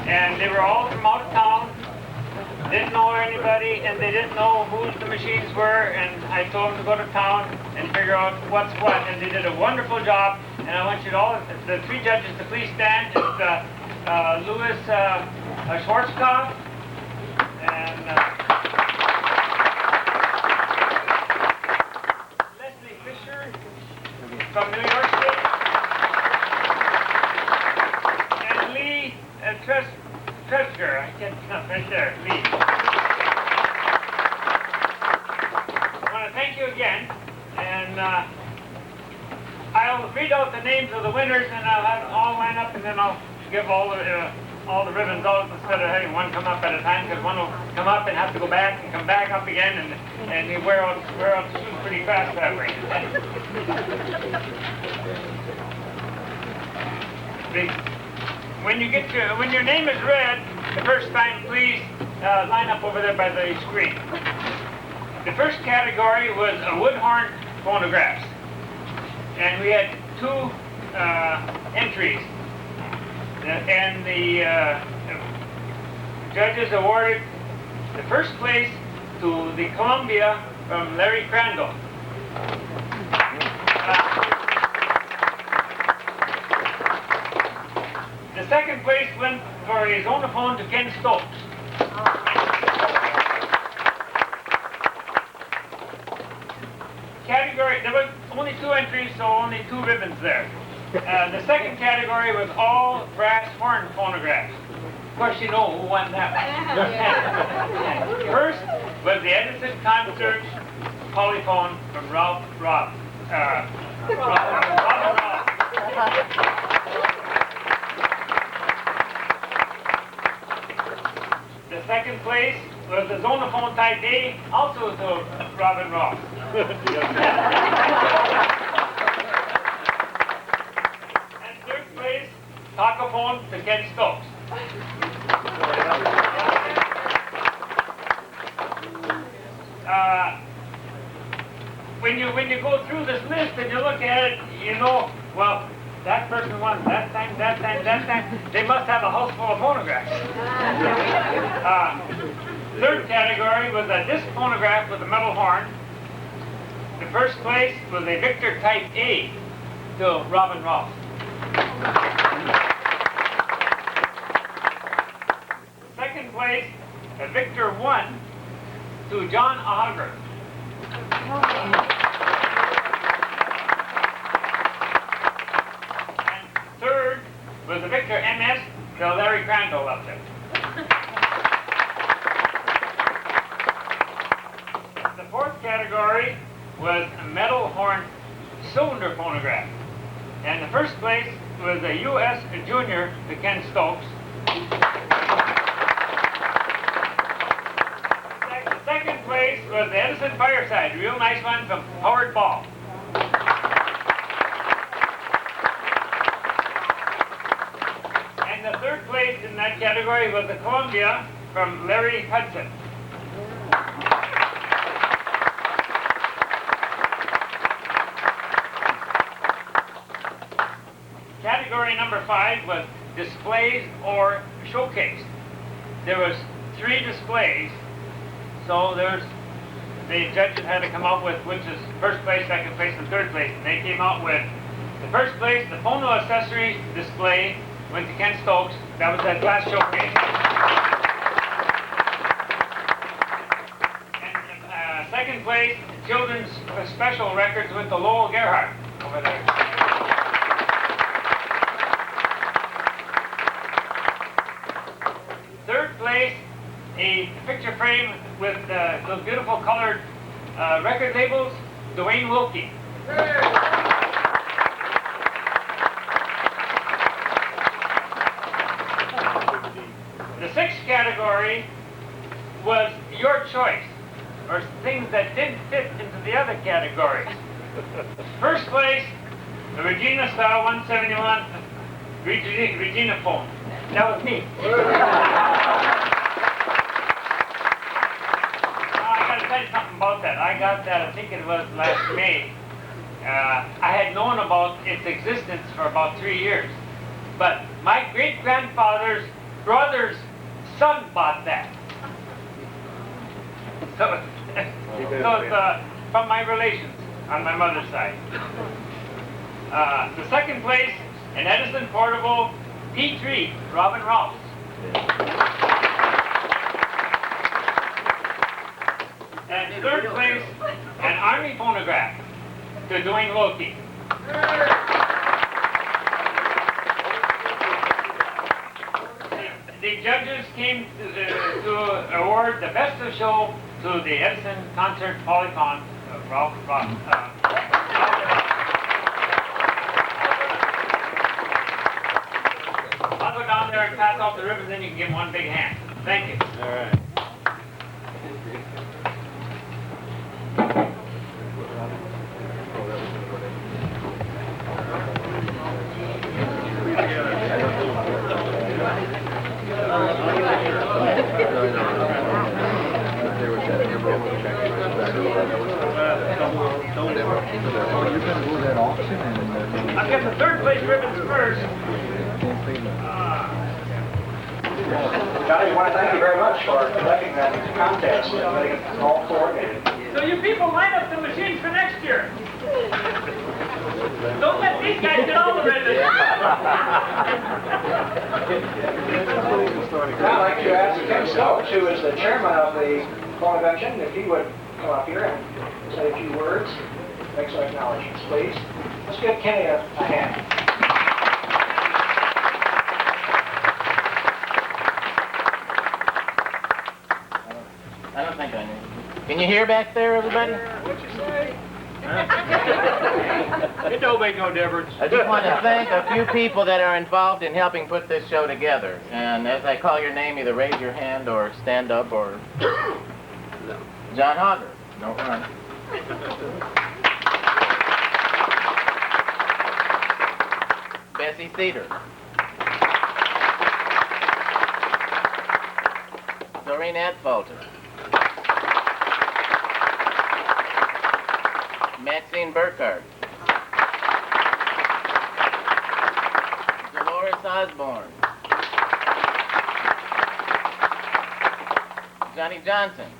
and they were all from out of town. Didn't know anybody, and they didn't know who the machines were, and I told them to go to town and figure out what's what, and they did a wonderful job. And I want you to all, the 3 judges, to please stand. It's Louis Schwarzkopf and Leslie Fisher from New York State, and Lee Tresker. I can't pronounce right there, Lee. I want to thank you again, and I'll read out the names of the winners, and I'll have them all line up, and then I'll give all the ribbons out instead of having one come up at a time, because one will come up and have to go back and come back up again, and you wear out the shoes pretty fast that way. When your name is read the first time, please line up over there by the screen. The first category was wood horn phonographs, and we had 2 entries. And the judges awarded the first place to the Columbia from Larry Crandall. The second place went for a Zonophone to Ken Stokes. Category, there were only 2 entries, so only 2 ribbons there. The second category was all brass horn phonographs. Of course, you know who won that one. First was the Edison Concert Polyphone from Robin Robb. The second place was the Zonophone Type A, also to Robin Ross. And third place, Tacophone to Ken Stokes. When you go through this list and you look at it, you know, well, that person won that time, that time, that time. They must have a house full of phonographs. Third category was a disc phonograph with a metal horn. The first place was a Victor Type A to Robin Ross. Second place, a Victor 1 to John Auger. And third was a Victor MS to Larry Crandall up there. The fourth category was a metal horn cylinder phonograph. And the first place was a U.S. Junior to Ken Stokes. The second place was the Edison Fireside, a real nice one from Howard Ball. And the third place in that category was the Columbia from Larry Hudson. Category number 5 was displays or showcase. There was 3 displays, so the judges had to come up with which is first place, second place, and third place. And they came out with the first place, the phono accessory display went to Ken Stokes. That was that glass showcase. And second place, children's special records went to Lowell Gerhardt over there. Third place, a picture frame with those beautiful colored record labels, Dwayne Wilkie. The sixth category was your choice, or things that didn't fit into the other categories. First place, the Regina Style 171 Regina phone. That was me. I got to tell you something about that. I got that, I think it was last May. I had known about its existence for about 3 years. But my great-grandfather's brother's son bought that. So it's from my relations on my mother's side. The second place, an Edison Portable P3, Robin Ross. And third place, an Army phonograph to Dwayne Wilkie. The judges came to award the best of show to the Edison Concert Polyphon, Ralph Ross. I'll go down there and pass off the ribbons, then you can give them one big hand. Thank you. All right. I'll get the third place ribbons first. Johnny, I want to thank you very much for conducting that contest and getting it all coordinated. So you people line up the machines for next year. Don't let these guys get all the ribbons. I'd like to ask Ken Stokes, who is the chairman of the Phonovention, if he would come up here and say a few words, make some acknowledgments, please. Let's give Kenny a hand. I don't think I need. Can you hear back there, everybody? What'd you say? It don't make no difference. I just want to thank a few people that are involved in helping put this show together. And as I call your name, either raise your hand or stand up or... John Hogger. Don't run. Bessie Cedar. Doreen Edfalter. Maxine Burkhardt. Dolores Osborne. Johnny Johnson.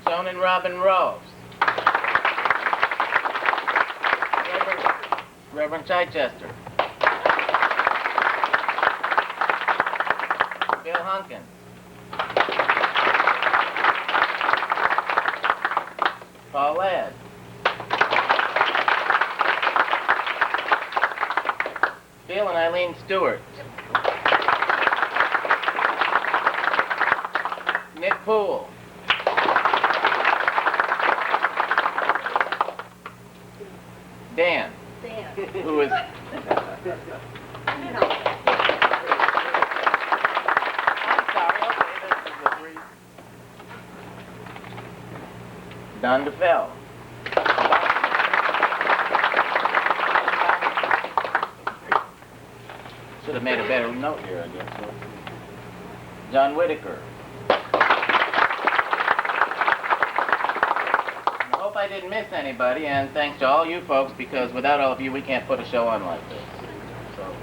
Joan and Robin Rose. Reverend Chichester. Bill Hunkins. Paul Ladd. Bill and Eileen Stewart. Nick Poole. Dan. Who is... Don DeFell. Should have made a better note here, I guess. John Whitaker. I hope I didn't miss anybody, and thanks to all you folks, because without all of you, we can't put a show on like this. So.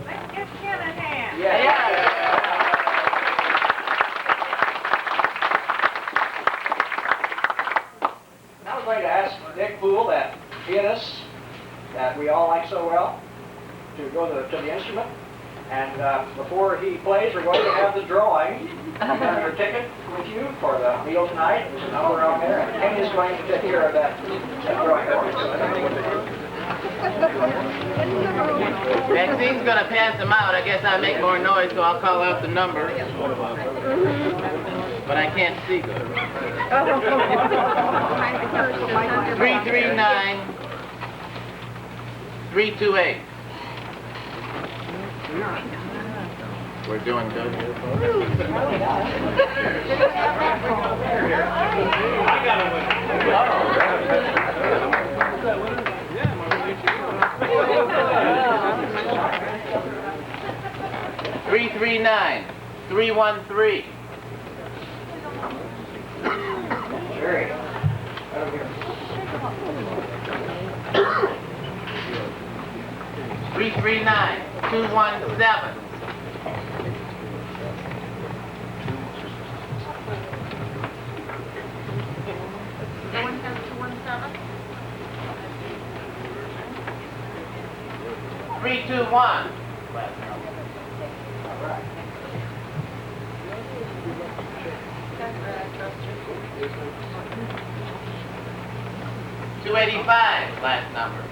Let's give Ken a hand. Now we're going to ask Nick Poole, that pianist that we all like so well, to go to the instrument. And before he plays, we're going to have the drawing. You have your ticket with you for the meal tonight. There's a number on there, and Kenny is going to take care of that drawing for you. Maxine's gonna pass them out. I guess I make more noise, so I'll call out the number. But I can't see good. 339-328. We're doing good here, folks. I got a winner. 339-313. Sherry. 339-217. No one has 217? 321. 285, last number.